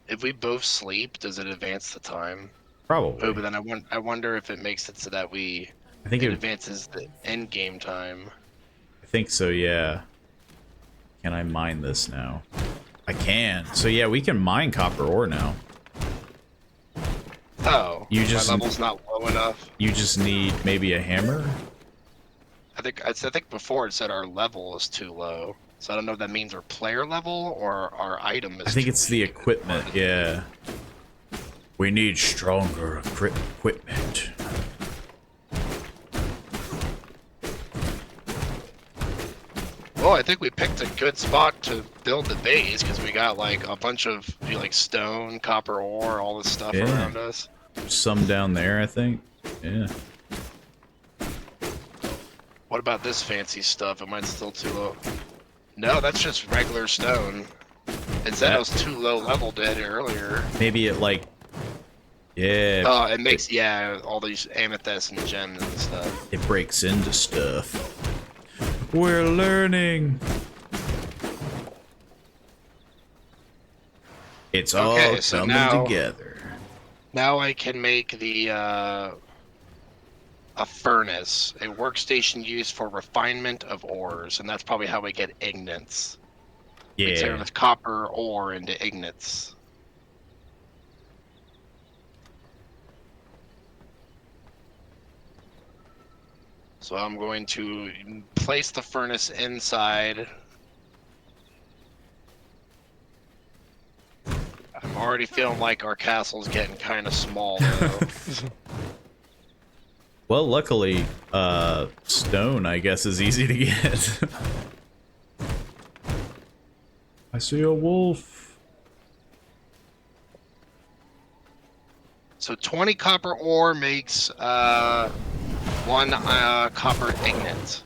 [SPEAKER 3] If we both sleep, does it advance the time?
[SPEAKER 1] Probably.
[SPEAKER 3] Oh, but then I wonder if it makes it so that it advances the end game time.
[SPEAKER 1] I think so, yeah. Can I mine this now? I can. So yeah, we can mine copper ore now.
[SPEAKER 3] Oh,
[SPEAKER 1] You just-
[SPEAKER 3] my level's not low enough.
[SPEAKER 1] You just need maybe a hammer?
[SPEAKER 3] I think before it said our level is too low. So I don't know if that means our player level or our item is
[SPEAKER 1] I think
[SPEAKER 3] too
[SPEAKER 1] it's the
[SPEAKER 3] weak.
[SPEAKER 1] equipment, yeah. We need stronger equipment.
[SPEAKER 3] Well, I think we picked a good spot to build the base because we got like a bunch of stone, copper ore, all this stuff
[SPEAKER 1] Yeah.
[SPEAKER 3] around us.
[SPEAKER 1] Some down there, I think. Yeah.
[SPEAKER 3] What about this fancy stuff? Am I still too low? No, that's just regular stone. It said I was too low level to hit it earlier.
[SPEAKER 1] Maybe it like... Yeah.
[SPEAKER 3] Oh, it makes, all these amethysts and gems and stuff.
[SPEAKER 1] It breaks into stuff. We're learning. It's
[SPEAKER 3] Okay,
[SPEAKER 1] all
[SPEAKER 3] so
[SPEAKER 1] coming
[SPEAKER 3] now-
[SPEAKER 1] together.
[SPEAKER 3] Now I can make the, a furnace, a workstation used for refinement of ores, and that's probably how we get ignites. We turn
[SPEAKER 1] Yeah.
[SPEAKER 3] with copper ore into ignites. So I'm going to place the furnace inside. I'm already feeling like our castle's getting kind of small though.
[SPEAKER 1] Well, luckily, stone, I guess, is easy to get. I see a wolf.
[SPEAKER 3] So 20 copper ore makes 1 copper ignite.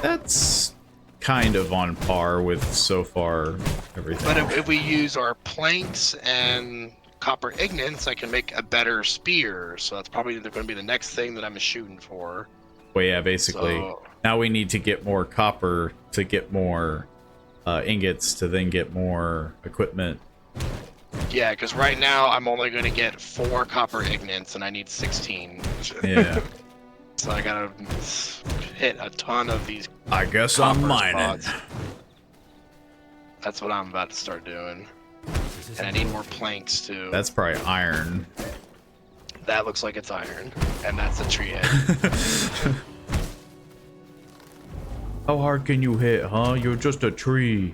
[SPEAKER 1] That's kind of on par with so far everything.
[SPEAKER 3] But if we use our planks and copper ignites, I can make a better spear. So that's probably going to be the next thing that I'm shooting for.
[SPEAKER 1] Well, yeah, basically.
[SPEAKER 3] So-
[SPEAKER 1] Now we need to get more copper to get more ingots to then get more equipment.
[SPEAKER 3] Yeah, because right now I'm only going to get 4 copper ignites and I need 16.
[SPEAKER 1] Yeah.
[SPEAKER 3] So I gotta hit a ton of these.
[SPEAKER 1] I guess
[SPEAKER 3] copper
[SPEAKER 1] I'm mining.
[SPEAKER 3] spots. That's what I'm about to start doing. And I need more planks too.
[SPEAKER 1] That's probably iron.
[SPEAKER 3] That looks like it's iron. And that's a tree head.
[SPEAKER 1] How hard can you hit, huh? You're just a tree.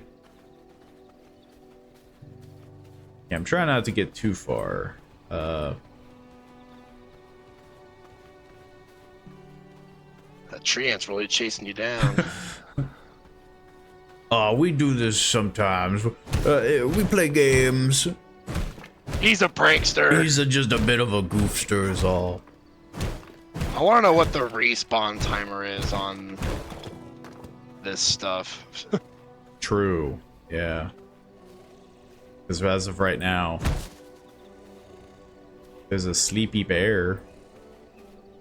[SPEAKER 1] Yeah, I'm trying not to get too far.
[SPEAKER 3] That tree ant's really chasing you down.
[SPEAKER 1] We do this sometimes. We play games.
[SPEAKER 3] He's a prankster.
[SPEAKER 1] He's just a bit of a goofster is all.
[SPEAKER 3] I want to know what the respawn timer is on this stuff.
[SPEAKER 1] True. Yeah. Because as of right now, there's a sleepy bear.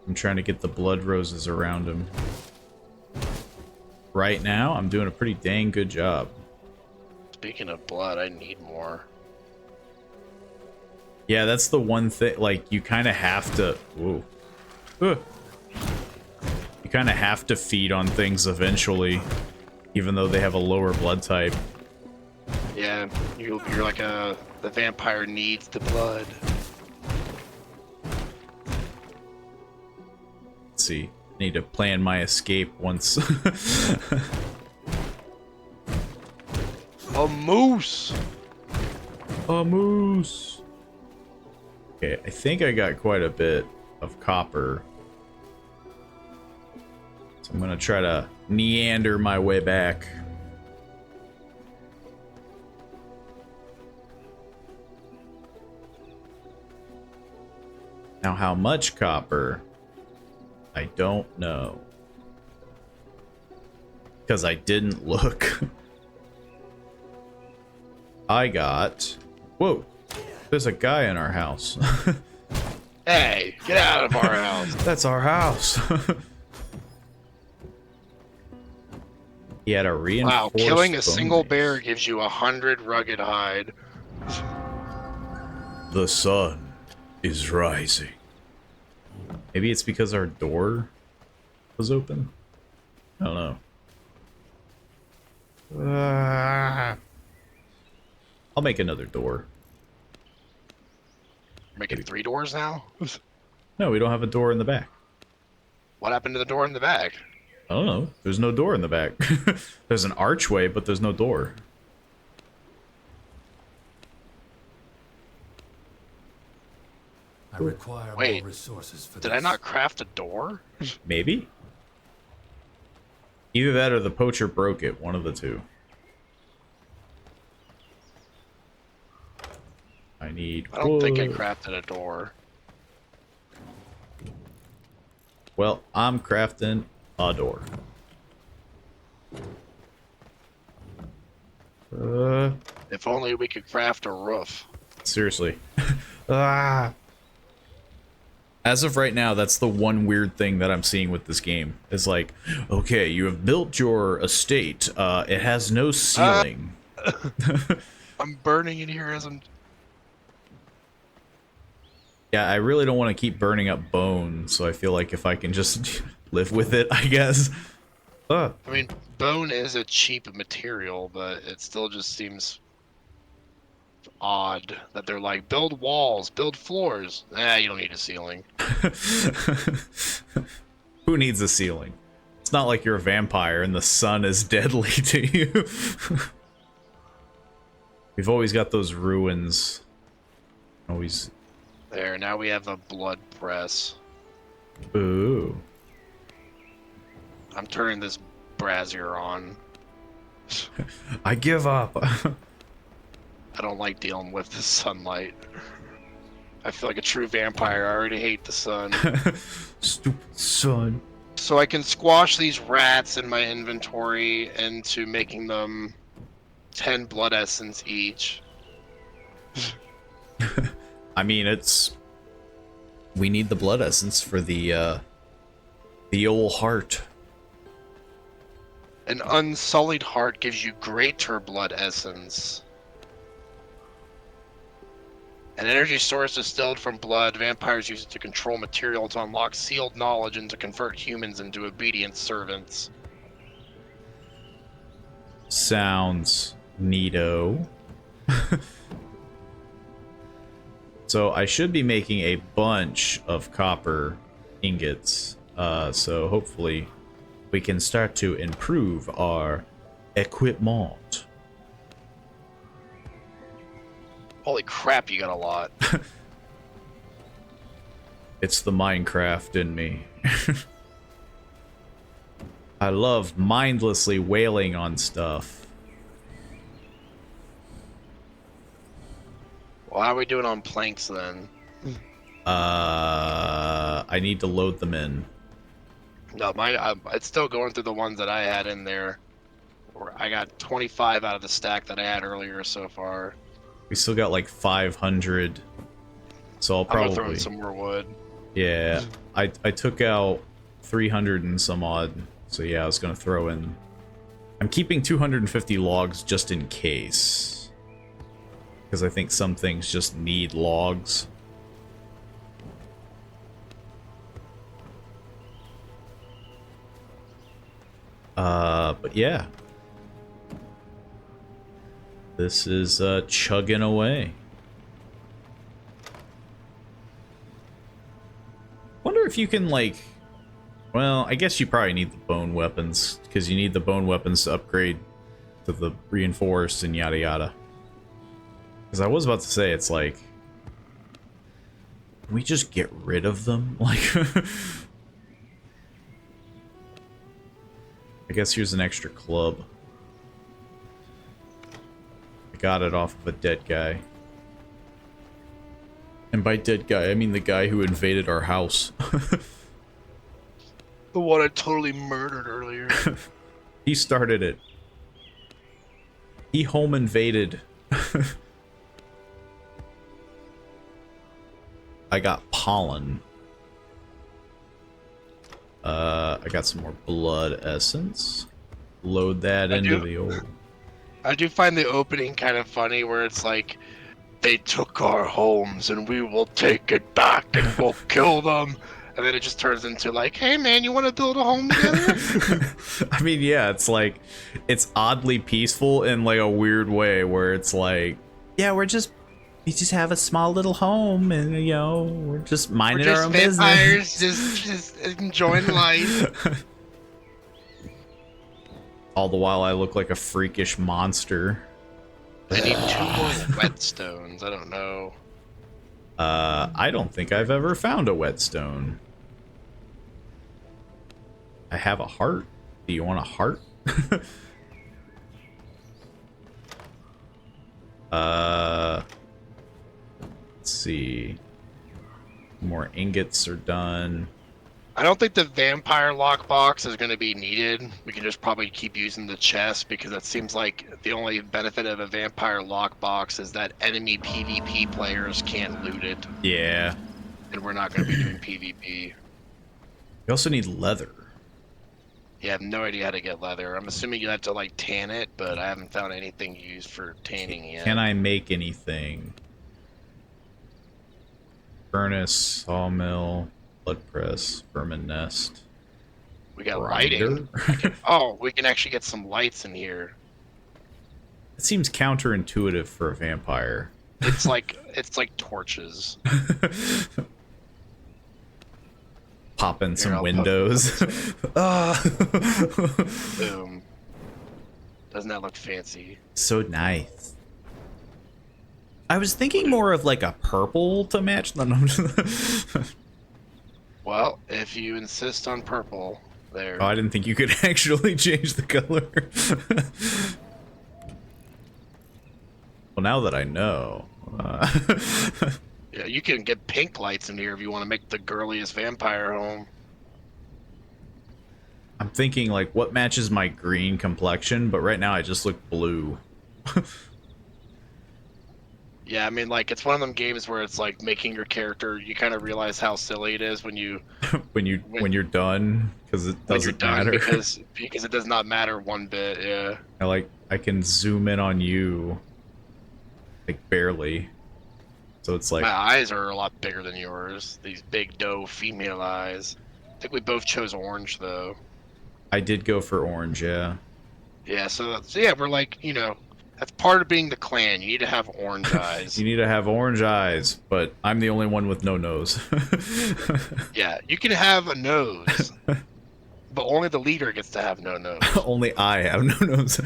[SPEAKER 1] I'm trying to get the blood roses around him. right now, I'm doing a pretty dang good job.
[SPEAKER 3] Speaking of blood, I need more.
[SPEAKER 1] Yeah, that's the one thing, like, you kind of have to... Whoa. You kind of have to feed on things eventually, even though they have a lower blood type.
[SPEAKER 3] Yeah, you're like the vampire needs the blood.
[SPEAKER 1] Let's see. Need to plan my escape once.
[SPEAKER 3] A moose!
[SPEAKER 1] A moose! Okay, I think I got quite a bit of copper. So I'm gonna try to meander my way back. Now, how much copper? I don't know. Because I didn't look. I got... Whoa! There's a guy in our house.
[SPEAKER 3] Hey, get out of our house!
[SPEAKER 1] That's our house. He had a reinforced...
[SPEAKER 3] Wow, killing a
[SPEAKER 1] bone
[SPEAKER 3] single
[SPEAKER 1] base.
[SPEAKER 3] bear gives you 100 rugged hide.
[SPEAKER 1] The sun is rising. Maybe it's because our door was open? I don't know. I'll make another door.
[SPEAKER 3] Making 3 doors now?
[SPEAKER 1] No, we don't have a door in the back.
[SPEAKER 3] What happened to the door in the back?
[SPEAKER 1] I don't know. There's no door in the back. There's an archway, but there's no door.
[SPEAKER 4] I require
[SPEAKER 3] Wait,
[SPEAKER 4] more resources for
[SPEAKER 3] Did
[SPEAKER 4] this.
[SPEAKER 3] I not craft a door?
[SPEAKER 1] Maybe? Either that or the poacher broke it. One of the two. I need...
[SPEAKER 3] I don't think I
[SPEAKER 1] wood.
[SPEAKER 3] crafted a door.
[SPEAKER 1] Well, I'm crafting a door.
[SPEAKER 3] If only we could craft a roof.
[SPEAKER 1] Seriously. As of right now, that's the one weird thing that I'm seeing with this game. Is like, okay, you have built your estate. It has no ceiling.
[SPEAKER 3] I'm burning in here as I'm...
[SPEAKER 1] Yeah, I really don't want to keep burning up bone, so I feel like if I can just live with it, I guess.
[SPEAKER 3] I mean, bone is a cheap material, but it still just seems odd that they're like, build walls, build floors. You don't need a ceiling.
[SPEAKER 1] Who needs a ceiling? It's not like you're a vampire and the sun is deadly to you. We've always got those ruins. Always.
[SPEAKER 3] There, now we have a blood press.
[SPEAKER 1] Ooh.
[SPEAKER 3] I'm turning this brazier on.
[SPEAKER 1] I give up.
[SPEAKER 3] I don't like dealing with the sunlight. I feel like a true vampire. I already hate the sun.
[SPEAKER 1] Stupid sun.
[SPEAKER 3] So I can squash these rats in my inventory into making them 10 blood essence each.
[SPEAKER 1] I mean, it's... We need the blood essence for the old heart.
[SPEAKER 3] An unsullied heart gives you greater blood essence. An energy source distilled from blood, vampires use it to control material to unlock sealed knowledge and to convert humans into obedient servants.
[SPEAKER 1] Sounds neato. So I should be making a bunch of copper ingots. So hopefully we can start to improve our equipment.
[SPEAKER 3] Holy crap, you got a lot.
[SPEAKER 1] It's the Minecraft in me. I love mindlessly wailing on stuff.
[SPEAKER 3] Well, how are we doing on planks then?
[SPEAKER 1] I need to load them in.
[SPEAKER 3] No, it's still going through the ones that I had in there. I got 25 out of the stack that I had earlier so far.
[SPEAKER 1] We still got like 500. So I'll
[SPEAKER 3] I'm gonna throw
[SPEAKER 1] probably...
[SPEAKER 3] in some more wood.
[SPEAKER 1] Yeah, I took out 300 and some odd. So yeah, I was gonna throw in I'm keeping 250 logs just in case. Because I think some things just need logs. But yeah. This is chugging away. Wonder if you can, like... Well, I guess you probably need the bone weapons, because you need the bone weapons to upgrade to the reinforced and yada yada. Because I was about to say, it's like... Can we just get rid of them? Like... I guess here's an extra club. I got it off of a dead guy. And by dead guy, I mean the guy who invaded our house.
[SPEAKER 3] The one I totally murdered earlier.
[SPEAKER 1] He started it. He home invaded. I got pollen. I got some more blood essence. Load that into the old...
[SPEAKER 3] I do find the opening kind of funny where it's like, they took our homes and we will take it back and we'll kill them. And then it just turns into like, hey man, you want to build a home together?
[SPEAKER 1] I mean, yeah, it's like, it's oddly peaceful in like a weird way where it's like, yeah, we just have a small little home and, you know, we're just minding our own business.
[SPEAKER 3] just enjoying life.
[SPEAKER 1] All the while I look like a freakish monster.
[SPEAKER 3] I need 2 more whetstones. I don't know.
[SPEAKER 1] I don't think I've ever found a whetstone. I have a heart. Do you want a heart? Let's see. More ingots are done.
[SPEAKER 3] I don't think the vampire lockbox is going to be needed. We can just probably keep using the chest because that seems like the only benefit of a vampire lockbox is that enemy PvP players can't loot it.
[SPEAKER 1] Yeah.
[SPEAKER 3] And we're not going to be doing PvP.
[SPEAKER 1] You also need leather.
[SPEAKER 3] Yeah, I have no idea how to get leather. I'm assuming you have to like tan it, but I haven't found anything used for tanning yet.
[SPEAKER 1] Can I make anything? Furnace, sawmill, blood press, vermin nest.
[SPEAKER 3] We got
[SPEAKER 1] grinder?
[SPEAKER 3] lighting. Oh, we can actually get some lights in here.
[SPEAKER 1] It seems counterintuitive for a vampire.
[SPEAKER 3] It's like torches.
[SPEAKER 1] Pop in some
[SPEAKER 3] I'll
[SPEAKER 1] windows.
[SPEAKER 3] Boom. Doesn't that look fancy?
[SPEAKER 1] So nice. I was thinking more of like a purple to match the...
[SPEAKER 3] Well, if you insist on purple, there.
[SPEAKER 1] Oh, I didn't think you could actually change the color. Well, now that I know.
[SPEAKER 3] Yeah, you can get pink lights in here if you want to make the girliest vampire home.
[SPEAKER 1] I'm thinking like what matches my green complexion, but right now I just look blue.
[SPEAKER 3] Yeah, I mean, like, it's one of them games where it's like making your character, you kind of realize how silly it is when you...
[SPEAKER 1] when you're done, because it doesn't matter.
[SPEAKER 3] Because it does not matter one bit, yeah.
[SPEAKER 1] I can zoom in on you, like, barely. So it's like...
[SPEAKER 3] My eyes are a lot bigger than yours. These big doe female eyes. I think we both chose orange, though.
[SPEAKER 1] I did go for orange, yeah.
[SPEAKER 3] Yeah, so yeah, we're like, you know... That's part of being the clan. You need to have orange eyes.
[SPEAKER 1] You need to have orange eyes, but I'm the only one with no nose.
[SPEAKER 3] Yeah, you can have a nose, but only the leader gets to have no nose.
[SPEAKER 1] Only I have no nose.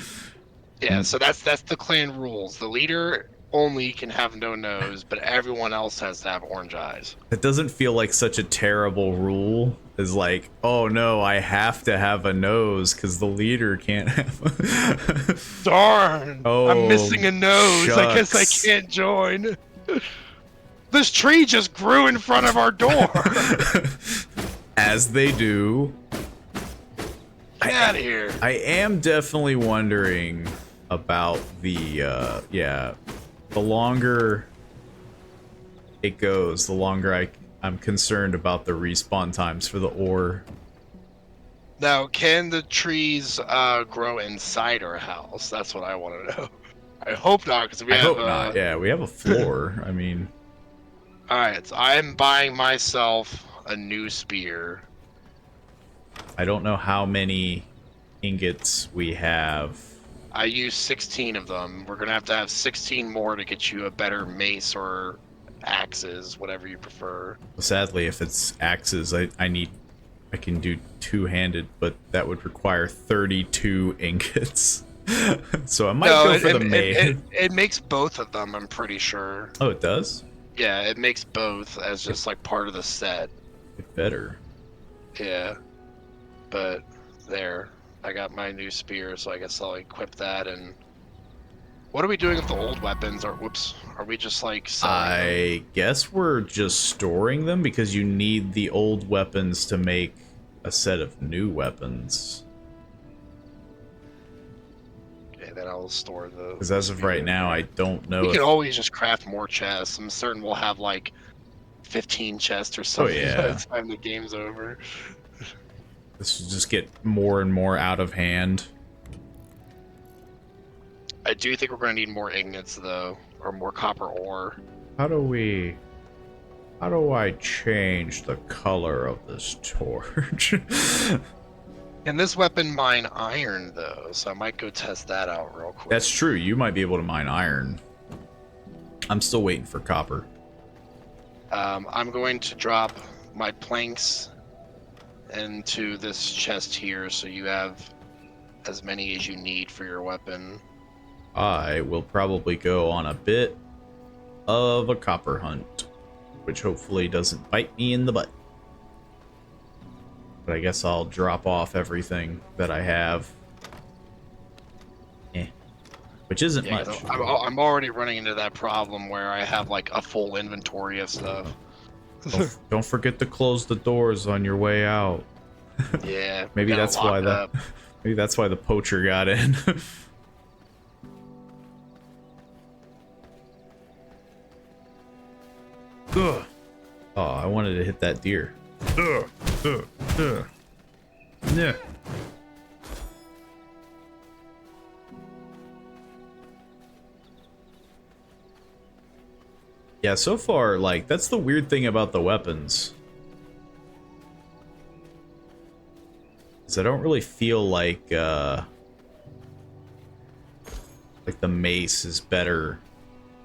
[SPEAKER 3] Yeah, so that's the clan rules. The leader only can have no nose, but everyone else has to have orange eyes.
[SPEAKER 1] It doesn't feel like such a terrible rule. Is like, oh no, I have to have a nose because the leader can't have.
[SPEAKER 3] Darn!
[SPEAKER 1] Oh,
[SPEAKER 3] I'm missing a nose.
[SPEAKER 1] shucks.
[SPEAKER 3] I guess I can't join. This tree just grew in front of our door.
[SPEAKER 1] As they do.
[SPEAKER 3] Get out of here.
[SPEAKER 1] I am definitely wondering about the the longer it goes, the longer I'm concerned about the respawn times for the ore.
[SPEAKER 3] Now, can the trees grow inside our house? That's what I want to know. I hope not, because we
[SPEAKER 1] I
[SPEAKER 3] have.
[SPEAKER 1] hope not. Yeah, we have a floor. I mean,
[SPEAKER 3] All right, so I'm buying myself a new spear.
[SPEAKER 1] I don't know how many ingots we have.
[SPEAKER 3] I use 16 of them. We're gonna have 16 more to get you a better mace or axes, whatever you prefer.
[SPEAKER 1] Sadly, if it's axes, I can do two-handed, but that would require 32 ingots. So I might go for the main.
[SPEAKER 3] It makes both of them, I'm pretty sure.
[SPEAKER 1] Oh, it does?
[SPEAKER 3] Yeah, it makes both as just like part of the set.
[SPEAKER 1] It better.
[SPEAKER 3] Yeah, but there, I got my new spear, so I guess I'll equip that. And what are we doing with the old weapons? Or whoops, are we just like selling them?
[SPEAKER 1] I guess we're just storing them because you need the old weapons to make a set of new weapons.
[SPEAKER 3] Okay, then I'll store the.
[SPEAKER 1] Because as of right now, I don't know
[SPEAKER 3] We
[SPEAKER 1] if...
[SPEAKER 3] can always just craft more chests. I'm certain we'll have like 15 chests or something
[SPEAKER 1] yeah.
[SPEAKER 3] by the time the game's over.
[SPEAKER 1] This will just get more and more out of hand.
[SPEAKER 3] I do think we're going to need more ingots though, or more copper ore.
[SPEAKER 1] How do I change the color of this torch?
[SPEAKER 3] And this weapon mine iron though, so I might go test that out real quick.
[SPEAKER 1] That's true. You might be able to mine iron. I'm still waiting for copper.
[SPEAKER 3] I'm going to drop my planks into this chest here, so you have as many as you need for your weapon.
[SPEAKER 1] I will probably go on a bit of a copper hunt, which hopefully doesn't bite me in the butt. But I guess I'll drop off everything that I have. Which isn't
[SPEAKER 3] Yeah,
[SPEAKER 1] much.
[SPEAKER 3] I'm already running into that problem where I have like a full inventory of stuff.
[SPEAKER 1] Don't forget to close the doors on your way out.
[SPEAKER 3] Yeah.
[SPEAKER 1] Maybe
[SPEAKER 3] gotta
[SPEAKER 1] that's why
[SPEAKER 3] lock up.
[SPEAKER 1] maybe that's why the poacher got in. Ugh. Oh, I wanted to hit that deer. Yeah. Yeah, so far, like, that's the weird thing about the weapons. Is I don't really feel like the mace is better.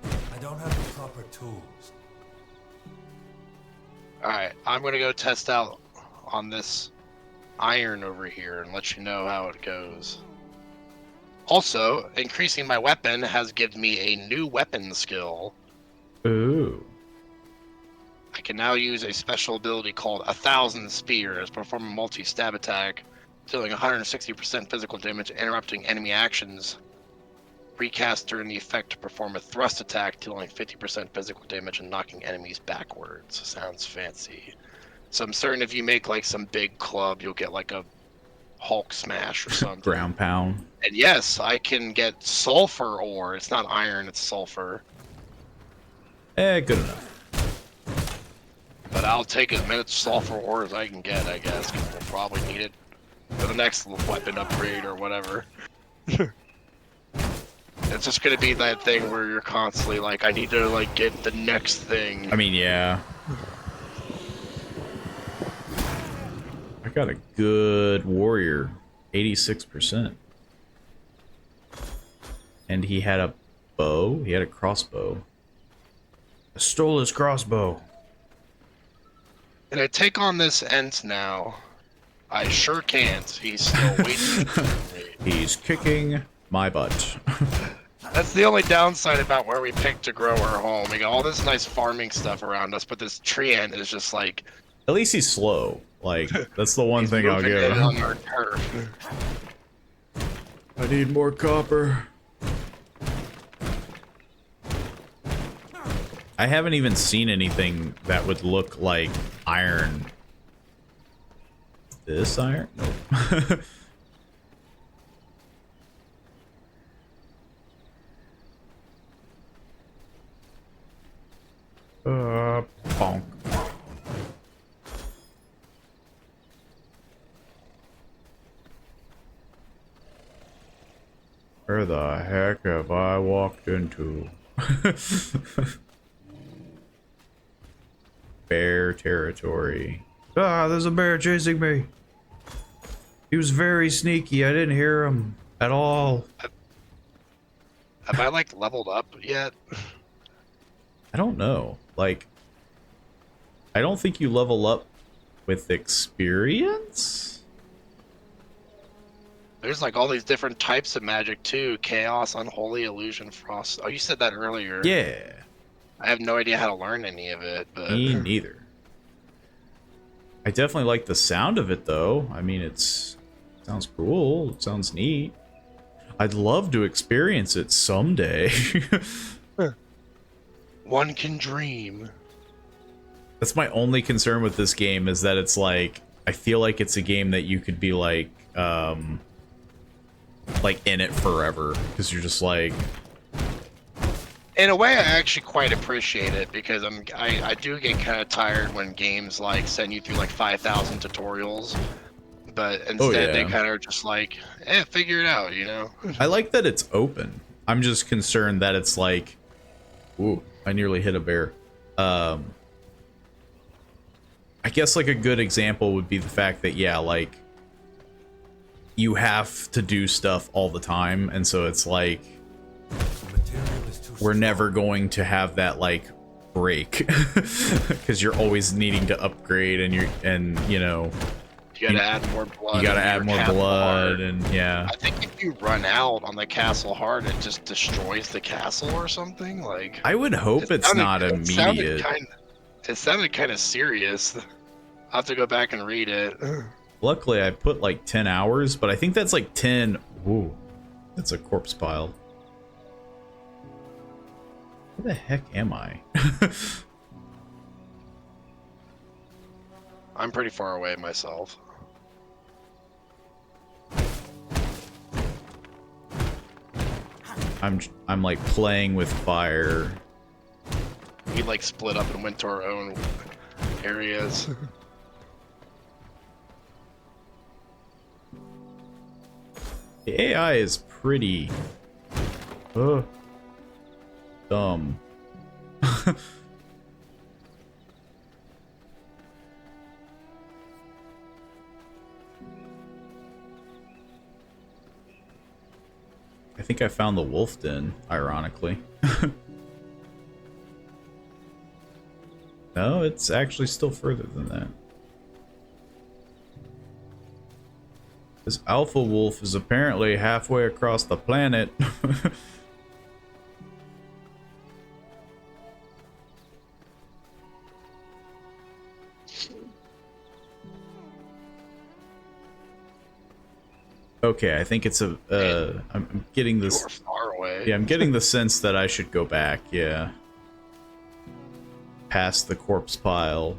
[SPEAKER 4] I don't have the proper tools.
[SPEAKER 3] Alright, I'm gonna go test out on this iron over here and let you know how it goes. Also, increasing my weapon has given me a new weapon skill.
[SPEAKER 1] Ooh.
[SPEAKER 3] I can now use a special ability called 1,000 Spears, perform a multi-stab attack, dealing 160% physical damage, interrupting enemy actions. Recast during the effect to perform a thrust attack, dealing 50% physical damage and knocking enemies backwards. Sounds fancy. So I'm certain if you make like some big club, you'll get like a Hulk smash or something.
[SPEAKER 1] Ground pound.
[SPEAKER 3] And yes, I can get sulfur ore. It's not iron, it's sulfur.
[SPEAKER 1] Good enough.
[SPEAKER 3] But I'll take as much sulfur ore as I can get, I guess, because we'll probably need it for the next weapon upgrade or whatever. It's just gonna be that thing where you're constantly like, I need to like get the next thing.
[SPEAKER 1] I mean, yeah. I got a good warrior, 86%. And he had a bow. He had a crossbow. I stole his crossbow.
[SPEAKER 3] Can I take on this Ent now? I sure can't. He's still waiting for me.
[SPEAKER 1] He's kicking my butt.
[SPEAKER 3] That's the only downside about where we picked to grow our home. We got all this nice farming stuff around us, but this tree ant is just like...
[SPEAKER 1] At least he's slow. Like, that's the one thing I'll
[SPEAKER 3] moving
[SPEAKER 1] give
[SPEAKER 3] in
[SPEAKER 1] him.
[SPEAKER 3] on our turf.
[SPEAKER 1] I need more copper. I haven't even seen anything that would look like iron. This iron? Nope. Bonk. Where the heck have I walked into? Bear territory. Ah, there's a bear chasing me. He was very sneaky. I didn't hear him at all.
[SPEAKER 3] Have I like leveled up yet?
[SPEAKER 1] I don't know. Like, I don't think you level up with experience.
[SPEAKER 3] There's like all these different types of magic too. Chaos, unholy, illusion, frost. Oh, you said that earlier.
[SPEAKER 1] Yeah,
[SPEAKER 3] I have no idea how to learn any of it, but
[SPEAKER 1] me neither. I definitely like the sound of it though. I mean, sounds cool. It sounds neat. I'd love to experience it someday.
[SPEAKER 3] one can dream.
[SPEAKER 1] That's my only concern with this game, is that it's like, I feel like it's a game that you could be like in it forever, because you're just like,
[SPEAKER 3] In a way, I actually quite appreciate it because I do get kind of tired when games like send you through like 5,000 tutorials, but instead they
[SPEAKER 1] yeah.
[SPEAKER 3] kind of are just like, figure it out, you know?
[SPEAKER 1] I like that it's open. I'm just concerned that it's like, ooh, I nearly hit a bear. I guess like a good example would be the fact that, yeah, like, you have to do stuff all the time, and so it's like,
[SPEAKER 4] The material is too
[SPEAKER 1] we're
[SPEAKER 4] strong.
[SPEAKER 1] never going to have that like break, because you're always needing to upgrade, and you know,
[SPEAKER 3] You gotta add more blood.
[SPEAKER 1] you gotta
[SPEAKER 3] into
[SPEAKER 1] add
[SPEAKER 3] your
[SPEAKER 1] more
[SPEAKER 3] castle
[SPEAKER 1] blood,
[SPEAKER 3] heart.
[SPEAKER 1] and yeah.
[SPEAKER 3] I think if you run out on the castle heart, it just destroys the castle or something. Like,
[SPEAKER 1] I would hope
[SPEAKER 3] it
[SPEAKER 1] it's
[SPEAKER 3] sounded-
[SPEAKER 1] not
[SPEAKER 3] it sounded
[SPEAKER 1] immediate.
[SPEAKER 3] It sounded kind of serious. I'll have to go back and read it.
[SPEAKER 1] Luckily, I put like 10 hours, but I think that's like 10. Ooh, that's a corpse pile. Where the heck am I?
[SPEAKER 3] I'm pretty far away myself.
[SPEAKER 1] I'm like playing with fire.
[SPEAKER 3] We like split up and went to our own areas.
[SPEAKER 1] The AI is pretty dumb. I think I found the wolf den, ironically. No, it's actually still further than that. This alpha wolf is apparently halfway across the planet. Okay, I think it's I'm getting
[SPEAKER 3] You
[SPEAKER 1] this.
[SPEAKER 3] are far away.
[SPEAKER 1] Yeah, I'm getting the sense that I should go back, yeah. Past the corpse pile.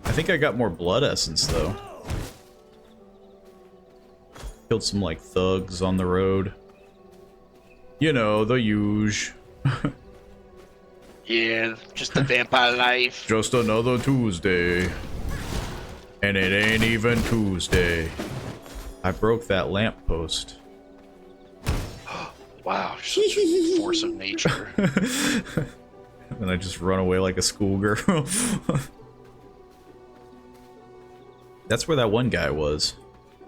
[SPEAKER 1] I think I got more blood essence, though. Killed some, like, thugs on the road. You know, the huge.
[SPEAKER 3] Yeah, just the vampire life.
[SPEAKER 1] Just another Tuesday. And it ain't even Tuesday. I broke that lamppost.
[SPEAKER 3] Wow, such a force of nature.
[SPEAKER 1] And I just run away like a schoolgirl. That's where that one guy was.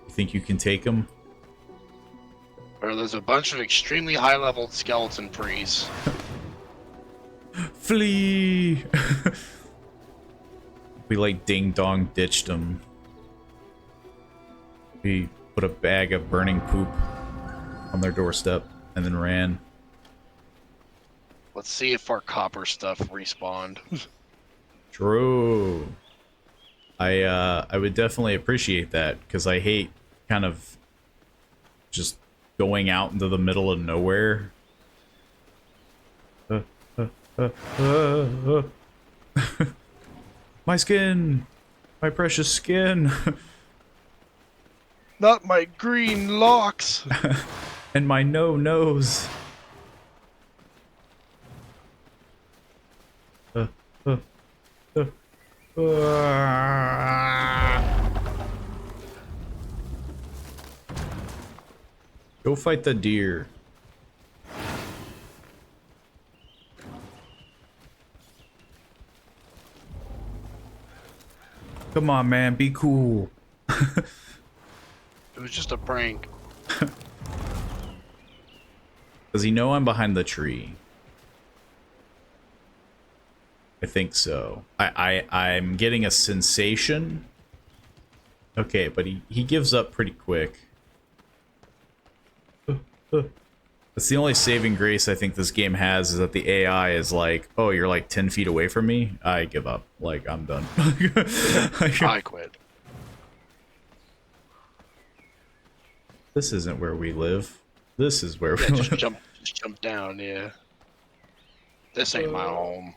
[SPEAKER 1] You think you can take him?
[SPEAKER 3] Or there's a bunch of extremely high-leveled skeleton priests.
[SPEAKER 1] Flee! We like ding-dong ditched him. We put a bag of burning poop on their doorstep and then ran.
[SPEAKER 3] Let's see if our copper stuff respawned.
[SPEAKER 1] True. I would definitely appreciate that, because I hate kind of just going out into the middle of nowhere. My skin! My precious skin!
[SPEAKER 3] Not my green locks!
[SPEAKER 1] And my no nose! Go fight the deer. Come on, man, be cool.
[SPEAKER 3] It was just a prank.
[SPEAKER 1] Does he know I'm behind the tree? I think so. I'm getting a sensation. Okay, but he gives up pretty quick. That's the only saving grace I think this game has, is that the AI is like, oh, you're like 10 feet away from me? I give up. Like, I'm done.
[SPEAKER 3] I quit.
[SPEAKER 1] This isn't where we live. This is where
[SPEAKER 3] Yeah,
[SPEAKER 1] we
[SPEAKER 3] just
[SPEAKER 1] live.
[SPEAKER 3] jump down, yeah. This ain't my home.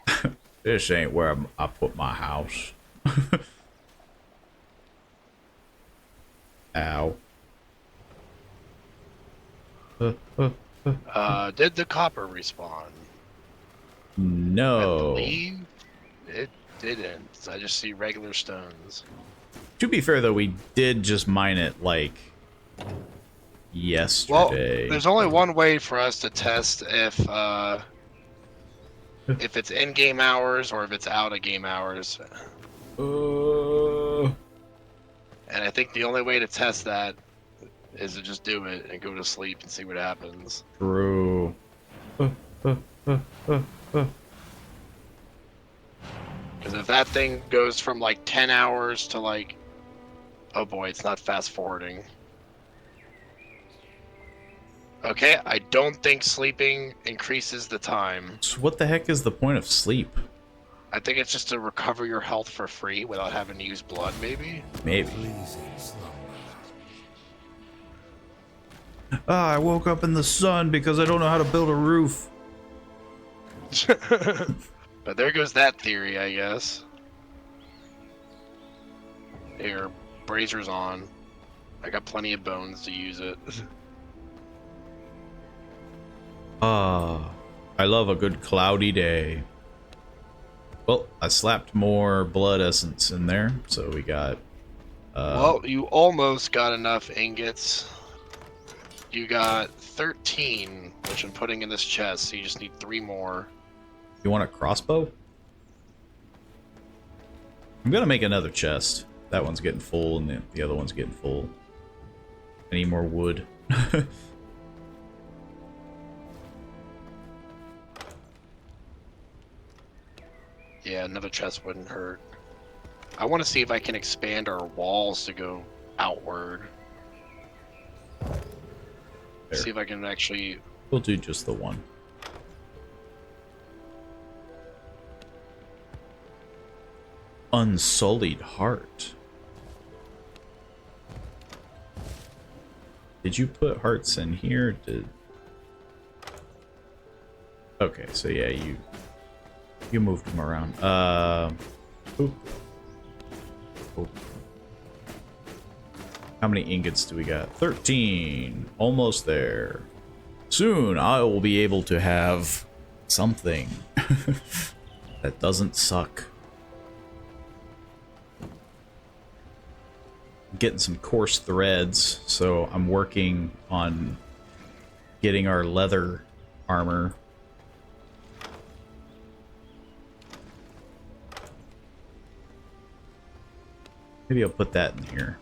[SPEAKER 1] This ain't where I put my house. Ow.
[SPEAKER 3] Did the copper respawn? I
[SPEAKER 1] No.
[SPEAKER 3] believe it didn't. I just see regular stones.
[SPEAKER 1] To be fair, though, we did just mine it, like,
[SPEAKER 3] Well,
[SPEAKER 1] yesterday.
[SPEAKER 3] there's only one way for us to test if it's in-game hours or if it's out-of-game hours. And I think the only way to test that is to just do it and go to sleep and see what happens.
[SPEAKER 1] True.
[SPEAKER 3] Because if that thing goes from like 10 hours to like, oh boy, it's not fast forwarding. Okay, I don't think sleeping increases the time.
[SPEAKER 1] So what the heck is the point of sleep?
[SPEAKER 3] I think it's just to recover your health for free without having to use blood, maybe?
[SPEAKER 1] Maybe.
[SPEAKER 4] Pleasing slumber.
[SPEAKER 1] Ah, I woke up in the sun because I don't know how to build a roof.
[SPEAKER 3] But there goes that theory, I guess. Here, brazer's on. I got plenty of bones to use it.
[SPEAKER 1] Ah, I love a good cloudy day. Well, I slapped more blood essence in there, so we got...
[SPEAKER 3] Well, you almost got enough ingots. You got 13, which I'm putting in this chest, so you just need 3 more.
[SPEAKER 1] You want a crossbow? I'm gonna make another chest. That one's getting full, and the other one's getting full. I need more wood.
[SPEAKER 3] Yeah, another chest wouldn't hurt. I want to see if I can expand our walls to go outward.
[SPEAKER 1] There.
[SPEAKER 3] See if I can actually...
[SPEAKER 1] We'll do just the one. Unsullied heart. Did you put hearts in here? Okay, so yeah, you moved them around. Oop. Oop. How many ingots do we got? 13. Almost there. Soon I will be able to have something that doesn't suck. Getting some coarse threads, so I'm working on getting our leather armor. Maybe I'll put that in here.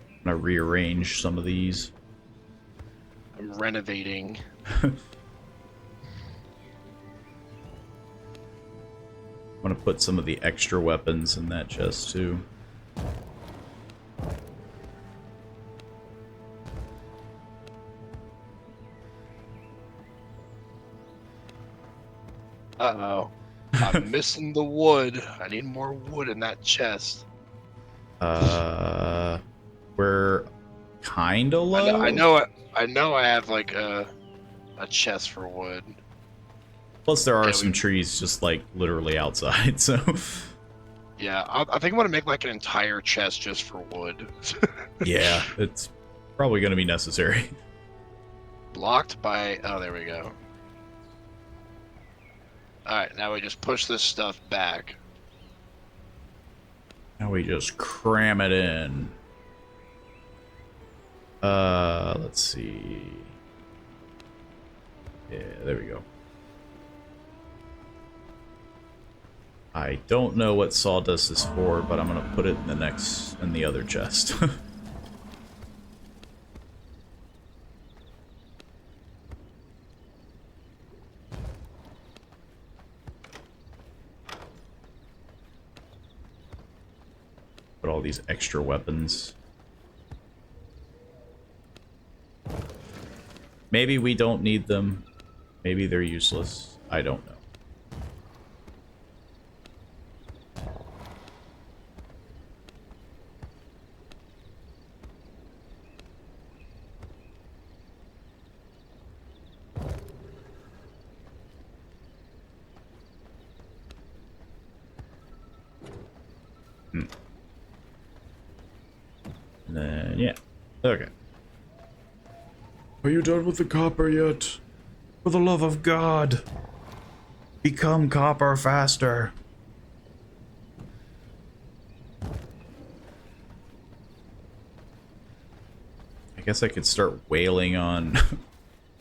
[SPEAKER 1] I'm gonna rearrange some of these.
[SPEAKER 3] I'm renovating.
[SPEAKER 1] I'm gonna put some of the extra weapons in that chest too.
[SPEAKER 3] Uh-oh. I'm missing the wood. I need more wood in that chest.
[SPEAKER 1] We're kinda low.
[SPEAKER 3] I know I have like a chest for wood.
[SPEAKER 1] Plus, there are
[SPEAKER 3] Yeah,
[SPEAKER 1] some trees just like literally outside, so
[SPEAKER 3] Yeah, I think I'm gonna make like an entire chest just for wood.
[SPEAKER 1] yeah, it's probably gonna be necessary.
[SPEAKER 3] Blocked by... Oh, there we go. Alright, now we just push this stuff back.
[SPEAKER 1] Now we just cram it in. Let's see. Yeah, there we go. I don't know what sawdust is for, but I'm gonna put it in the other chest. Put all these extra weapons. Maybe we don't need them. Maybe they're useless. I don't know. And then, yeah. Okay. Are you done with the copper yet? For the love of God, become copper faster. I guess I could start wailing on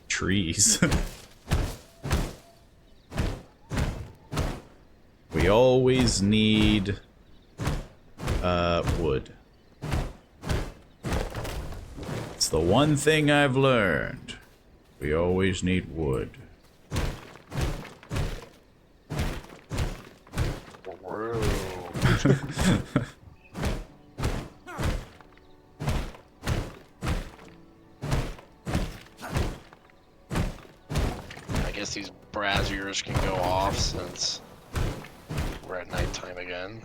[SPEAKER 1] trees. We always need wood. It's the one thing I've learned. We always need wood.
[SPEAKER 3] I guess these braziers can go off since we're at nighttime again.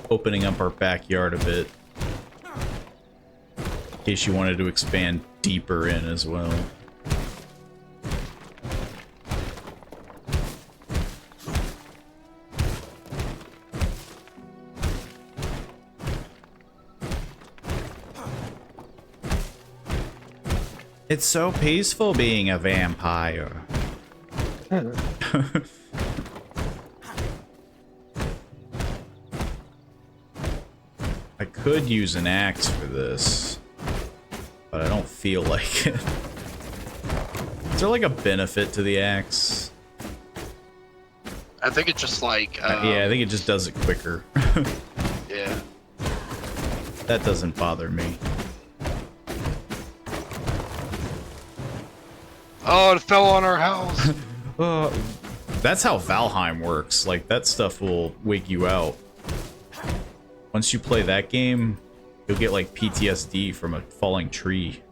[SPEAKER 1] Opening up our backyard a bit. In case you wanted to expand deeper in as well. It's so peaceful being a vampire. I could use an axe for this, but I don't feel like it. Is there like a benefit to the axe?
[SPEAKER 3] I think it's just like
[SPEAKER 1] Yeah, I think it just does it quicker.
[SPEAKER 3] yeah.
[SPEAKER 1] That doesn't bother me.
[SPEAKER 3] Oh, it fell on our house.
[SPEAKER 1] That's how Valheim works. Like, that stuff will wake you out. Once you play that game, you'll get like PTSD from a falling tree.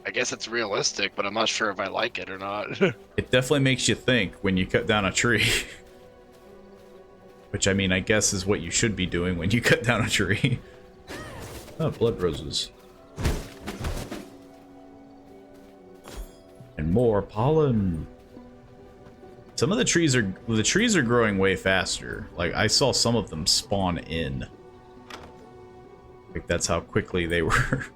[SPEAKER 3] I guess it's realistic, but I'm not sure if I like it or not.
[SPEAKER 1] It definitely makes you think when you cut down a tree. Which, I mean, I guess is what you should be doing when you cut down a tree. Oh, blood roses. And more pollen. Some of the trees are growing way faster. Like, I saw some of them spawn in. Like, that's how quickly they were.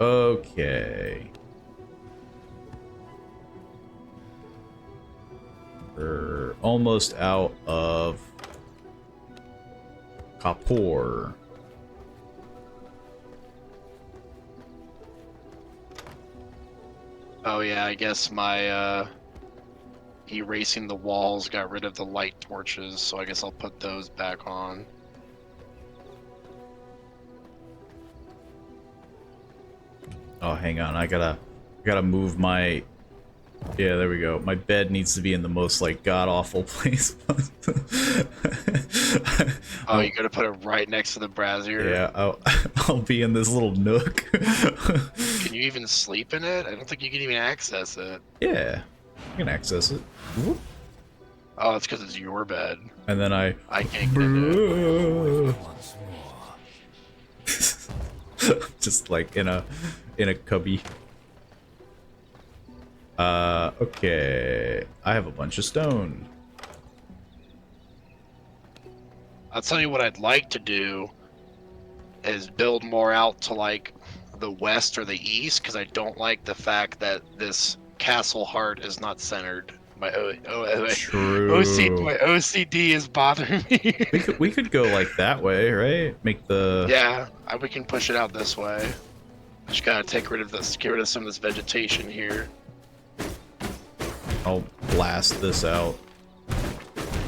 [SPEAKER 1] Okay. We're almost out of copper.
[SPEAKER 3] Oh yeah, I guess my erasing the walls got rid of the light torches, so I guess I'll put those back on.
[SPEAKER 1] Oh, hang on. I gotta move my... Yeah, there we go. My bed needs to be in the most, like, god-awful place.
[SPEAKER 3] Oh, you gotta put it right next to the brazier?
[SPEAKER 1] Yeah, I'll be in this little nook.
[SPEAKER 3] Can you even sleep in it? I don't think you can even access it.
[SPEAKER 1] Yeah, I can access it. Whoop.
[SPEAKER 3] Oh, it's because it's your bed.
[SPEAKER 1] And then I
[SPEAKER 3] can't get into it.
[SPEAKER 4] Once more.
[SPEAKER 1] just like in a cubby. Okay. I have a bunch of stone.
[SPEAKER 3] I'll tell you what I'd like to do is build more out to like the west or the east, because I don't like the fact that this castle heart is not centered. My
[SPEAKER 1] True.
[SPEAKER 3] my OCD is bothering me.
[SPEAKER 1] We could go like that way, right? Make the
[SPEAKER 3] Yeah, we can push it out this way. Just gotta get rid of some of this vegetation here.
[SPEAKER 1] I'll blast this out.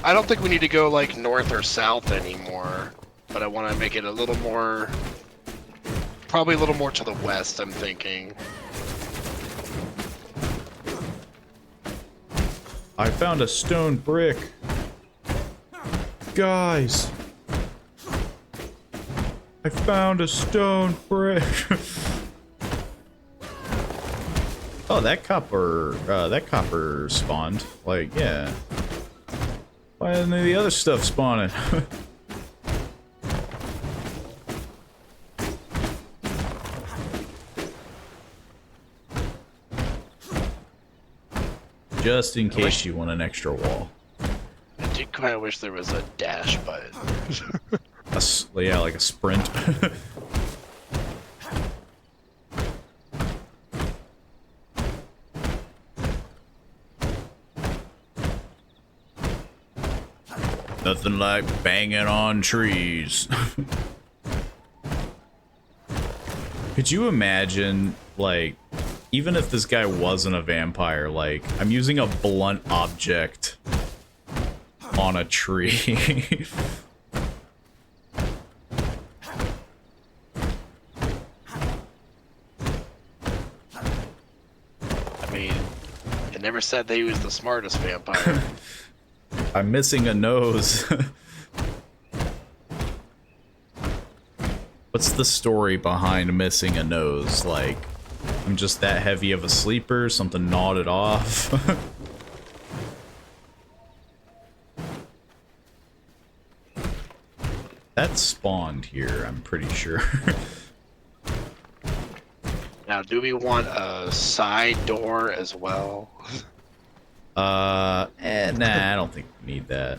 [SPEAKER 3] I don't think we need to go like north or south anymore, but I want to make it a little more, probably a little more to the west, I'm thinking.
[SPEAKER 1] I found a stone brick. Guys. I found a stone brick. Oh, that copper spawned. Like, yeah. Why isn't the other stuff spawning? Just in case you want an extra wall.
[SPEAKER 3] I do kind of wish there was a dash button.
[SPEAKER 1] Yeah, like a sprint. Nothing like banging on trees. Could you imagine, like, even if this guy wasn't a vampire, like, I'm using a blunt object on a tree.
[SPEAKER 3] I mean, it never said that he was the smartest vampire.
[SPEAKER 1] I'm missing a nose. What's the story behind missing a nose? Like, I'm just that heavy of a sleeper, something gnawed it off. That spawned here, I'm pretty sure.
[SPEAKER 3] Now, do we want a side door as well?
[SPEAKER 1] Nah, I don't think we need that.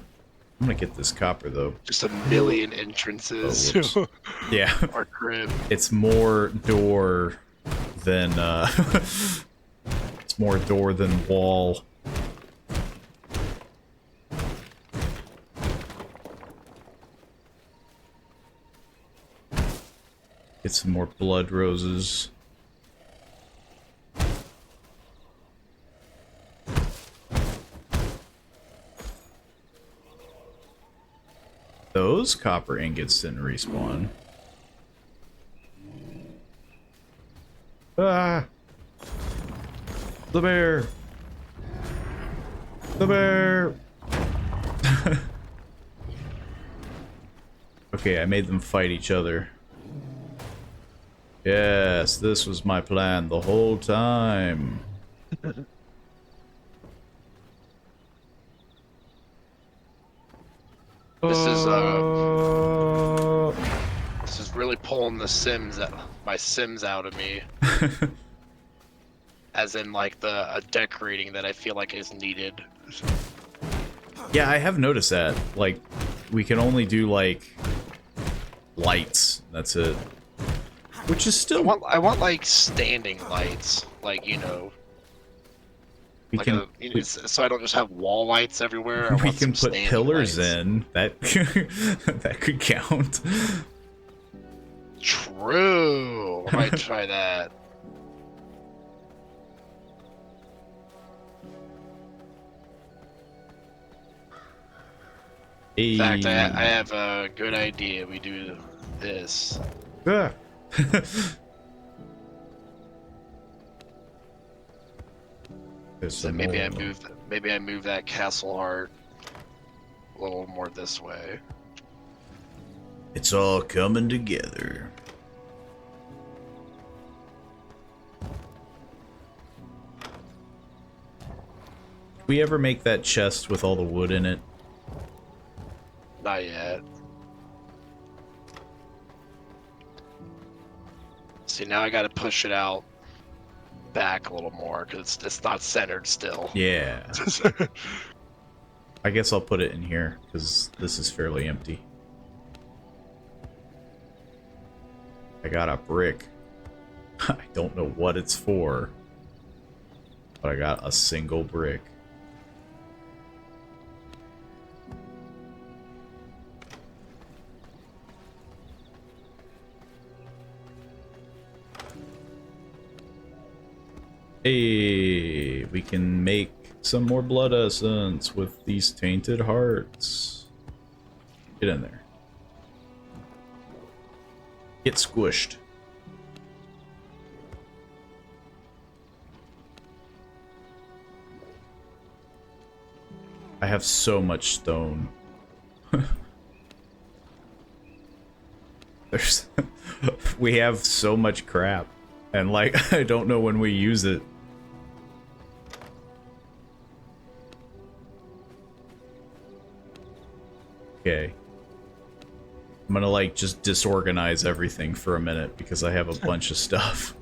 [SPEAKER 1] I'm gonna get this copper, though.
[SPEAKER 3] Just a million entrances
[SPEAKER 1] Oh,
[SPEAKER 3] to
[SPEAKER 1] Yeah,
[SPEAKER 3] our crib.
[SPEAKER 1] it's more door than, it's more door than wall. Get some more blood roses. Those copper ingots didn't respawn. Ah! The bear! The bear! Okay, I made them fight each other. Yes, this was my plan the whole time.
[SPEAKER 3] This is really pulling my Sims out of me. As in like the decorating that I feel like is needed.
[SPEAKER 1] Yeah, I have noticed that. Like, we can only do like lights. That's it. Which is still
[SPEAKER 3] I want like standing lights, like, you know,
[SPEAKER 1] we
[SPEAKER 3] like
[SPEAKER 1] can
[SPEAKER 3] so I don't just have wall lights everywhere. I
[SPEAKER 1] we
[SPEAKER 3] want
[SPEAKER 1] can
[SPEAKER 3] some
[SPEAKER 1] put
[SPEAKER 3] standing
[SPEAKER 1] pillars
[SPEAKER 3] lights.
[SPEAKER 1] in. That that could count.
[SPEAKER 3] True. I might try that. In fact, I have a good idea. We do this.
[SPEAKER 1] Ah. There's
[SPEAKER 3] So
[SPEAKER 1] some
[SPEAKER 3] maybe I
[SPEAKER 1] more.
[SPEAKER 3] move that castle heart a little more this way.
[SPEAKER 1] It's all coming together. Did we ever make that chest with all the wood in it?
[SPEAKER 3] Not yet. See, now I got to push it out back a little more because it's not centered still.
[SPEAKER 1] Yeah. I guess I'll put it in here because this is fairly empty. I got a brick. I don't know what it's for, but I got a single brick. Hey, we can make some more blood essence with these tainted hearts. Get in there. Get squished. I have so much stone. There's we have so much crap, and like I don't know when we use it. Okay. I'm gonna like just disorganize everything for a minute because I have a bunch of stuff.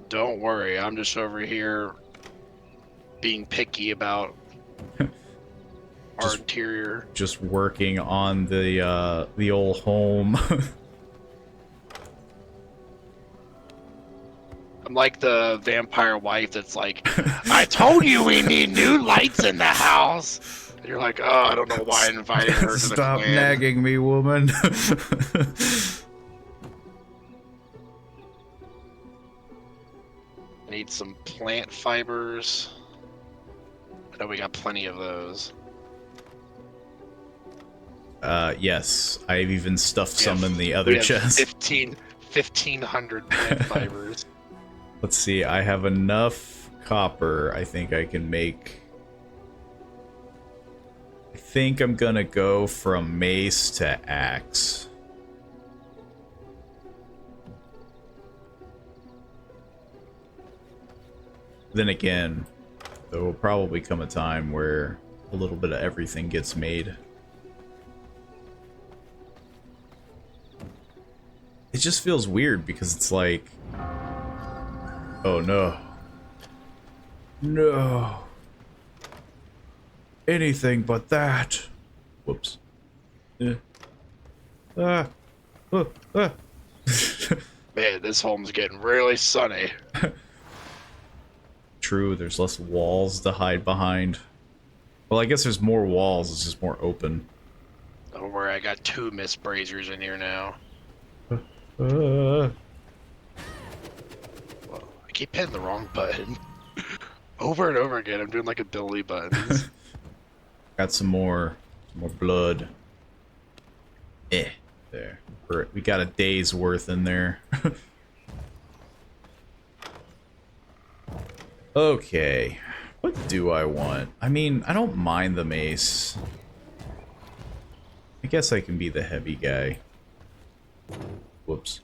[SPEAKER 3] Don't worry, I'm just over here being picky about our interior.
[SPEAKER 1] Just working on the old home.
[SPEAKER 3] I'm like the vampire wife that's like, I told you we need new lights in the house. And you're like, oh, I don't know why I invited her to the
[SPEAKER 1] Stop
[SPEAKER 3] clan.
[SPEAKER 1] nagging me, woman.
[SPEAKER 3] I need some plant fibers. I know we got plenty of those.
[SPEAKER 1] Yes. I've even stuffed some
[SPEAKER 3] have-
[SPEAKER 1] in the
[SPEAKER 3] We
[SPEAKER 1] other
[SPEAKER 3] have
[SPEAKER 1] chest.
[SPEAKER 3] 1,500 plant fibers.
[SPEAKER 1] Let's see, I have enough copper. I think I can make... I think I'm gonna go from mace to axe. Then again, there will probably come a time where a little bit of everything gets made. It just feels weird because it's like... Oh no. No. Anything but that. Whoops. Ah. Ah.
[SPEAKER 3] Man, this home's getting really sunny.
[SPEAKER 1] True, there's less walls to hide behind. Well, I guess there's more walls, it's just more open.
[SPEAKER 3] Don't worry, I got 2 mist braziers in here now.
[SPEAKER 1] Ah.
[SPEAKER 3] Whoa, I keep hitting the wrong button. Over and over again, I'm doing like ability buttons.
[SPEAKER 1] Got some more blood. There. We got a day's worth in there. Okay. What do I want? I mean, I don't mind the mace. I guess I can be the heavy guy. Whoops.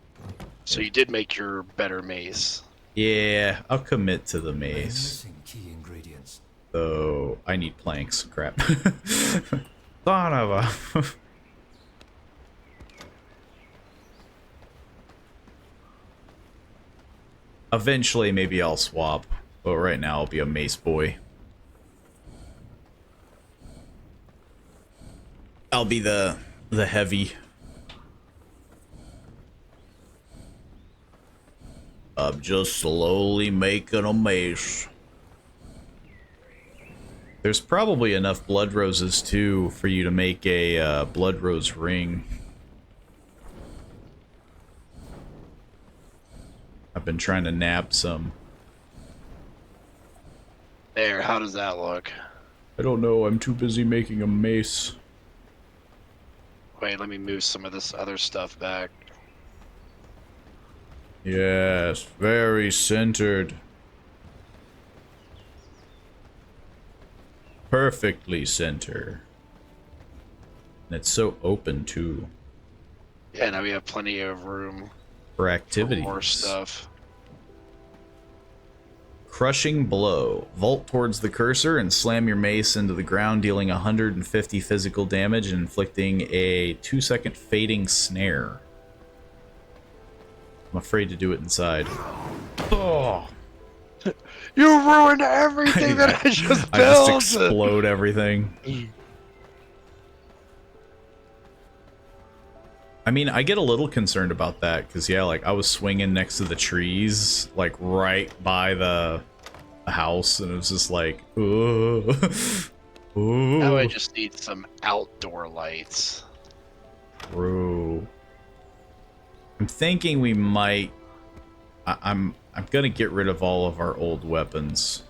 [SPEAKER 3] So you did make your better mace.
[SPEAKER 1] Yeah, I'll commit to the
[SPEAKER 4] I am
[SPEAKER 1] mace.
[SPEAKER 4] missing key ingredients.
[SPEAKER 1] Though, I need planks. Crap. Son of a... Eventually, maybe I'll swap. But right now, I'll be a mace boy. I'll be the heavy. I'm just slowly making a mace. There's probably enough blood roses too for you to make a blood rose ring. I've been trying to nab some.
[SPEAKER 3] There, how does that look?
[SPEAKER 1] I don't know, I'm too busy making a mace.
[SPEAKER 3] Wait, let me move some of this other stuff back.
[SPEAKER 1] Yes, very centered. Perfectly center. And it's so open too
[SPEAKER 3] Yeah, now we have plenty of room
[SPEAKER 1] for
[SPEAKER 3] for
[SPEAKER 1] activities.
[SPEAKER 3] more stuff.
[SPEAKER 1] Crushing blow. Vault towards the cursor and slam your mace into the ground, dealing 150 physical damage and inflicting a 2-second fading snare. I'm afraid to do it inside. Oh!
[SPEAKER 3] You ruined everything that I just
[SPEAKER 1] I just
[SPEAKER 3] built!
[SPEAKER 1] explode everything. I mean, I get a little concerned about that because, yeah, like I was swinging next to the trees, like right by the house, and it was just like, ooh.
[SPEAKER 3] Now I
[SPEAKER 1] Ooh.
[SPEAKER 3] just need some outdoor lights.
[SPEAKER 1] True. I'm thinking we might. I'm gonna get rid of all of our old weapons,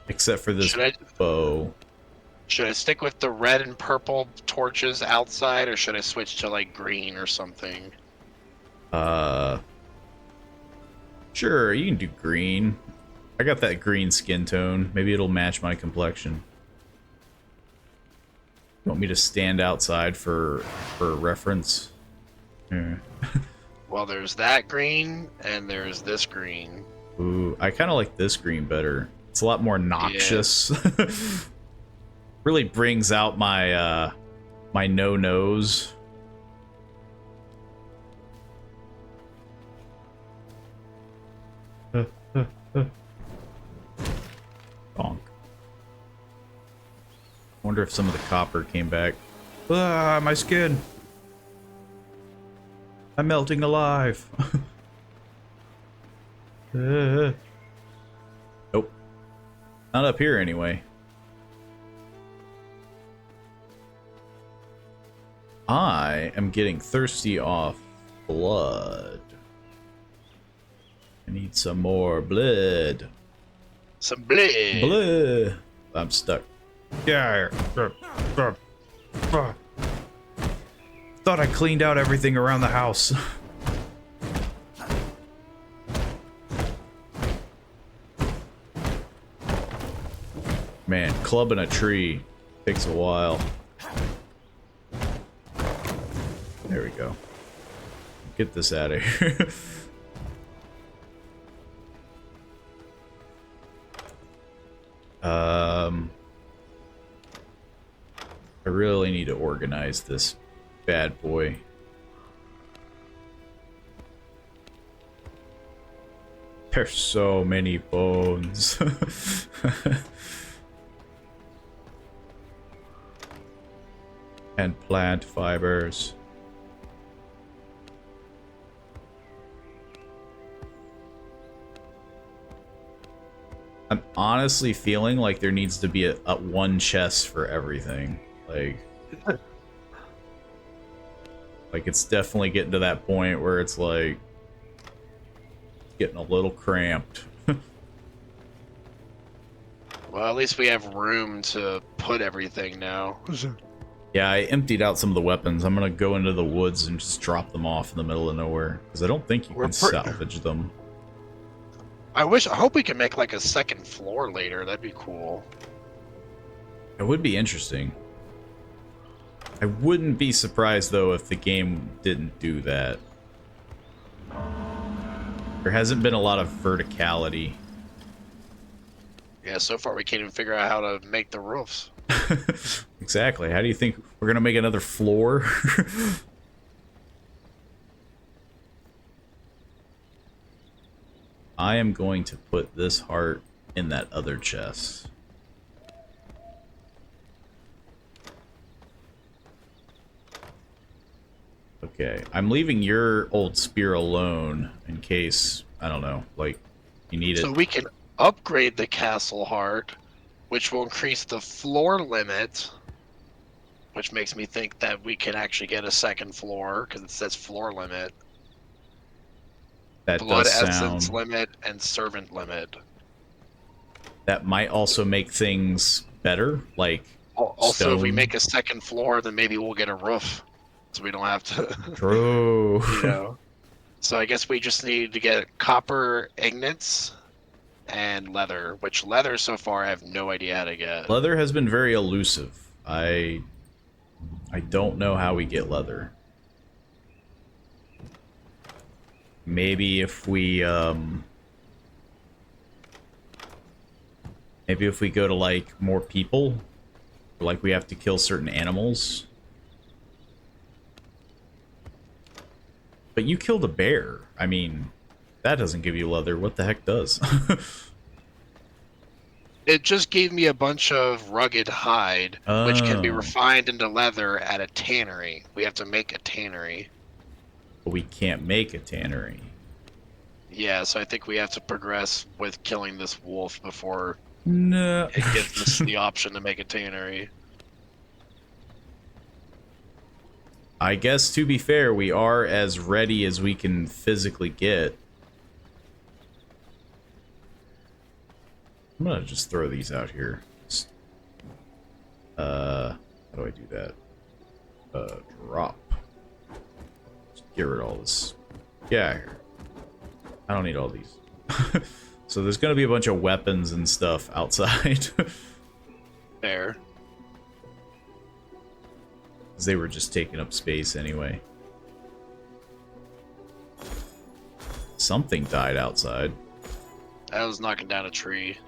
[SPEAKER 1] except for this bow.
[SPEAKER 3] Should I stick with the red and purple torches outside, or should I switch to like green or something?
[SPEAKER 1] Sure, you can do green. I got that green skin tone. Maybe it'll match my complexion. Want me to stand outside for reference? Yeah.
[SPEAKER 3] Well, there's that green, and there's this green.
[SPEAKER 1] Ooh, I kind of like this green better. It's a lot more noxious. Really brings out my my no-nos. Bonk. Wonder if some of the copper came back. Ah, my skin. I'm melting alive. Nope. Not up here anyway. I am getting thirsty off blood. I need some more blood.
[SPEAKER 3] Some blood.
[SPEAKER 1] Blood. I'm stuck. Yeah. Thought I cleaned out everything around the house. Man, clubbing a tree takes a while. There we go. Get this out of here. I really need to organize this bad boy. There's so many bones. And plant fibers. I'm honestly feeling like there needs to be a one chest for everything. Like it's definitely getting to that point where it's like getting a little cramped.
[SPEAKER 3] Well, at least we have room to put everything now.
[SPEAKER 1] Yeah, I emptied out some of the weapons. I'm gonna go into the woods and just drop them off in the middle of nowhere because I don't think you can salvage them.
[SPEAKER 3] I hope we can make like a second floor later. That'd be cool.
[SPEAKER 1] It would be interesting. I wouldn't be surprised though if the game didn't do that. There hasn't been a lot of verticality.
[SPEAKER 3] Yeah, so far we can't even figure out how to make the roofs.
[SPEAKER 1] Exactly. How do you think we're gonna make another floor? I am going to put this heart in that other chest. Okay, I'm leaving your old spear alone in case, I don't know, like, you need it.
[SPEAKER 3] So we can upgrade the castle heart, which will increase the floor limit, which makes me think that we can actually get a second floor, because it says floor limit.
[SPEAKER 1] That
[SPEAKER 3] Blood
[SPEAKER 1] does
[SPEAKER 3] essence
[SPEAKER 1] sound...
[SPEAKER 3] limit and servant limit.
[SPEAKER 1] That might also make things better, like
[SPEAKER 3] Also, if we
[SPEAKER 1] stone.
[SPEAKER 3] make a second floor, then maybe we'll get a roof, so we don't have to.
[SPEAKER 1] True.
[SPEAKER 3] You know. So I guess we just need to get copper ingots and leather, which leather so far I have no idea how to get.
[SPEAKER 1] Leather has been very elusive. I don't know how we get leather. Maybe if we maybe if we go to like more people, like we have to kill certain animals. But you killed a bear. I mean, that doesn't give you leather. What the heck does?
[SPEAKER 3] It just gave me a bunch of rugged hide, which can be
[SPEAKER 1] Oh.
[SPEAKER 3] refined into leather at a tannery. We have to make a tannery.
[SPEAKER 1] But we can't make a tannery.
[SPEAKER 3] Yeah, so I think we have to progress with killing this wolf before
[SPEAKER 1] No.
[SPEAKER 3] it gives us the option to make a tannery.
[SPEAKER 1] I guess, to be fair, we are as ready as we can physically get. I'm gonna just throw these out here. How do I do that? Drop. Just get rid of all this. Yeah, here. I don't need all these. So there's gonna be a bunch of weapons and stuff outside.
[SPEAKER 3] Fair.
[SPEAKER 1] Because they were just taking up space anyway. Something died outside.
[SPEAKER 3] I was knocking down a tree.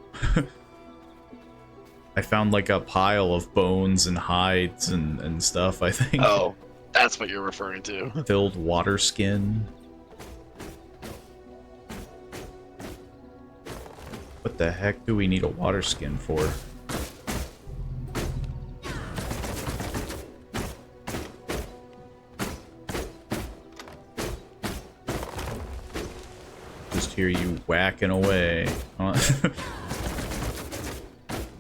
[SPEAKER 1] I found like a pile of bones and hides and stuff, I think.
[SPEAKER 3] Oh, that's what you're referring to.
[SPEAKER 1] Filled water skin. What the heck do we need a water skin for? Just hear you whacking away.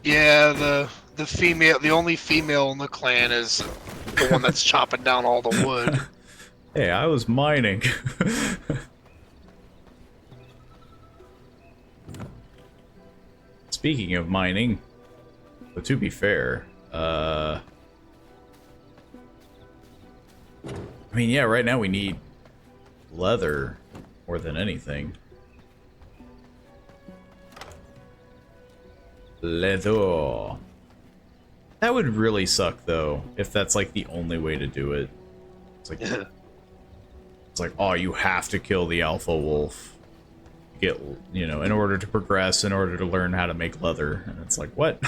[SPEAKER 3] Yeah, the only female in the clan is the one that's chopping down all the wood.
[SPEAKER 1] Hey, I was mining. Speaking of mining, but to be fair, I mean, yeah, right now we need leather more than anything. Leather. That would really suck, though, if that's like the only way to do it. It's like, it's like, oh, you have to kill the alpha wolf. Get, you know, in order to progress, in order to learn how to make leather. And it's like, what?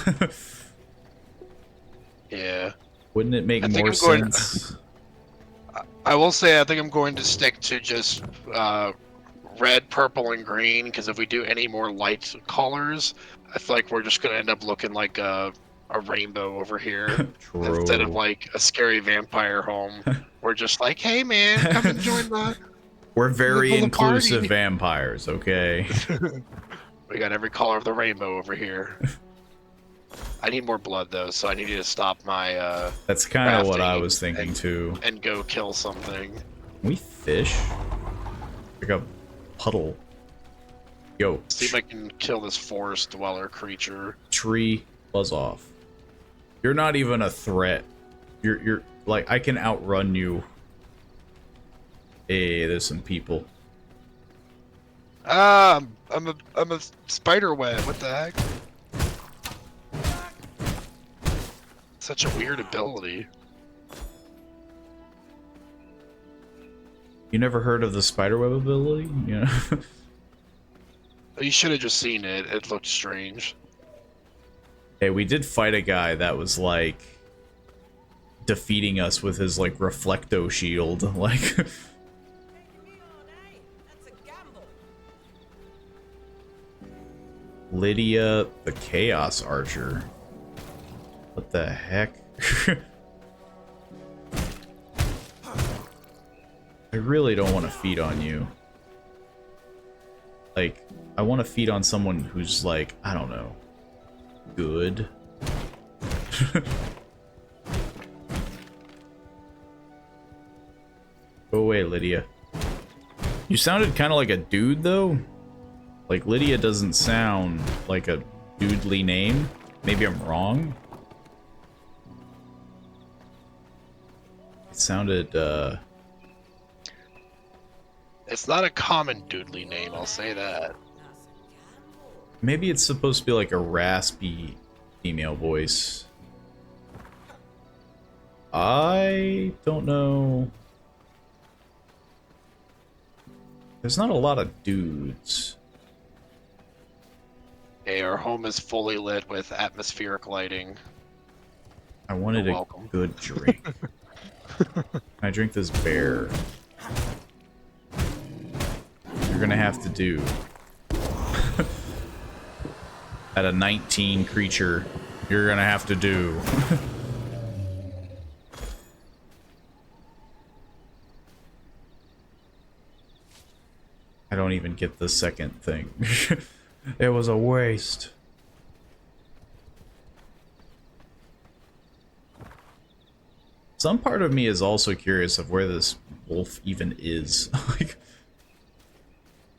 [SPEAKER 3] Yeah.
[SPEAKER 1] Wouldn't it make
[SPEAKER 3] I think
[SPEAKER 1] more
[SPEAKER 3] I'm going-
[SPEAKER 1] sense?
[SPEAKER 3] I will say I think I'm going to stick to just red, purple, and green, because if we do any more light colors, I feel like we're just going to end up looking like a rainbow over here.
[SPEAKER 1] True.
[SPEAKER 3] Instead of like a scary vampire home. We're just like, hey man, come and join the...
[SPEAKER 1] We're very
[SPEAKER 3] the
[SPEAKER 1] inclusive
[SPEAKER 3] party.
[SPEAKER 1] vampires, okay?
[SPEAKER 3] We got every color of the rainbow over here. I need more blood though, so I need you to stop my
[SPEAKER 1] That's kind of what I
[SPEAKER 3] crafting
[SPEAKER 1] was thinking too.
[SPEAKER 3] and go kill something.
[SPEAKER 1] Can we fish? Like a puddle. Yo,
[SPEAKER 3] See if I can kill this forest dweller creature.
[SPEAKER 1] tree, buzz off. You're not even a threat. You're like, I can outrun you. Hey, there's some people.
[SPEAKER 3] Ah, I'm a spider web. What the heck? Such a weird ability.
[SPEAKER 1] You never heard of the spiderweb ability? Yeah.
[SPEAKER 3] You should have just seen it. It looked strange.
[SPEAKER 1] Hey, we did fight a guy that was like defeating us with his like reflecto shield. Like Lydia the Chaos Archer. What the heck? I really don't want to feed on you. Like, I want to feed on someone who's like, I don't know, good. Go away, Lydia. You sounded kind of like a dude, though. Like, Lydia doesn't sound like a dudely name. Maybe I'm wrong. It sounded,
[SPEAKER 3] It's not a common doodly name, I'll say that.
[SPEAKER 1] maybe it's supposed to be like a raspy female voice. I don't know. There's not a lot of dudes.
[SPEAKER 3] Hey, our home is fully lit with atmospheric lighting.
[SPEAKER 1] I wanted
[SPEAKER 3] You're
[SPEAKER 1] a
[SPEAKER 3] welcome.
[SPEAKER 1] good drink. Can I drink this bear? You're gonna have to do. at a 19 creature, you're gonna have to do. I don't even get the second thing. It was a waste. Some part of me is also curious of where this wolf even is. Like,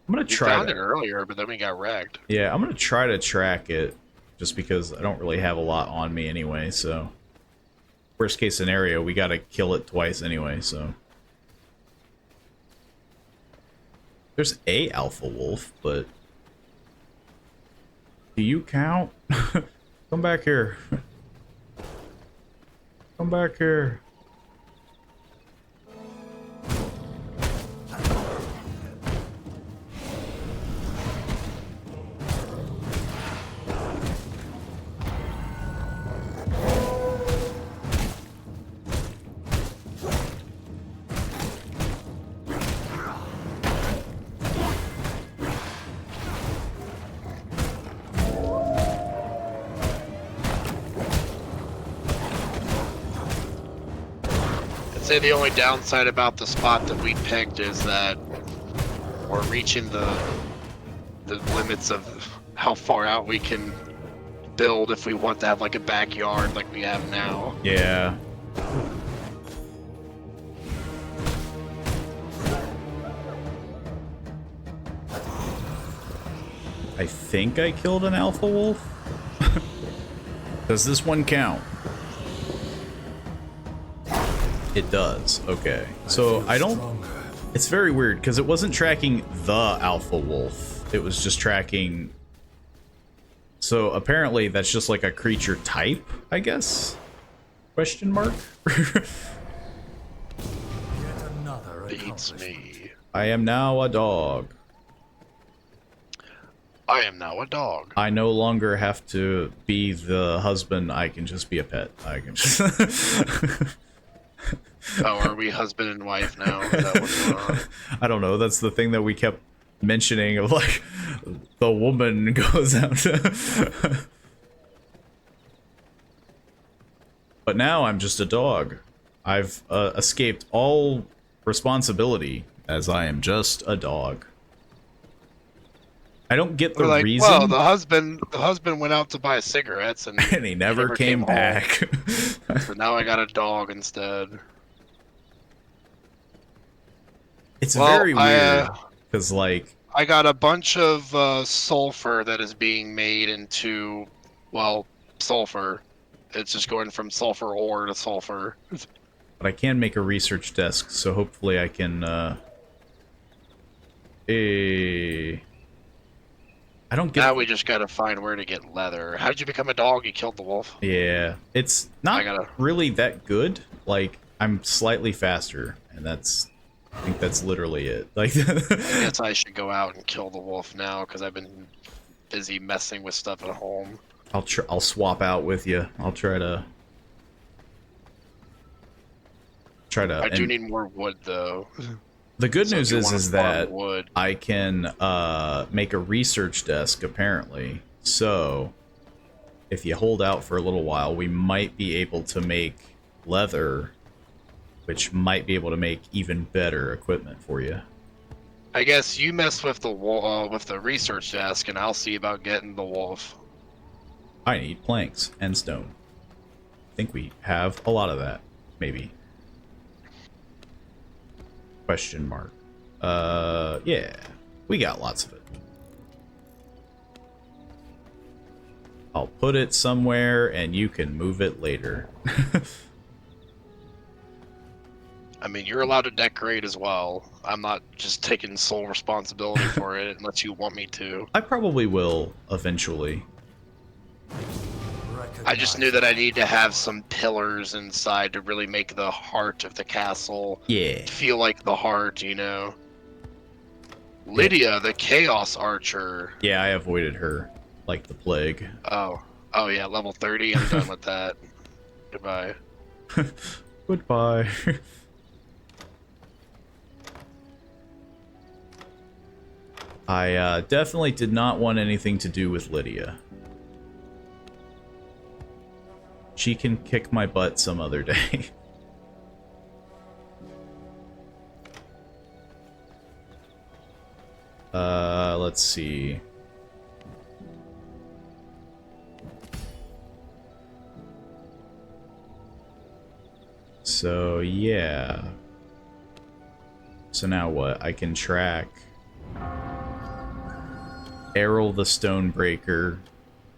[SPEAKER 1] I'm gonna try.
[SPEAKER 3] We found it earlier, but then we got wrecked.
[SPEAKER 1] Yeah, I'm gonna try to track it, just because I don't really have a lot on me anyway. So, worst case scenario, we gotta kill it twice anyway. So, there's a alpha wolf, but do you count? Come back here. Come back here.
[SPEAKER 3] I'd say the only downside about the spot that we picked is that we're reaching the limits of how far out we can build if we want to have like a backyard like we have now.
[SPEAKER 1] Yeah. I think I killed an alpha wolf. Does this one count? It does. Okay. So I don't... It's very weird because it wasn't tracking the alpha wolf. It was just tracking... So apparently that's just like a creature type, I guess? Question mark?
[SPEAKER 3] Beats me.
[SPEAKER 1] I am now a dog.
[SPEAKER 3] I am now a dog.
[SPEAKER 1] I no longer have to be the husband. I can just be a pet. I can just...
[SPEAKER 3] Oh, are we husband and wife now? Is that what's going on?
[SPEAKER 1] I don't know. That's the thing that we kept mentioning of like the woman goes out to... But now I'm just a dog. I've escaped all responsibility as I am just a dog. I don't get the
[SPEAKER 3] We're like,
[SPEAKER 1] reason.
[SPEAKER 3] well, the husband went out to buy cigarettes and
[SPEAKER 1] And he never came
[SPEAKER 3] home.
[SPEAKER 1] back.
[SPEAKER 3] So now I got a dog instead.
[SPEAKER 1] It's
[SPEAKER 3] Well,
[SPEAKER 1] very weird because, like,
[SPEAKER 3] I got a bunch of sulfur that is being made into, well, sulfur. It's just going from sulfur ore to sulfur.
[SPEAKER 1] but I can make a research desk, so hopefully I can. I don't get.
[SPEAKER 3] Now we just gotta find where to get leather. How did you become a dog? You killed the wolf.
[SPEAKER 1] Yeah, it's not really that good. Like, I'm slightly faster, and that's. I think that's literally it. Like,
[SPEAKER 3] I guess I should go out and kill the wolf now because I've been busy messing with stuff at home.
[SPEAKER 1] I'll swap out with you. I'll try to.
[SPEAKER 3] I do need more wood though.
[SPEAKER 1] The good
[SPEAKER 3] So
[SPEAKER 1] news
[SPEAKER 3] if you wanna
[SPEAKER 1] is
[SPEAKER 3] farm
[SPEAKER 1] that
[SPEAKER 3] wood,
[SPEAKER 1] I can make a research desk apparently. So if you hold out for a little while, we might be able to make leather, which might be able to make even better equipment for you.
[SPEAKER 3] I guess you mess with the research desk, and I'll see about getting the wolf.
[SPEAKER 1] I need planks and stone. I think we have a lot of that, maybe. Question mark. Yeah, we got lots of it. I'll put it somewhere and you can move it later.
[SPEAKER 3] I mean, you're allowed to decorate as well. I'm not just taking sole responsibility for it unless you want me to.
[SPEAKER 1] I probably will eventually.
[SPEAKER 3] I just knew that I need to have some pillars inside to really make the heart of the castle
[SPEAKER 1] Yeah.
[SPEAKER 3] feel like the heart, you know. Lydia, the Chaos Archer.
[SPEAKER 1] Yeah, I avoided her like the plague.
[SPEAKER 3] Oh yeah, level 30. I'm done with that. Goodbye.
[SPEAKER 1] Goodbye. I definitely did not want anything to do with Lydia. She can kick my butt some other day. Let's see. So, yeah. So now what? I can track Errol the Stonebreaker,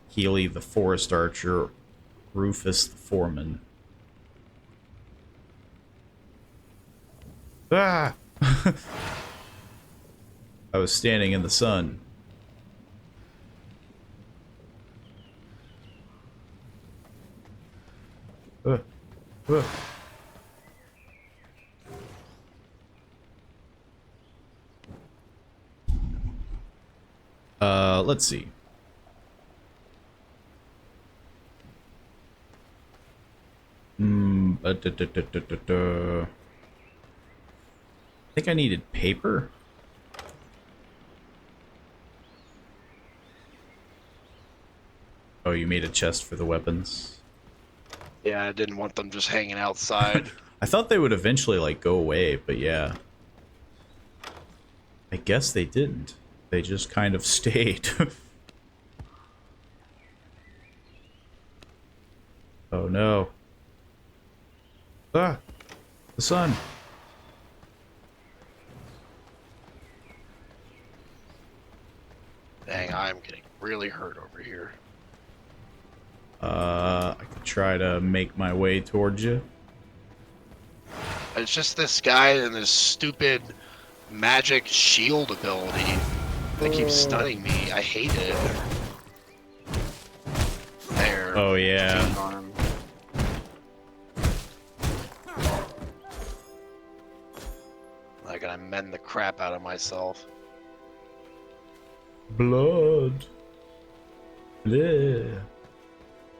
[SPEAKER 1] Healy the Forest Archer, Rufus the Foreman. Ah! I was standing in the sun. Uh, uh. Let's see. I think I needed paper. Oh, you made a chest for the weapons.
[SPEAKER 3] Yeah, I didn't want them just hanging outside.
[SPEAKER 1] I thought they would eventually, like, go away, but yeah. I guess they didn't. They just kind of stayed. Oh no. Ah! The sun!
[SPEAKER 3] Dang, I'm getting really hurt over here.
[SPEAKER 1] I could try to make my way towards you.
[SPEAKER 3] It's just this guy and this stupid magic shield ability that keeps stunning me. I hate it. There.
[SPEAKER 1] Oh yeah.
[SPEAKER 3] Team on him. I gotta mend the crap out of myself.
[SPEAKER 1] Blood. Yeah.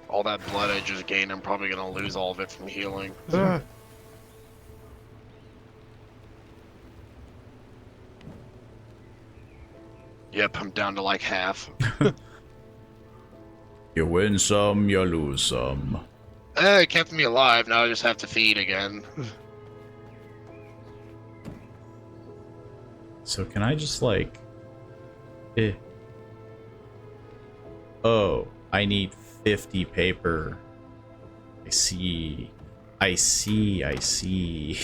[SPEAKER 3] All that blood I just gained, I'm probably gonna lose all of it from healing.
[SPEAKER 1] Ah.
[SPEAKER 3] Yep, I'm down to like half.
[SPEAKER 1] You win some, you lose some.
[SPEAKER 3] It kept me alive, now I just have to feed again.
[SPEAKER 1] So can I just like... Oh, I need 50 paper. I see. I see. I see.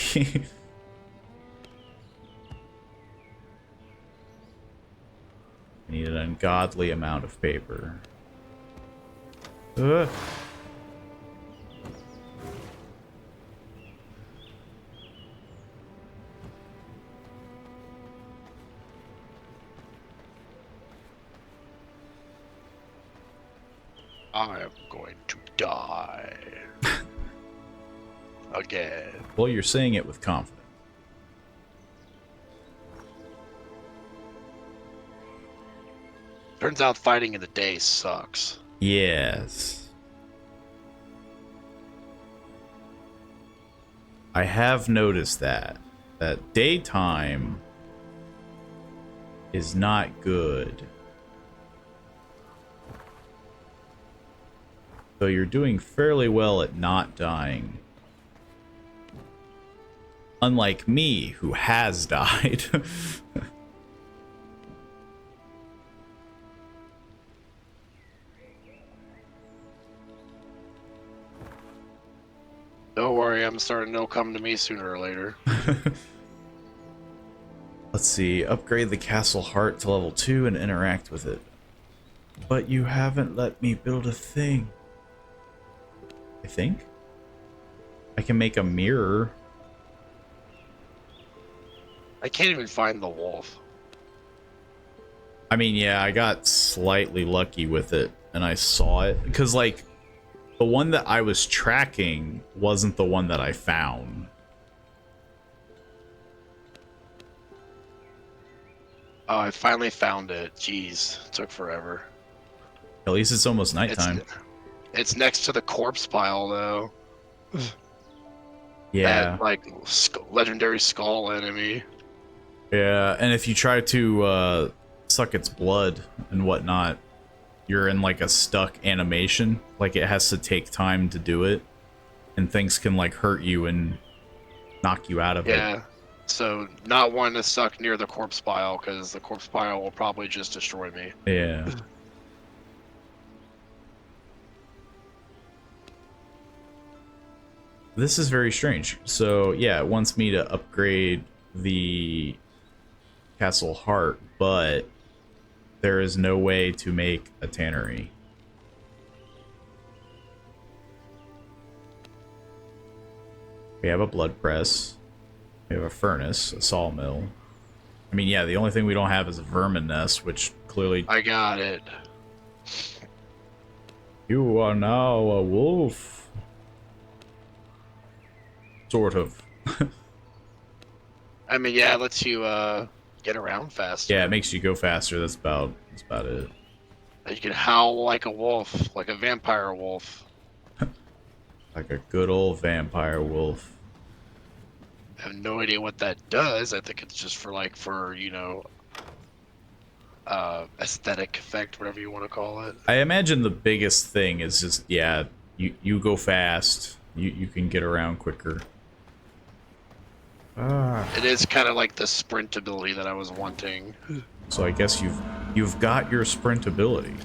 [SPEAKER 1] I need an ungodly amount of paper. Ugh.
[SPEAKER 3] I am going to die. Again.
[SPEAKER 1] Well, you're saying it with confidence.
[SPEAKER 3] Turns out fighting in the day sucks.
[SPEAKER 1] Yes. I have noticed that daytime is not good. So you're doing fairly well at not dying. Unlike me, who has died.
[SPEAKER 3] Don't worry, I'm starting to come to me sooner or later.
[SPEAKER 1] Let's see. Upgrade the castle heart to level 2 and interact with it. But you haven't let me build a thing. I think I can make a mirror.
[SPEAKER 3] I can't even find the wolf.
[SPEAKER 1] I mean, yeah, I got slightly lucky with it and I saw it because like the one that I was tracking wasn't the one that I found.
[SPEAKER 3] Oh, I finally found it. Jeez, it took forever.
[SPEAKER 1] At least it's almost nighttime.
[SPEAKER 3] It's next to the corpse pile, though.
[SPEAKER 1] Yeah.
[SPEAKER 3] That, like, legendary skull enemy.
[SPEAKER 1] Yeah, and if you try to suck its blood and whatnot, you're in like a stuck animation. Like it has to take time to do it, and things can like hurt you and knock you out of it.
[SPEAKER 3] Yeah. So not one is stuck near the corpse pile because the corpse pile will probably just destroy me.
[SPEAKER 1] Yeah. This is very strange. So yeah, it wants me to upgrade the Castle Heart, but there is no way to make a tannery. We have a blood press. We have a furnace, a sawmill. I mean, yeah, the only thing we don't have is a vermin nest, which clearly...
[SPEAKER 3] I got it.
[SPEAKER 1] You are now a wolf. Sort of.
[SPEAKER 3] I mean, yeah, it lets you get around faster.
[SPEAKER 1] Yeah, it makes you go faster. That's about it.
[SPEAKER 3] You can howl like a wolf, like a vampire wolf.
[SPEAKER 1] Like a good old vampire wolf.
[SPEAKER 3] I have no idea what that does. I think it's just for aesthetic effect, whatever you want to call it.
[SPEAKER 1] I imagine the biggest thing is just, yeah, you go fast. You can get around quicker.
[SPEAKER 3] It is kind of like the sprint ability that I was wanting.
[SPEAKER 1] So I guess you've got your sprint ability.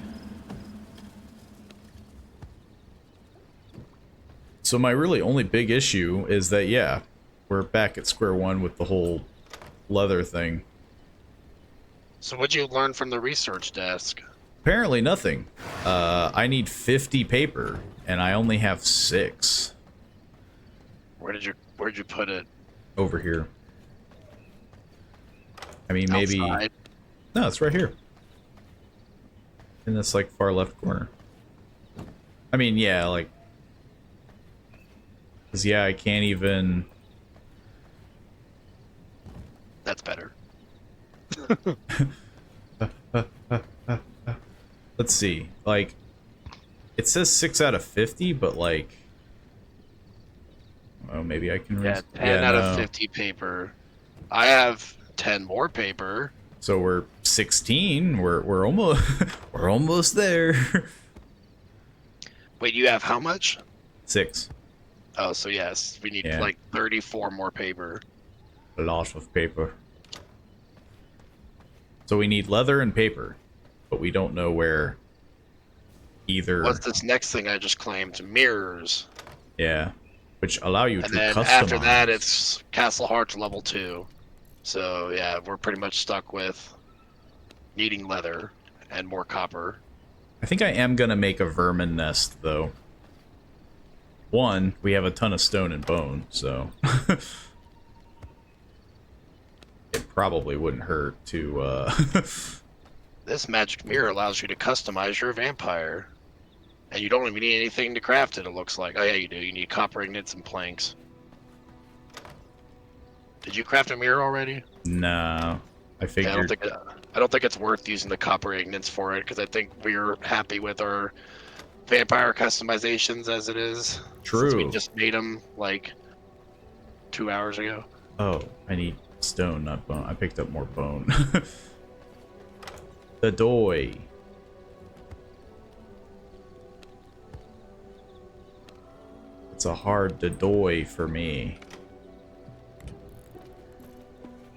[SPEAKER 1] So my really only big issue is that, yeah, we're back at square one with the whole leather thing.
[SPEAKER 3] So what'd you learn from the research desk?
[SPEAKER 1] Apparently nothing. I need 50 paper, and I only have 6.
[SPEAKER 3] Where'd you put it?
[SPEAKER 1] Over here. I mean, maybe...
[SPEAKER 3] Outside?
[SPEAKER 1] No, it's right here. In this, like, far left corner. I mean, yeah, like... Because, yeah, I can't even...
[SPEAKER 3] That's better.
[SPEAKER 1] Let's see. Like, it says 6 out of 50, but, like... Oh, maybe I can...
[SPEAKER 3] Yeah, 10 out of 50 paper. I have 10 more paper.
[SPEAKER 1] So we're 16. We're almost... we're almost there.
[SPEAKER 3] Wait, you have how much?
[SPEAKER 1] 6.
[SPEAKER 3] Oh, so yes, we need
[SPEAKER 1] Yeah.
[SPEAKER 3] like 34 more paper.
[SPEAKER 1] A lot of paper. So we need leather and paper, but we don't know where either...
[SPEAKER 3] What's this next thing I just claimed? Mirrors.
[SPEAKER 1] Yeah, which allow you
[SPEAKER 3] And
[SPEAKER 1] to
[SPEAKER 3] then
[SPEAKER 1] customize.
[SPEAKER 3] after that, it's Castle Hearts level 2. So yeah, we're pretty much stuck with needing leather and more copper.
[SPEAKER 1] I think I am gonna make a vermin nest, though. One, we have a ton of stone and bone, so... it probably wouldn't hurt to,
[SPEAKER 3] This magic mirror allows you to customize your vampire. And you don't even need anything to craft it looks like. Oh yeah, you do. You need copper ingots and planks. Did you craft a mirror already?
[SPEAKER 1] No. I
[SPEAKER 3] Yeah,
[SPEAKER 1] figured...
[SPEAKER 3] I don't think it's worth using the copper ingots for it, because I think we're happy with our vampire customizations as it is.
[SPEAKER 1] True.
[SPEAKER 3] Since we just made them, like, 2 hours ago.
[SPEAKER 1] Oh, I need stone, not bone. I picked up more bone. The doy. It's a hard doy for me.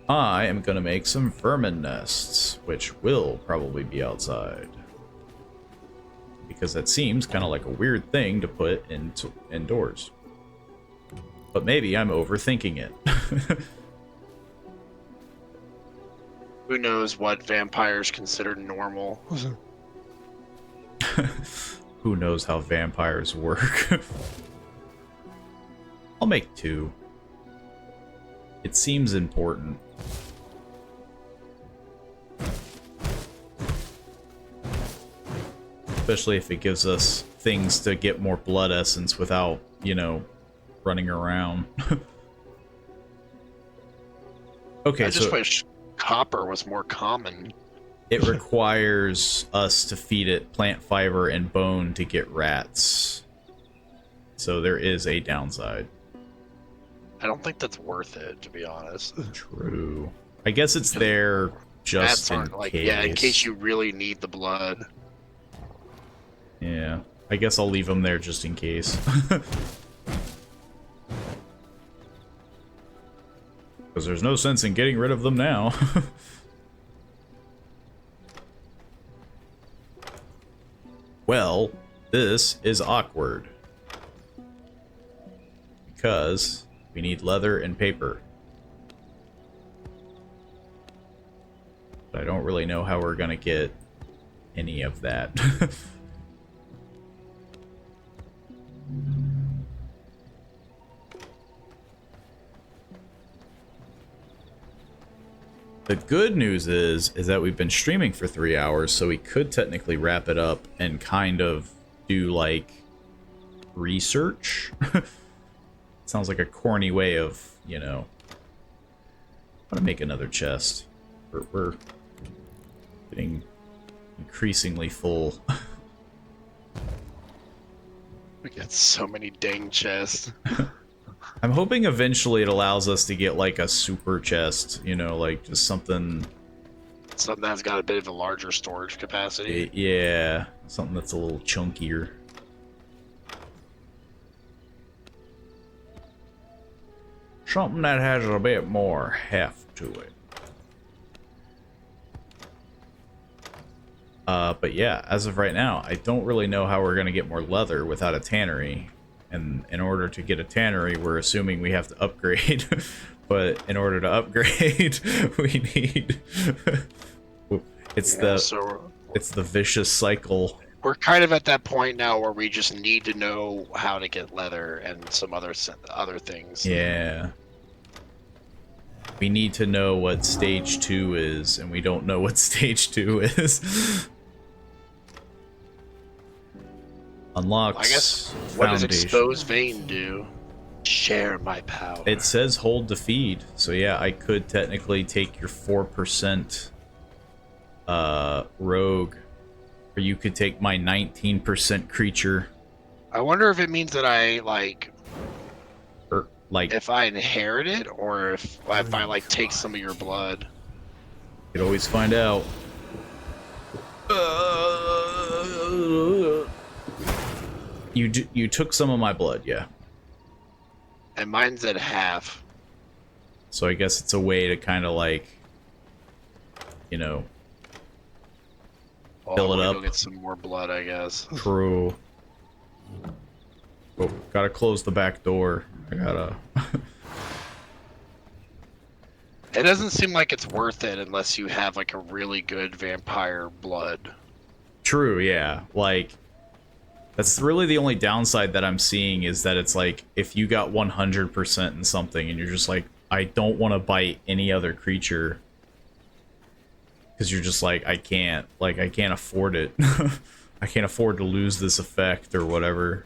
[SPEAKER 1] I am gonna make some vermin nests, which will probably be outside. Because that seems kind of like a weird thing to put into indoors. But maybe I'm overthinking it.
[SPEAKER 3] Who knows what vampires consider normal?
[SPEAKER 1] Who knows how vampires work? I'll make 2. It seems important. Especially if it gives us things to get more blood essence without, you know, running around. Okay,
[SPEAKER 3] I just
[SPEAKER 1] so
[SPEAKER 3] wish copper was more common.
[SPEAKER 1] it requires us to feed it plant fiber and bone to get rats. So there is a downside.
[SPEAKER 3] I don't think that's worth it, to be honest.
[SPEAKER 1] True. I guess it's there just
[SPEAKER 3] Rats
[SPEAKER 1] in
[SPEAKER 3] aren't like,
[SPEAKER 1] case.
[SPEAKER 3] yeah, in case you really need the blood.
[SPEAKER 1] Yeah. I guess I'll leave them there just in case. Because there's no sense in getting rid of them now. Well, this is awkward. Because we need leather and paper. But I don't really know how we're gonna get any of that. The good news is that we've been streaming for 3 hours, so we could technically wrap it up and kind of do, like, research. Sounds like a corny way of, you know... I'm gonna make another chest. We're getting increasingly full.
[SPEAKER 3] We got so many dang chests.
[SPEAKER 1] I'm hoping eventually it allows us to get, like, a super chest, you know, like, just something...
[SPEAKER 3] Something that's got a bit of a larger storage capacity.
[SPEAKER 1] Yeah, something that's a little chunkier. Something that has a bit more heft to it. But yeah, as of right now, I don't really know how we're going to get more leather without a tannery. And in order to get a tannery, we're assuming we have to upgrade. But in order to upgrade, we need... it's the vicious cycle.
[SPEAKER 3] We're kind of at that point now where we just need to know how to get leather and some other things.
[SPEAKER 1] Yeah. We need to know what stage 2 is, and we don't know what stage 2 is. Unlocks.
[SPEAKER 3] I guess, what does exposed vein do? Share my power.
[SPEAKER 1] It says hold to feed, so yeah, I could technically take your 4% rogue, or you could take my 19% creature.
[SPEAKER 3] I wonder if it means that I, like,
[SPEAKER 1] Or, like,
[SPEAKER 3] if I inherit it, or if I, like, take some of your blood.
[SPEAKER 1] you could always find out. You took some of my blood, yeah.
[SPEAKER 3] And mine's at half.
[SPEAKER 1] So I guess it's a way to kind of like, you know, fill it up.
[SPEAKER 3] Go get some more blood, I guess.
[SPEAKER 1] True. Oh, gotta close the back door. I gotta.
[SPEAKER 3] It doesn't seem like it's worth it unless you have like a really good vampire blood.
[SPEAKER 1] True, yeah. Like, that's really the only downside that I'm seeing is that it's like, if you got 100% in something and you're just like, I don't want to bite any other creature. Because you're just like, I can't afford it. I can't afford to lose this effect or whatever.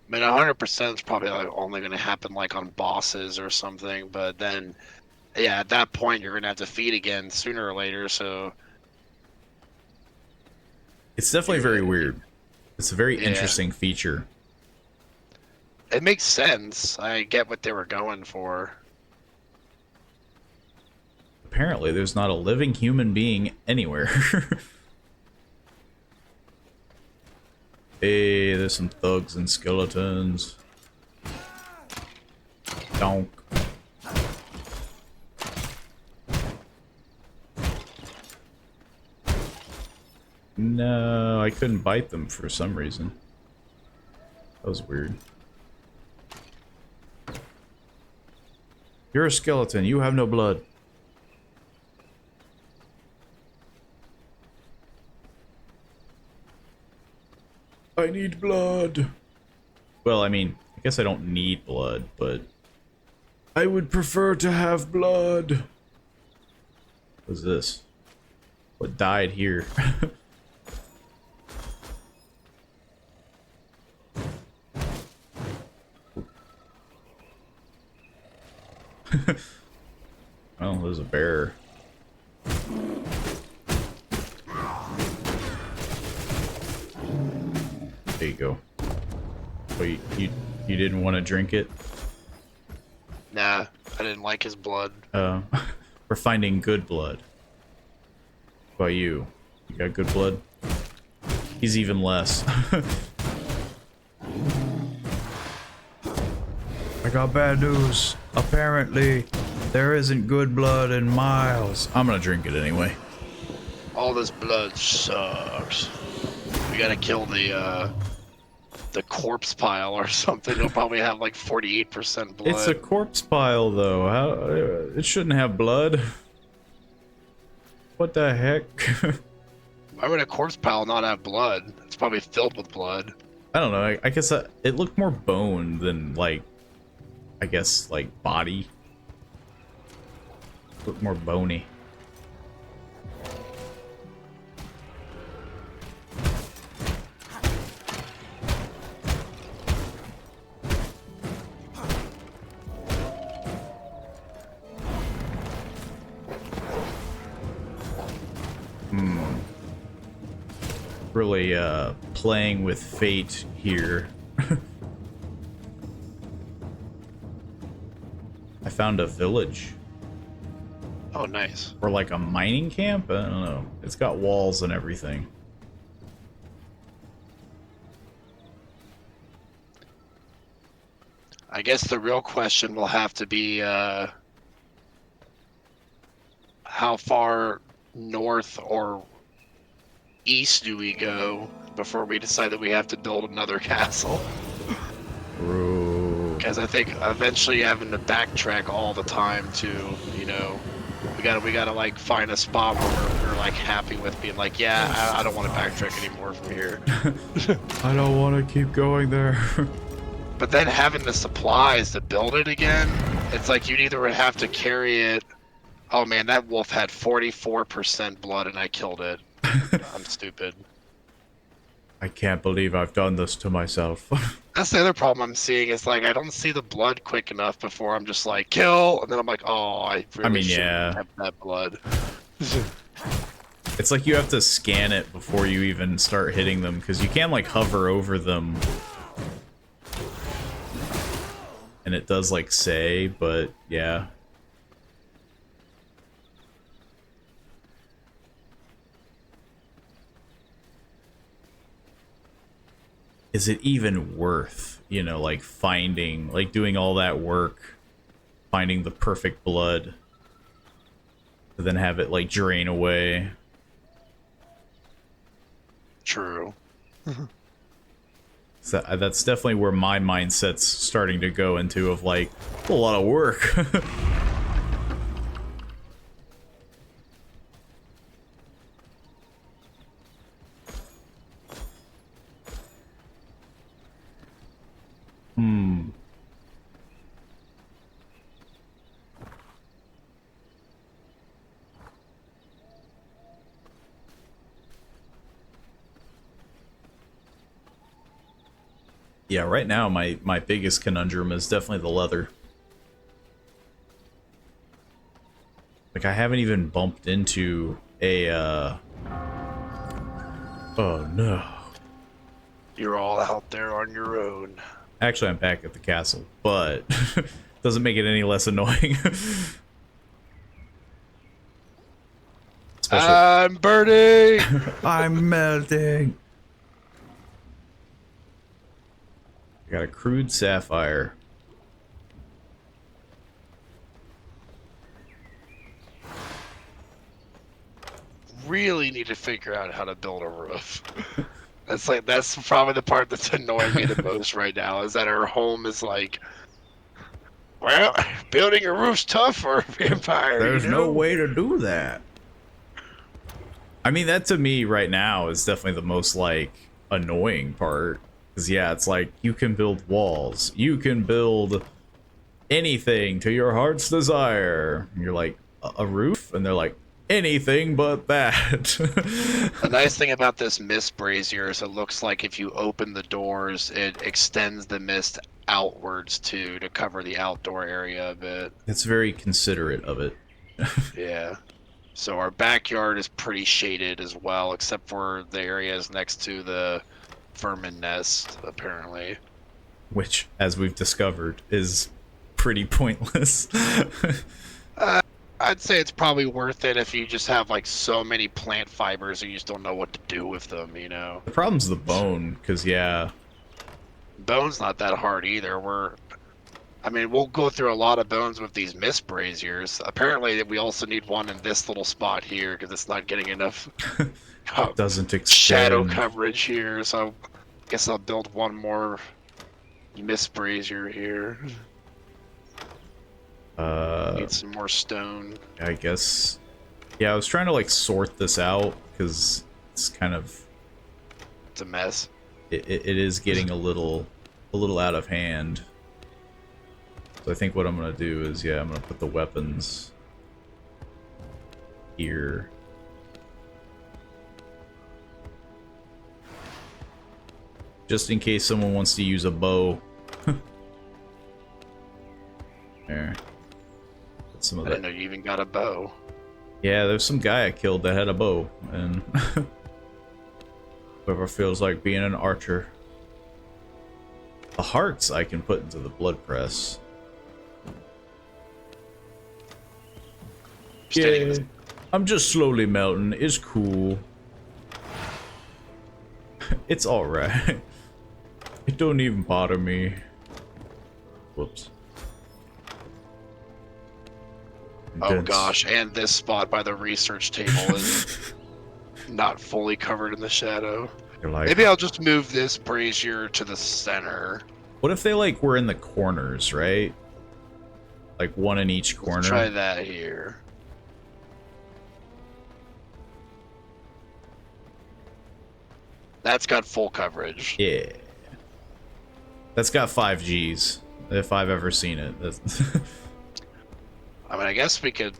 [SPEAKER 3] I mean, 100% is probably like only going to happen like on bosses or something, but then, yeah, at that point you're going to have to feed again sooner or later, so...
[SPEAKER 1] It's definitely very weird. It's a very interesting feature.
[SPEAKER 3] It makes sense. I get what they were going for.
[SPEAKER 1] Apparently, there's not a living human being anywhere. Hey, there's some thugs and skeletons. Donk. No, I couldn't bite them for some reason. That was weird. You're a skeleton. You have no blood. I need blood. Well, I mean, I guess I don't need blood, but I would prefer to have blood. What's this? What died here? Oh, there's a bear. There you go. Oh, you didn't want to drink it?
[SPEAKER 3] Nah, I didn't like his blood.
[SPEAKER 1] We're finding good blood. What about you? You got good blood? He's even less. I got bad news. Apparently, there isn't good blood in Miles. I'm gonna drink it anyway.
[SPEAKER 3] All this blood sucks. We gotta kill the corpse pile or something. It'll probably have like 48% blood.
[SPEAKER 1] It's a corpse pile, though. How, it shouldn't have blood. What the heck?
[SPEAKER 3] Why would a corpse pile not have blood? It's probably filled with blood.
[SPEAKER 1] I don't know. I guess it looked more bone than, like, I guess, like, body. Looked more bony. Really playing with fate here. I found a village.
[SPEAKER 3] Oh, nice.
[SPEAKER 1] Or like a mining camp? I don't know. It's got walls and everything.
[SPEAKER 3] I guess the real question will have to be how far north or east do we go before we decide that we have to build another castle? Because I think eventually having to backtrack all the time to, you know, we gotta like find a spot where we're like happy with being like, yeah, I don't want to backtrack anymore from here.
[SPEAKER 1] I don't want to keep going there.
[SPEAKER 3] But then having the supplies to build it again, it's like you'd either would have to carry it. Oh man, that wolf had 44% blood and I killed it. I'm stupid.
[SPEAKER 1] I can't believe I've done this to myself.
[SPEAKER 3] That's the other problem I'm seeing is like I don't see the blood quick enough before I'm just like kill, and then I'm like, oh, I really shouldn't have that blood.
[SPEAKER 1] It's like you have to scan it before you even start hitting them, because you can like hover over them. And it does like say, but yeah. Is it even worth, you know, like finding, like doing all that work, finding the perfect blood, to then have it like drain away?
[SPEAKER 3] True.
[SPEAKER 1] So that's definitely where my mindset's starting to go into, of like, a lot of work. Yeah, right now my biggest conundrum is definitely the leather. Like, I haven't even bumped into a, oh no.
[SPEAKER 3] You're all out there on your own.
[SPEAKER 1] Actually, I'm back at the castle, but doesn't make it any less annoying.
[SPEAKER 3] I'm burning!
[SPEAKER 1] I'm melting. I got a crude sapphire.
[SPEAKER 3] Really need to figure out how to build a roof. That's probably the part that's annoying me the most right now, is that our home is like, well, building a roof's tough for a vampire.
[SPEAKER 1] There's no way to do that. I mean, that to me right now is definitely the most like annoying part. Because yeah, it's like you can build walls, you can build anything to your heart's desire. And you're like, a roof? And they're like, anything but that.
[SPEAKER 3] The nice thing about this mist brazier is it looks like if you open the doors, it extends the mist outwards to cover the outdoor area a bit.
[SPEAKER 1] It's very considerate of it.
[SPEAKER 3] Yeah. So our backyard is pretty shaded as well, except for the areas next to the vermin nest, apparently.
[SPEAKER 1] Which, as we've discovered, is pretty pointless.
[SPEAKER 3] I'd say it's probably worth it if you just have like so many plant fibers and you just don't know what to do with them, you know.
[SPEAKER 1] The problem's the bone, because yeah.
[SPEAKER 3] Bone's not that hard either. I mean, we'll go through a lot of bones with these mist braziers. Apparently, we also need one in this little spot here because it's not getting enough
[SPEAKER 1] Doesn't extend.
[SPEAKER 3] shadow coverage here. So I guess I'll build one more mist brazier here. Need some more stone.
[SPEAKER 1] I guess. Yeah, I was trying to like sort this out because it's kind of.
[SPEAKER 3] It's a mess.
[SPEAKER 1] It is getting a little out of hand. So I think what I'm gonna do is, yeah, I'm gonna put the weapons here. Just in case someone wants to use a bow. There. Put some of
[SPEAKER 3] I
[SPEAKER 1] that.
[SPEAKER 3] didn't know you even got a bow.
[SPEAKER 1] Yeah, there's some guy I killed that had a bow, and whoever feels like being an archer. The hearts I can put into the blood press.
[SPEAKER 3] Yeah.
[SPEAKER 1] I'm just slowly melting. It's cool. It's alright. It don't even bother me. Whoops.
[SPEAKER 3] Oh gosh, and this spot by the research table is not fully covered in the shadow.
[SPEAKER 1] You're like,
[SPEAKER 3] Maybe I'll just move this brazier to the center.
[SPEAKER 1] what if they like were in the corners, right? Like one in each corner.
[SPEAKER 3] Let's try that here. That's got full coverage.
[SPEAKER 1] Yeah. That's got 5 Gs. If I've ever seen it.
[SPEAKER 3] I mean, I guess we could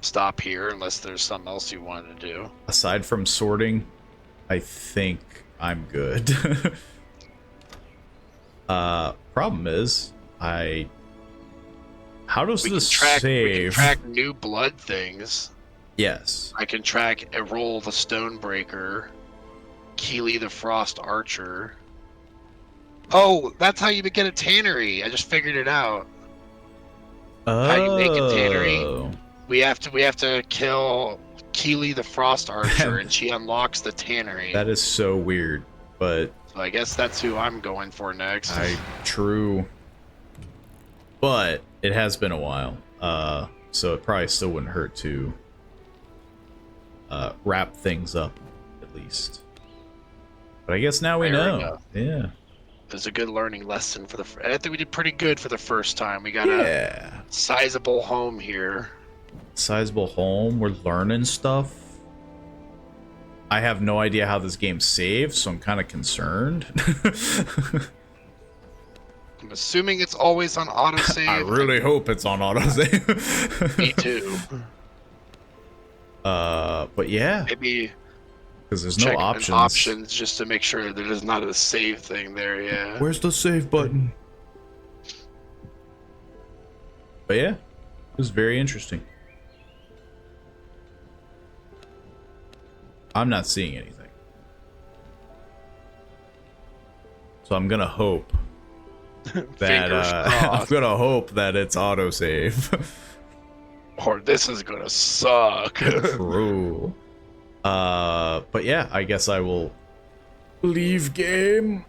[SPEAKER 3] stop here unless there's something else you wanted to do.
[SPEAKER 1] Aside from sorting, I think I'm good. Problem is, how does
[SPEAKER 3] We
[SPEAKER 1] this
[SPEAKER 3] can
[SPEAKER 1] save?
[SPEAKER 3] track new blood things.
[SPEAKER 1] Yes.
[SPEAKER 3] I can track Errol the Stonebreaker, Keely the Frost Archer. Oh, that's how you get a tannery. I just figured it out. How you make a tannery?
[SPEAKER 1] Oh.
[SPEAKER 3] We have to kill Keely the Frost Archer, and she unlocks the tannery.
[SPEAKER 1] That is so weird, but
[SPEAKER 3] So I guess that's who I'm going for next.
[SPEAKER 1] true. But it has been a while, so it probably still wouldn't hurt to wrap things up at least. But I guess now we
[SPEAKER 3] There we
[SPEAKER 1] know.
[SPEAKER 3] go.
[SPEAKER 1] Yeah.
[SPEAKER 3] It was a good learning lesson for and I think we did pretty good for the first time. We got a
[SPEAKER 1] Yeah.
[SPEAKER 3] sizable home here.
[SPEAKER 1] Sizable home. We're learning stuff. I have no idea how this game saves, so I'm kind of concerned.
[SPEAKER 3] I'm assuming it's always on autosave.
[SPEAKER 1] I really hope it's on autosave.
[SPEAKER 3] Me too.
[SPEAKER 1] But yeah,
[SPEAKER 3] Maybe
[SPEAKER 1] because there's
[SPEAKER 3] check
[SPEAKER 1] no
[SPEAKER 3] in
[SPEAKER 1] options.
[SPEAKER 3] options just to make sure there is not a save thing there. Yeah.
[SPEAKER 1] Where's the save button? But yeah, it was very interesting. I'm not seeing anything. So I'm gonna hope that
[SPEAKER 3] Fingers
[SPEAKER 1] I'm
[SPEAKER 3] crossed.
[SPEAKER 1] gonna hope that it's autosave.
[SPEAKER 3] Or this is gonna suck.
[SPEAKER 1] True. But yeah, I guess I will leave game.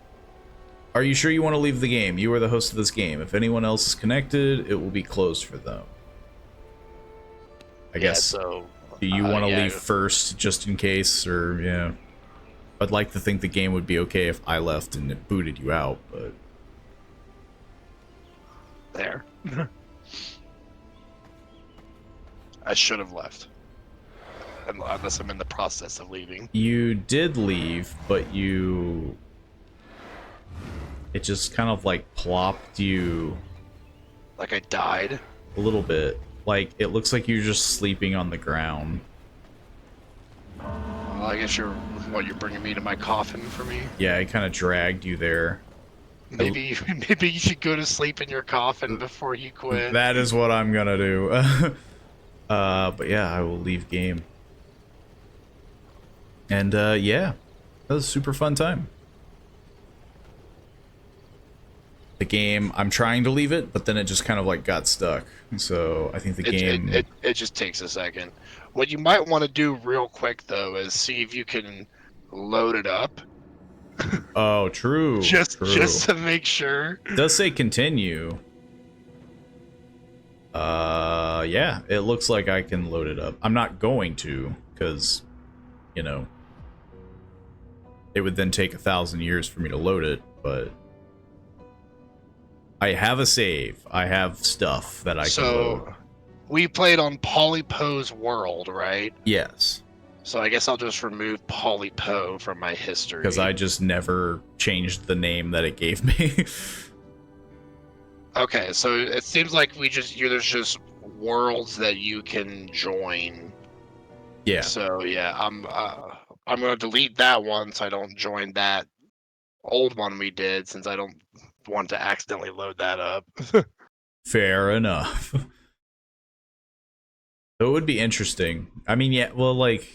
[SPEAKER 1] Are you sure you want to leave the game? You are the host of this game. If anyone else is connected, it will be closed for them. I guess.
[SPEAKER 3] So.
[SPEAKER 1] Do you want to
[SPEAKER 3] yeah.
[SPEAKER 1] leave first, just in case, or yeah? I'd like to think the game would be okay if I left and it booted you out, but
[SPEAKER 3] There. I should have left. Unless I'm in the process of leaving.
[SPEAKER 1] you did leave, but it just kind of like plopped you
[SPEAKER 3] Like I died.
[SPEAKER 1] a little bit. Like it looks like you're just sleeping on the ground.
[SPEAKER 3] Well, I guess you're bringing me to my coffin for me.
[SPEAKER 1] Yeah, it kind of dragged you there.
[SPEAKER 3] Maybe you should go to sleep in your coffin before you quit.
[SPEAKER 1] That is what I'm gonna do. But yeah, I will leave game. And yeah, that was a super fun time. the game, I'm trying to leave it, but then it just kind of like got stuck. So I think the game.
[SPEAKER 3] It just takes a second. What you might want to do real quick though is see if you can load it up
[SPEAKER 1] Oh, true.
[SPEAKER 3] just
[SPEAKER 1] true.
[SPEAKER 3] to make sure.
[SPEAKER 1] It does say continue. Yeah, it looks like I can load it up. I'm not going to, because, you know, it would then take 1,000 years for me to load it, but I have a save. I have stuff that I can load.
[SPEAKER 3] So we played on Polypo's World, right?
[SPEAKER 1] Yes,
[SPEAKER 3] So I guess I'll just remove Polypo from my history.
[SPEAKER 1] because I just never changed the name that it gave me.
[SPEAKER 3] Okay, so it seems like there's just worlds that you can join.
[SPEAKER 1] Yeah,
[SPEAKER 3] So yeah, I'm gonna delete that one so I don't join that old one we did, since I don't want to accidentally load that up.
[SPEAKER 1] fair enough. So it would be interesting. I mean, yeah, well, like,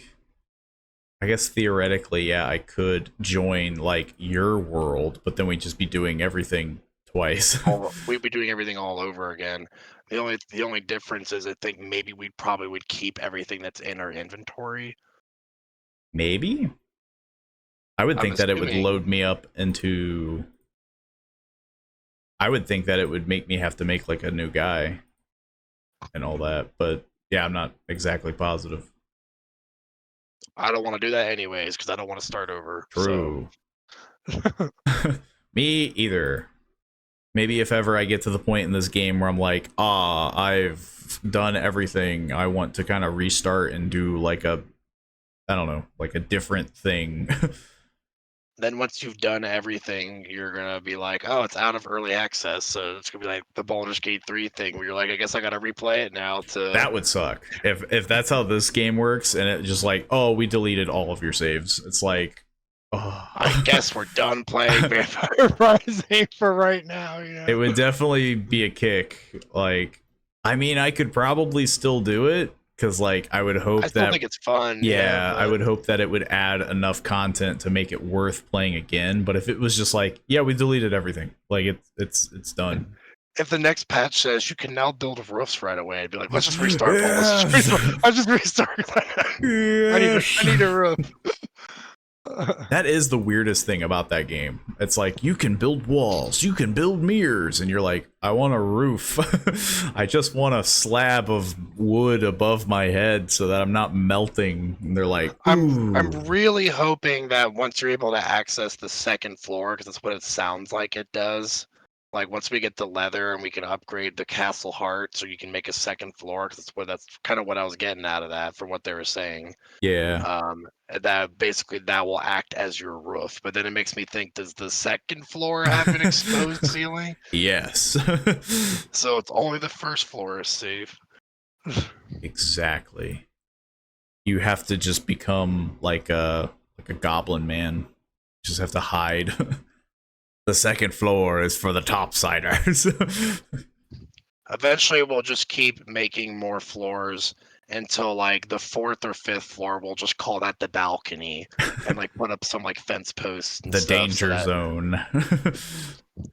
[SPEAKER 1] I guess theoretically, yeah, I could join, like, your world, but then we'd just be doing everything twice.
[SPEAKER 3] We'd be doing everything all over again. The only difference is I think maybe we probably would keep everything that's in our inventory.
[SPEAKER 1] Maybe? I would
[SPEAKER 3] I'm
[SPEAKER 1] think that it would
[SPEAKER 3] assuming-
[SPEAKER 1] load me up into... I would think that it would make me have to make, like, a new guy and all that, but yeah, I'm not exactly positive.
[SPEAKER 3] I don't want to do that anyways because I don't want to start over.
[SPEAKER 1] True. Me either. Maybe if ever I get to the point in this game where I'm like, I've done everything, I want to kind of restart and do like a, I don't know, like a different thing.
[SPEAKER 3] Then once you've done everything, you're gonna be like, oh, it's out of early access, so it's gonna be like the Baldur's Gate 3 thing, where you're like, I guess I gotta replay it now to.
[SPEAKER 1] That would suck. If that's how this game works, and it just like, oh, we deleted all of your saves. It's like, oh.
[SPEAKER 3] I guess we're done playing Vampire Rising for right now. You know.
[SPEAKER 1] It would definitely be a kick. Like, I mean, I could probably still do it, because like I would hope
[SPEAKER 3] I still
[SPEAKER 1] that
[SPEAKER 3] think it's fun.
[SPEAKER 1] yeah, I
[SPEAKER 3] but-
[SPEAKER 1] would hope that it would add enough content to make it worth playing again. But if it was just like, yeah, we deleted everything, like it's done.
[SPEAKER 3] If the next patch says you can now build roofs right away, I'd be like, let's just restart. Paul. Let's just restart. I'll just restart. I need a roof.
[SPEAKER 1] That is the weirdest thing about that game. It's like, you can build walls, you can build mirrors, and you're like, I want a roof. I just want a slab of wood above my head so that I'm not melting. And they're like,
[SPEAKER 3] I'm
[SPEAKER 1] "Ooh."
[SPEAKER 3] really hoping that once you're able to access the second floor, because that's what it sounds like it does. Like once we get the leather and we can upgrade the castle heart, so you can make a second floor, because that's kind of what I was getting out of that from what they were saying.
[SPEAKER 1] Yeah.
[SPEAKER 3] That basically that will act as your roof. But then it makes me think, does the second floor have an exposed ceiling?
[SPEAKER 1] Yes.
[SPEAKER 3] So it's only the first floor is safe.
[SPEAKER 1] Exactly. You have to just become like a goblin man. You just have to hide. The second floor is for the topsiders.
[SPEAKER 3] Eventually, we'll just keep making more floors until like the fourth or fifth floor. We'll just call that the balcony and like put up some like fence posts. And
[SPEAKER 1] The
[SPEAKER 3] stuff so
[SPEAKER 1] danger
[SPEAKER 3] that-
[SPEAKER 1] zone.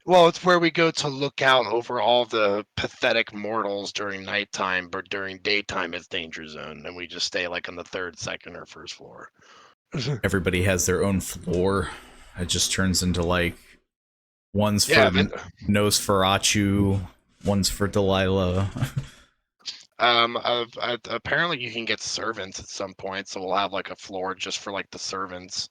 [SPEAKER 3] Well, it's where we go to look out over all the pathetic mortals during nighttime, but during daytime it's danger zone, and we just stay like on the third, second, or first floor.
[SPEAKER 1] Everybody has their own floor. It just turns into like, one's for
[SPEAKER 3] Yeah, but,
[SPEAKER 1] Nosferatu, one's for Delilah.
[SPEAKER 3] apparently you can get servants at some point, so we'll have like a floor just for like the servants,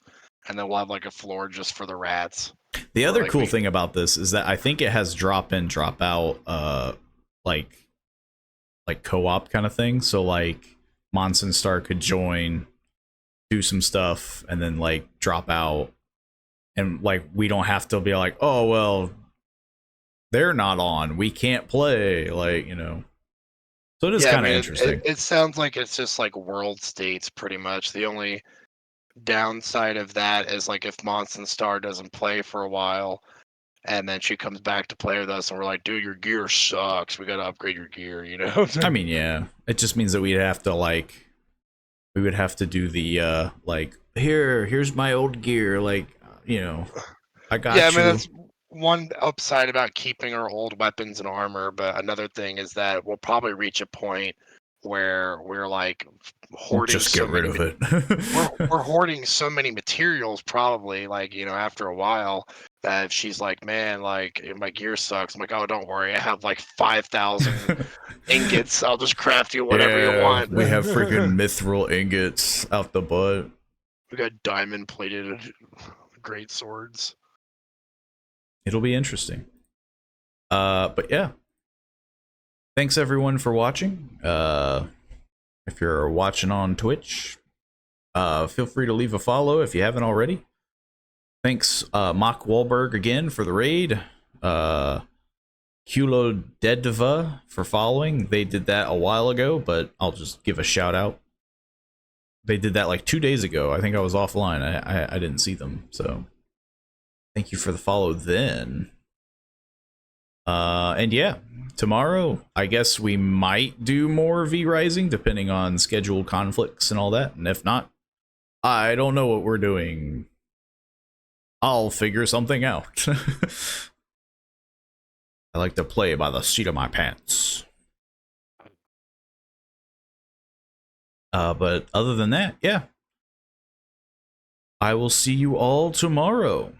[SPEAKER 3] and then we'll have like a floor just for the rats.
[SPEAKER 1] The other
[SPEAKER 3] like
[SPEAKER 1] cool
[SPEAKER 3] we-
[SPEAKER 1] thing about this is that I think it has drop in, drop out, like co-op kind of thing. So like Monson Star could join, do some stuff, and then like drop out, and like we don't have to be like, oh well, they're not on, we can't play, like, you know. So it is kind of interesting.
[SPEAKER 3] It sounds like it's just like world states pretty much. The only downside of that is like if Monson Star doesn't play for a while, and then she comes back to play with us, and we're like, dude, your gear sucks. We gotta upgrade your gear, you know?
[SPEAKER 1] I mean, yeah, it just means that we would have to do the like, here's my old gear, like, you know, I got
[SPEAKER 3] Yeah, I
[SPEAKER 1] you.
[SPEAKER 3] mean, that's one upside about keeping our old weapons and armor, but another thing is that we'll probably reach a point where we're like hoarding
[SPEAKER 1] Just
[SPEAKER 3] so
[SPEAKER 1] get rid
[SPEAKER 3] many
[SPEAKER 1] of it.
[SPEAKER 3] we're hoarding so many materials probably like after a while that if she's like, man, like my gear sucks, I'm like, oh, don't worry, I have like 5,000 ingots, I'll just craft you whatever you
[SPEAKER 1] Yeah,
[SPEAKER 3] want.
[SPEAKER 1] we have freaking mithril ingots out the butt.
[SPEAKER 3] We got diamond plated great swords.
[SPEAKER 1] It'll be interesting. But yeah. Thanks everyone for watching. If you're watching on Twitch, feel free to leave a follow if you haven't already. Thanks, Mock Wahlberg again for the raid. Kulo Dedva for following. They did that a while ago, but I'll just give a shout out. They did that like 2 days ago. I think I was offline. I didn't see them, so thank you for the follow then. And yeah, tomorrow I guess we might do more V Rising depending on scheduled conflicts and all that. And if not, I don't know what we're doing. I'll figure something out. I like to play by the seat of my pants. But other than that, yeah. I will see you all tomorrow.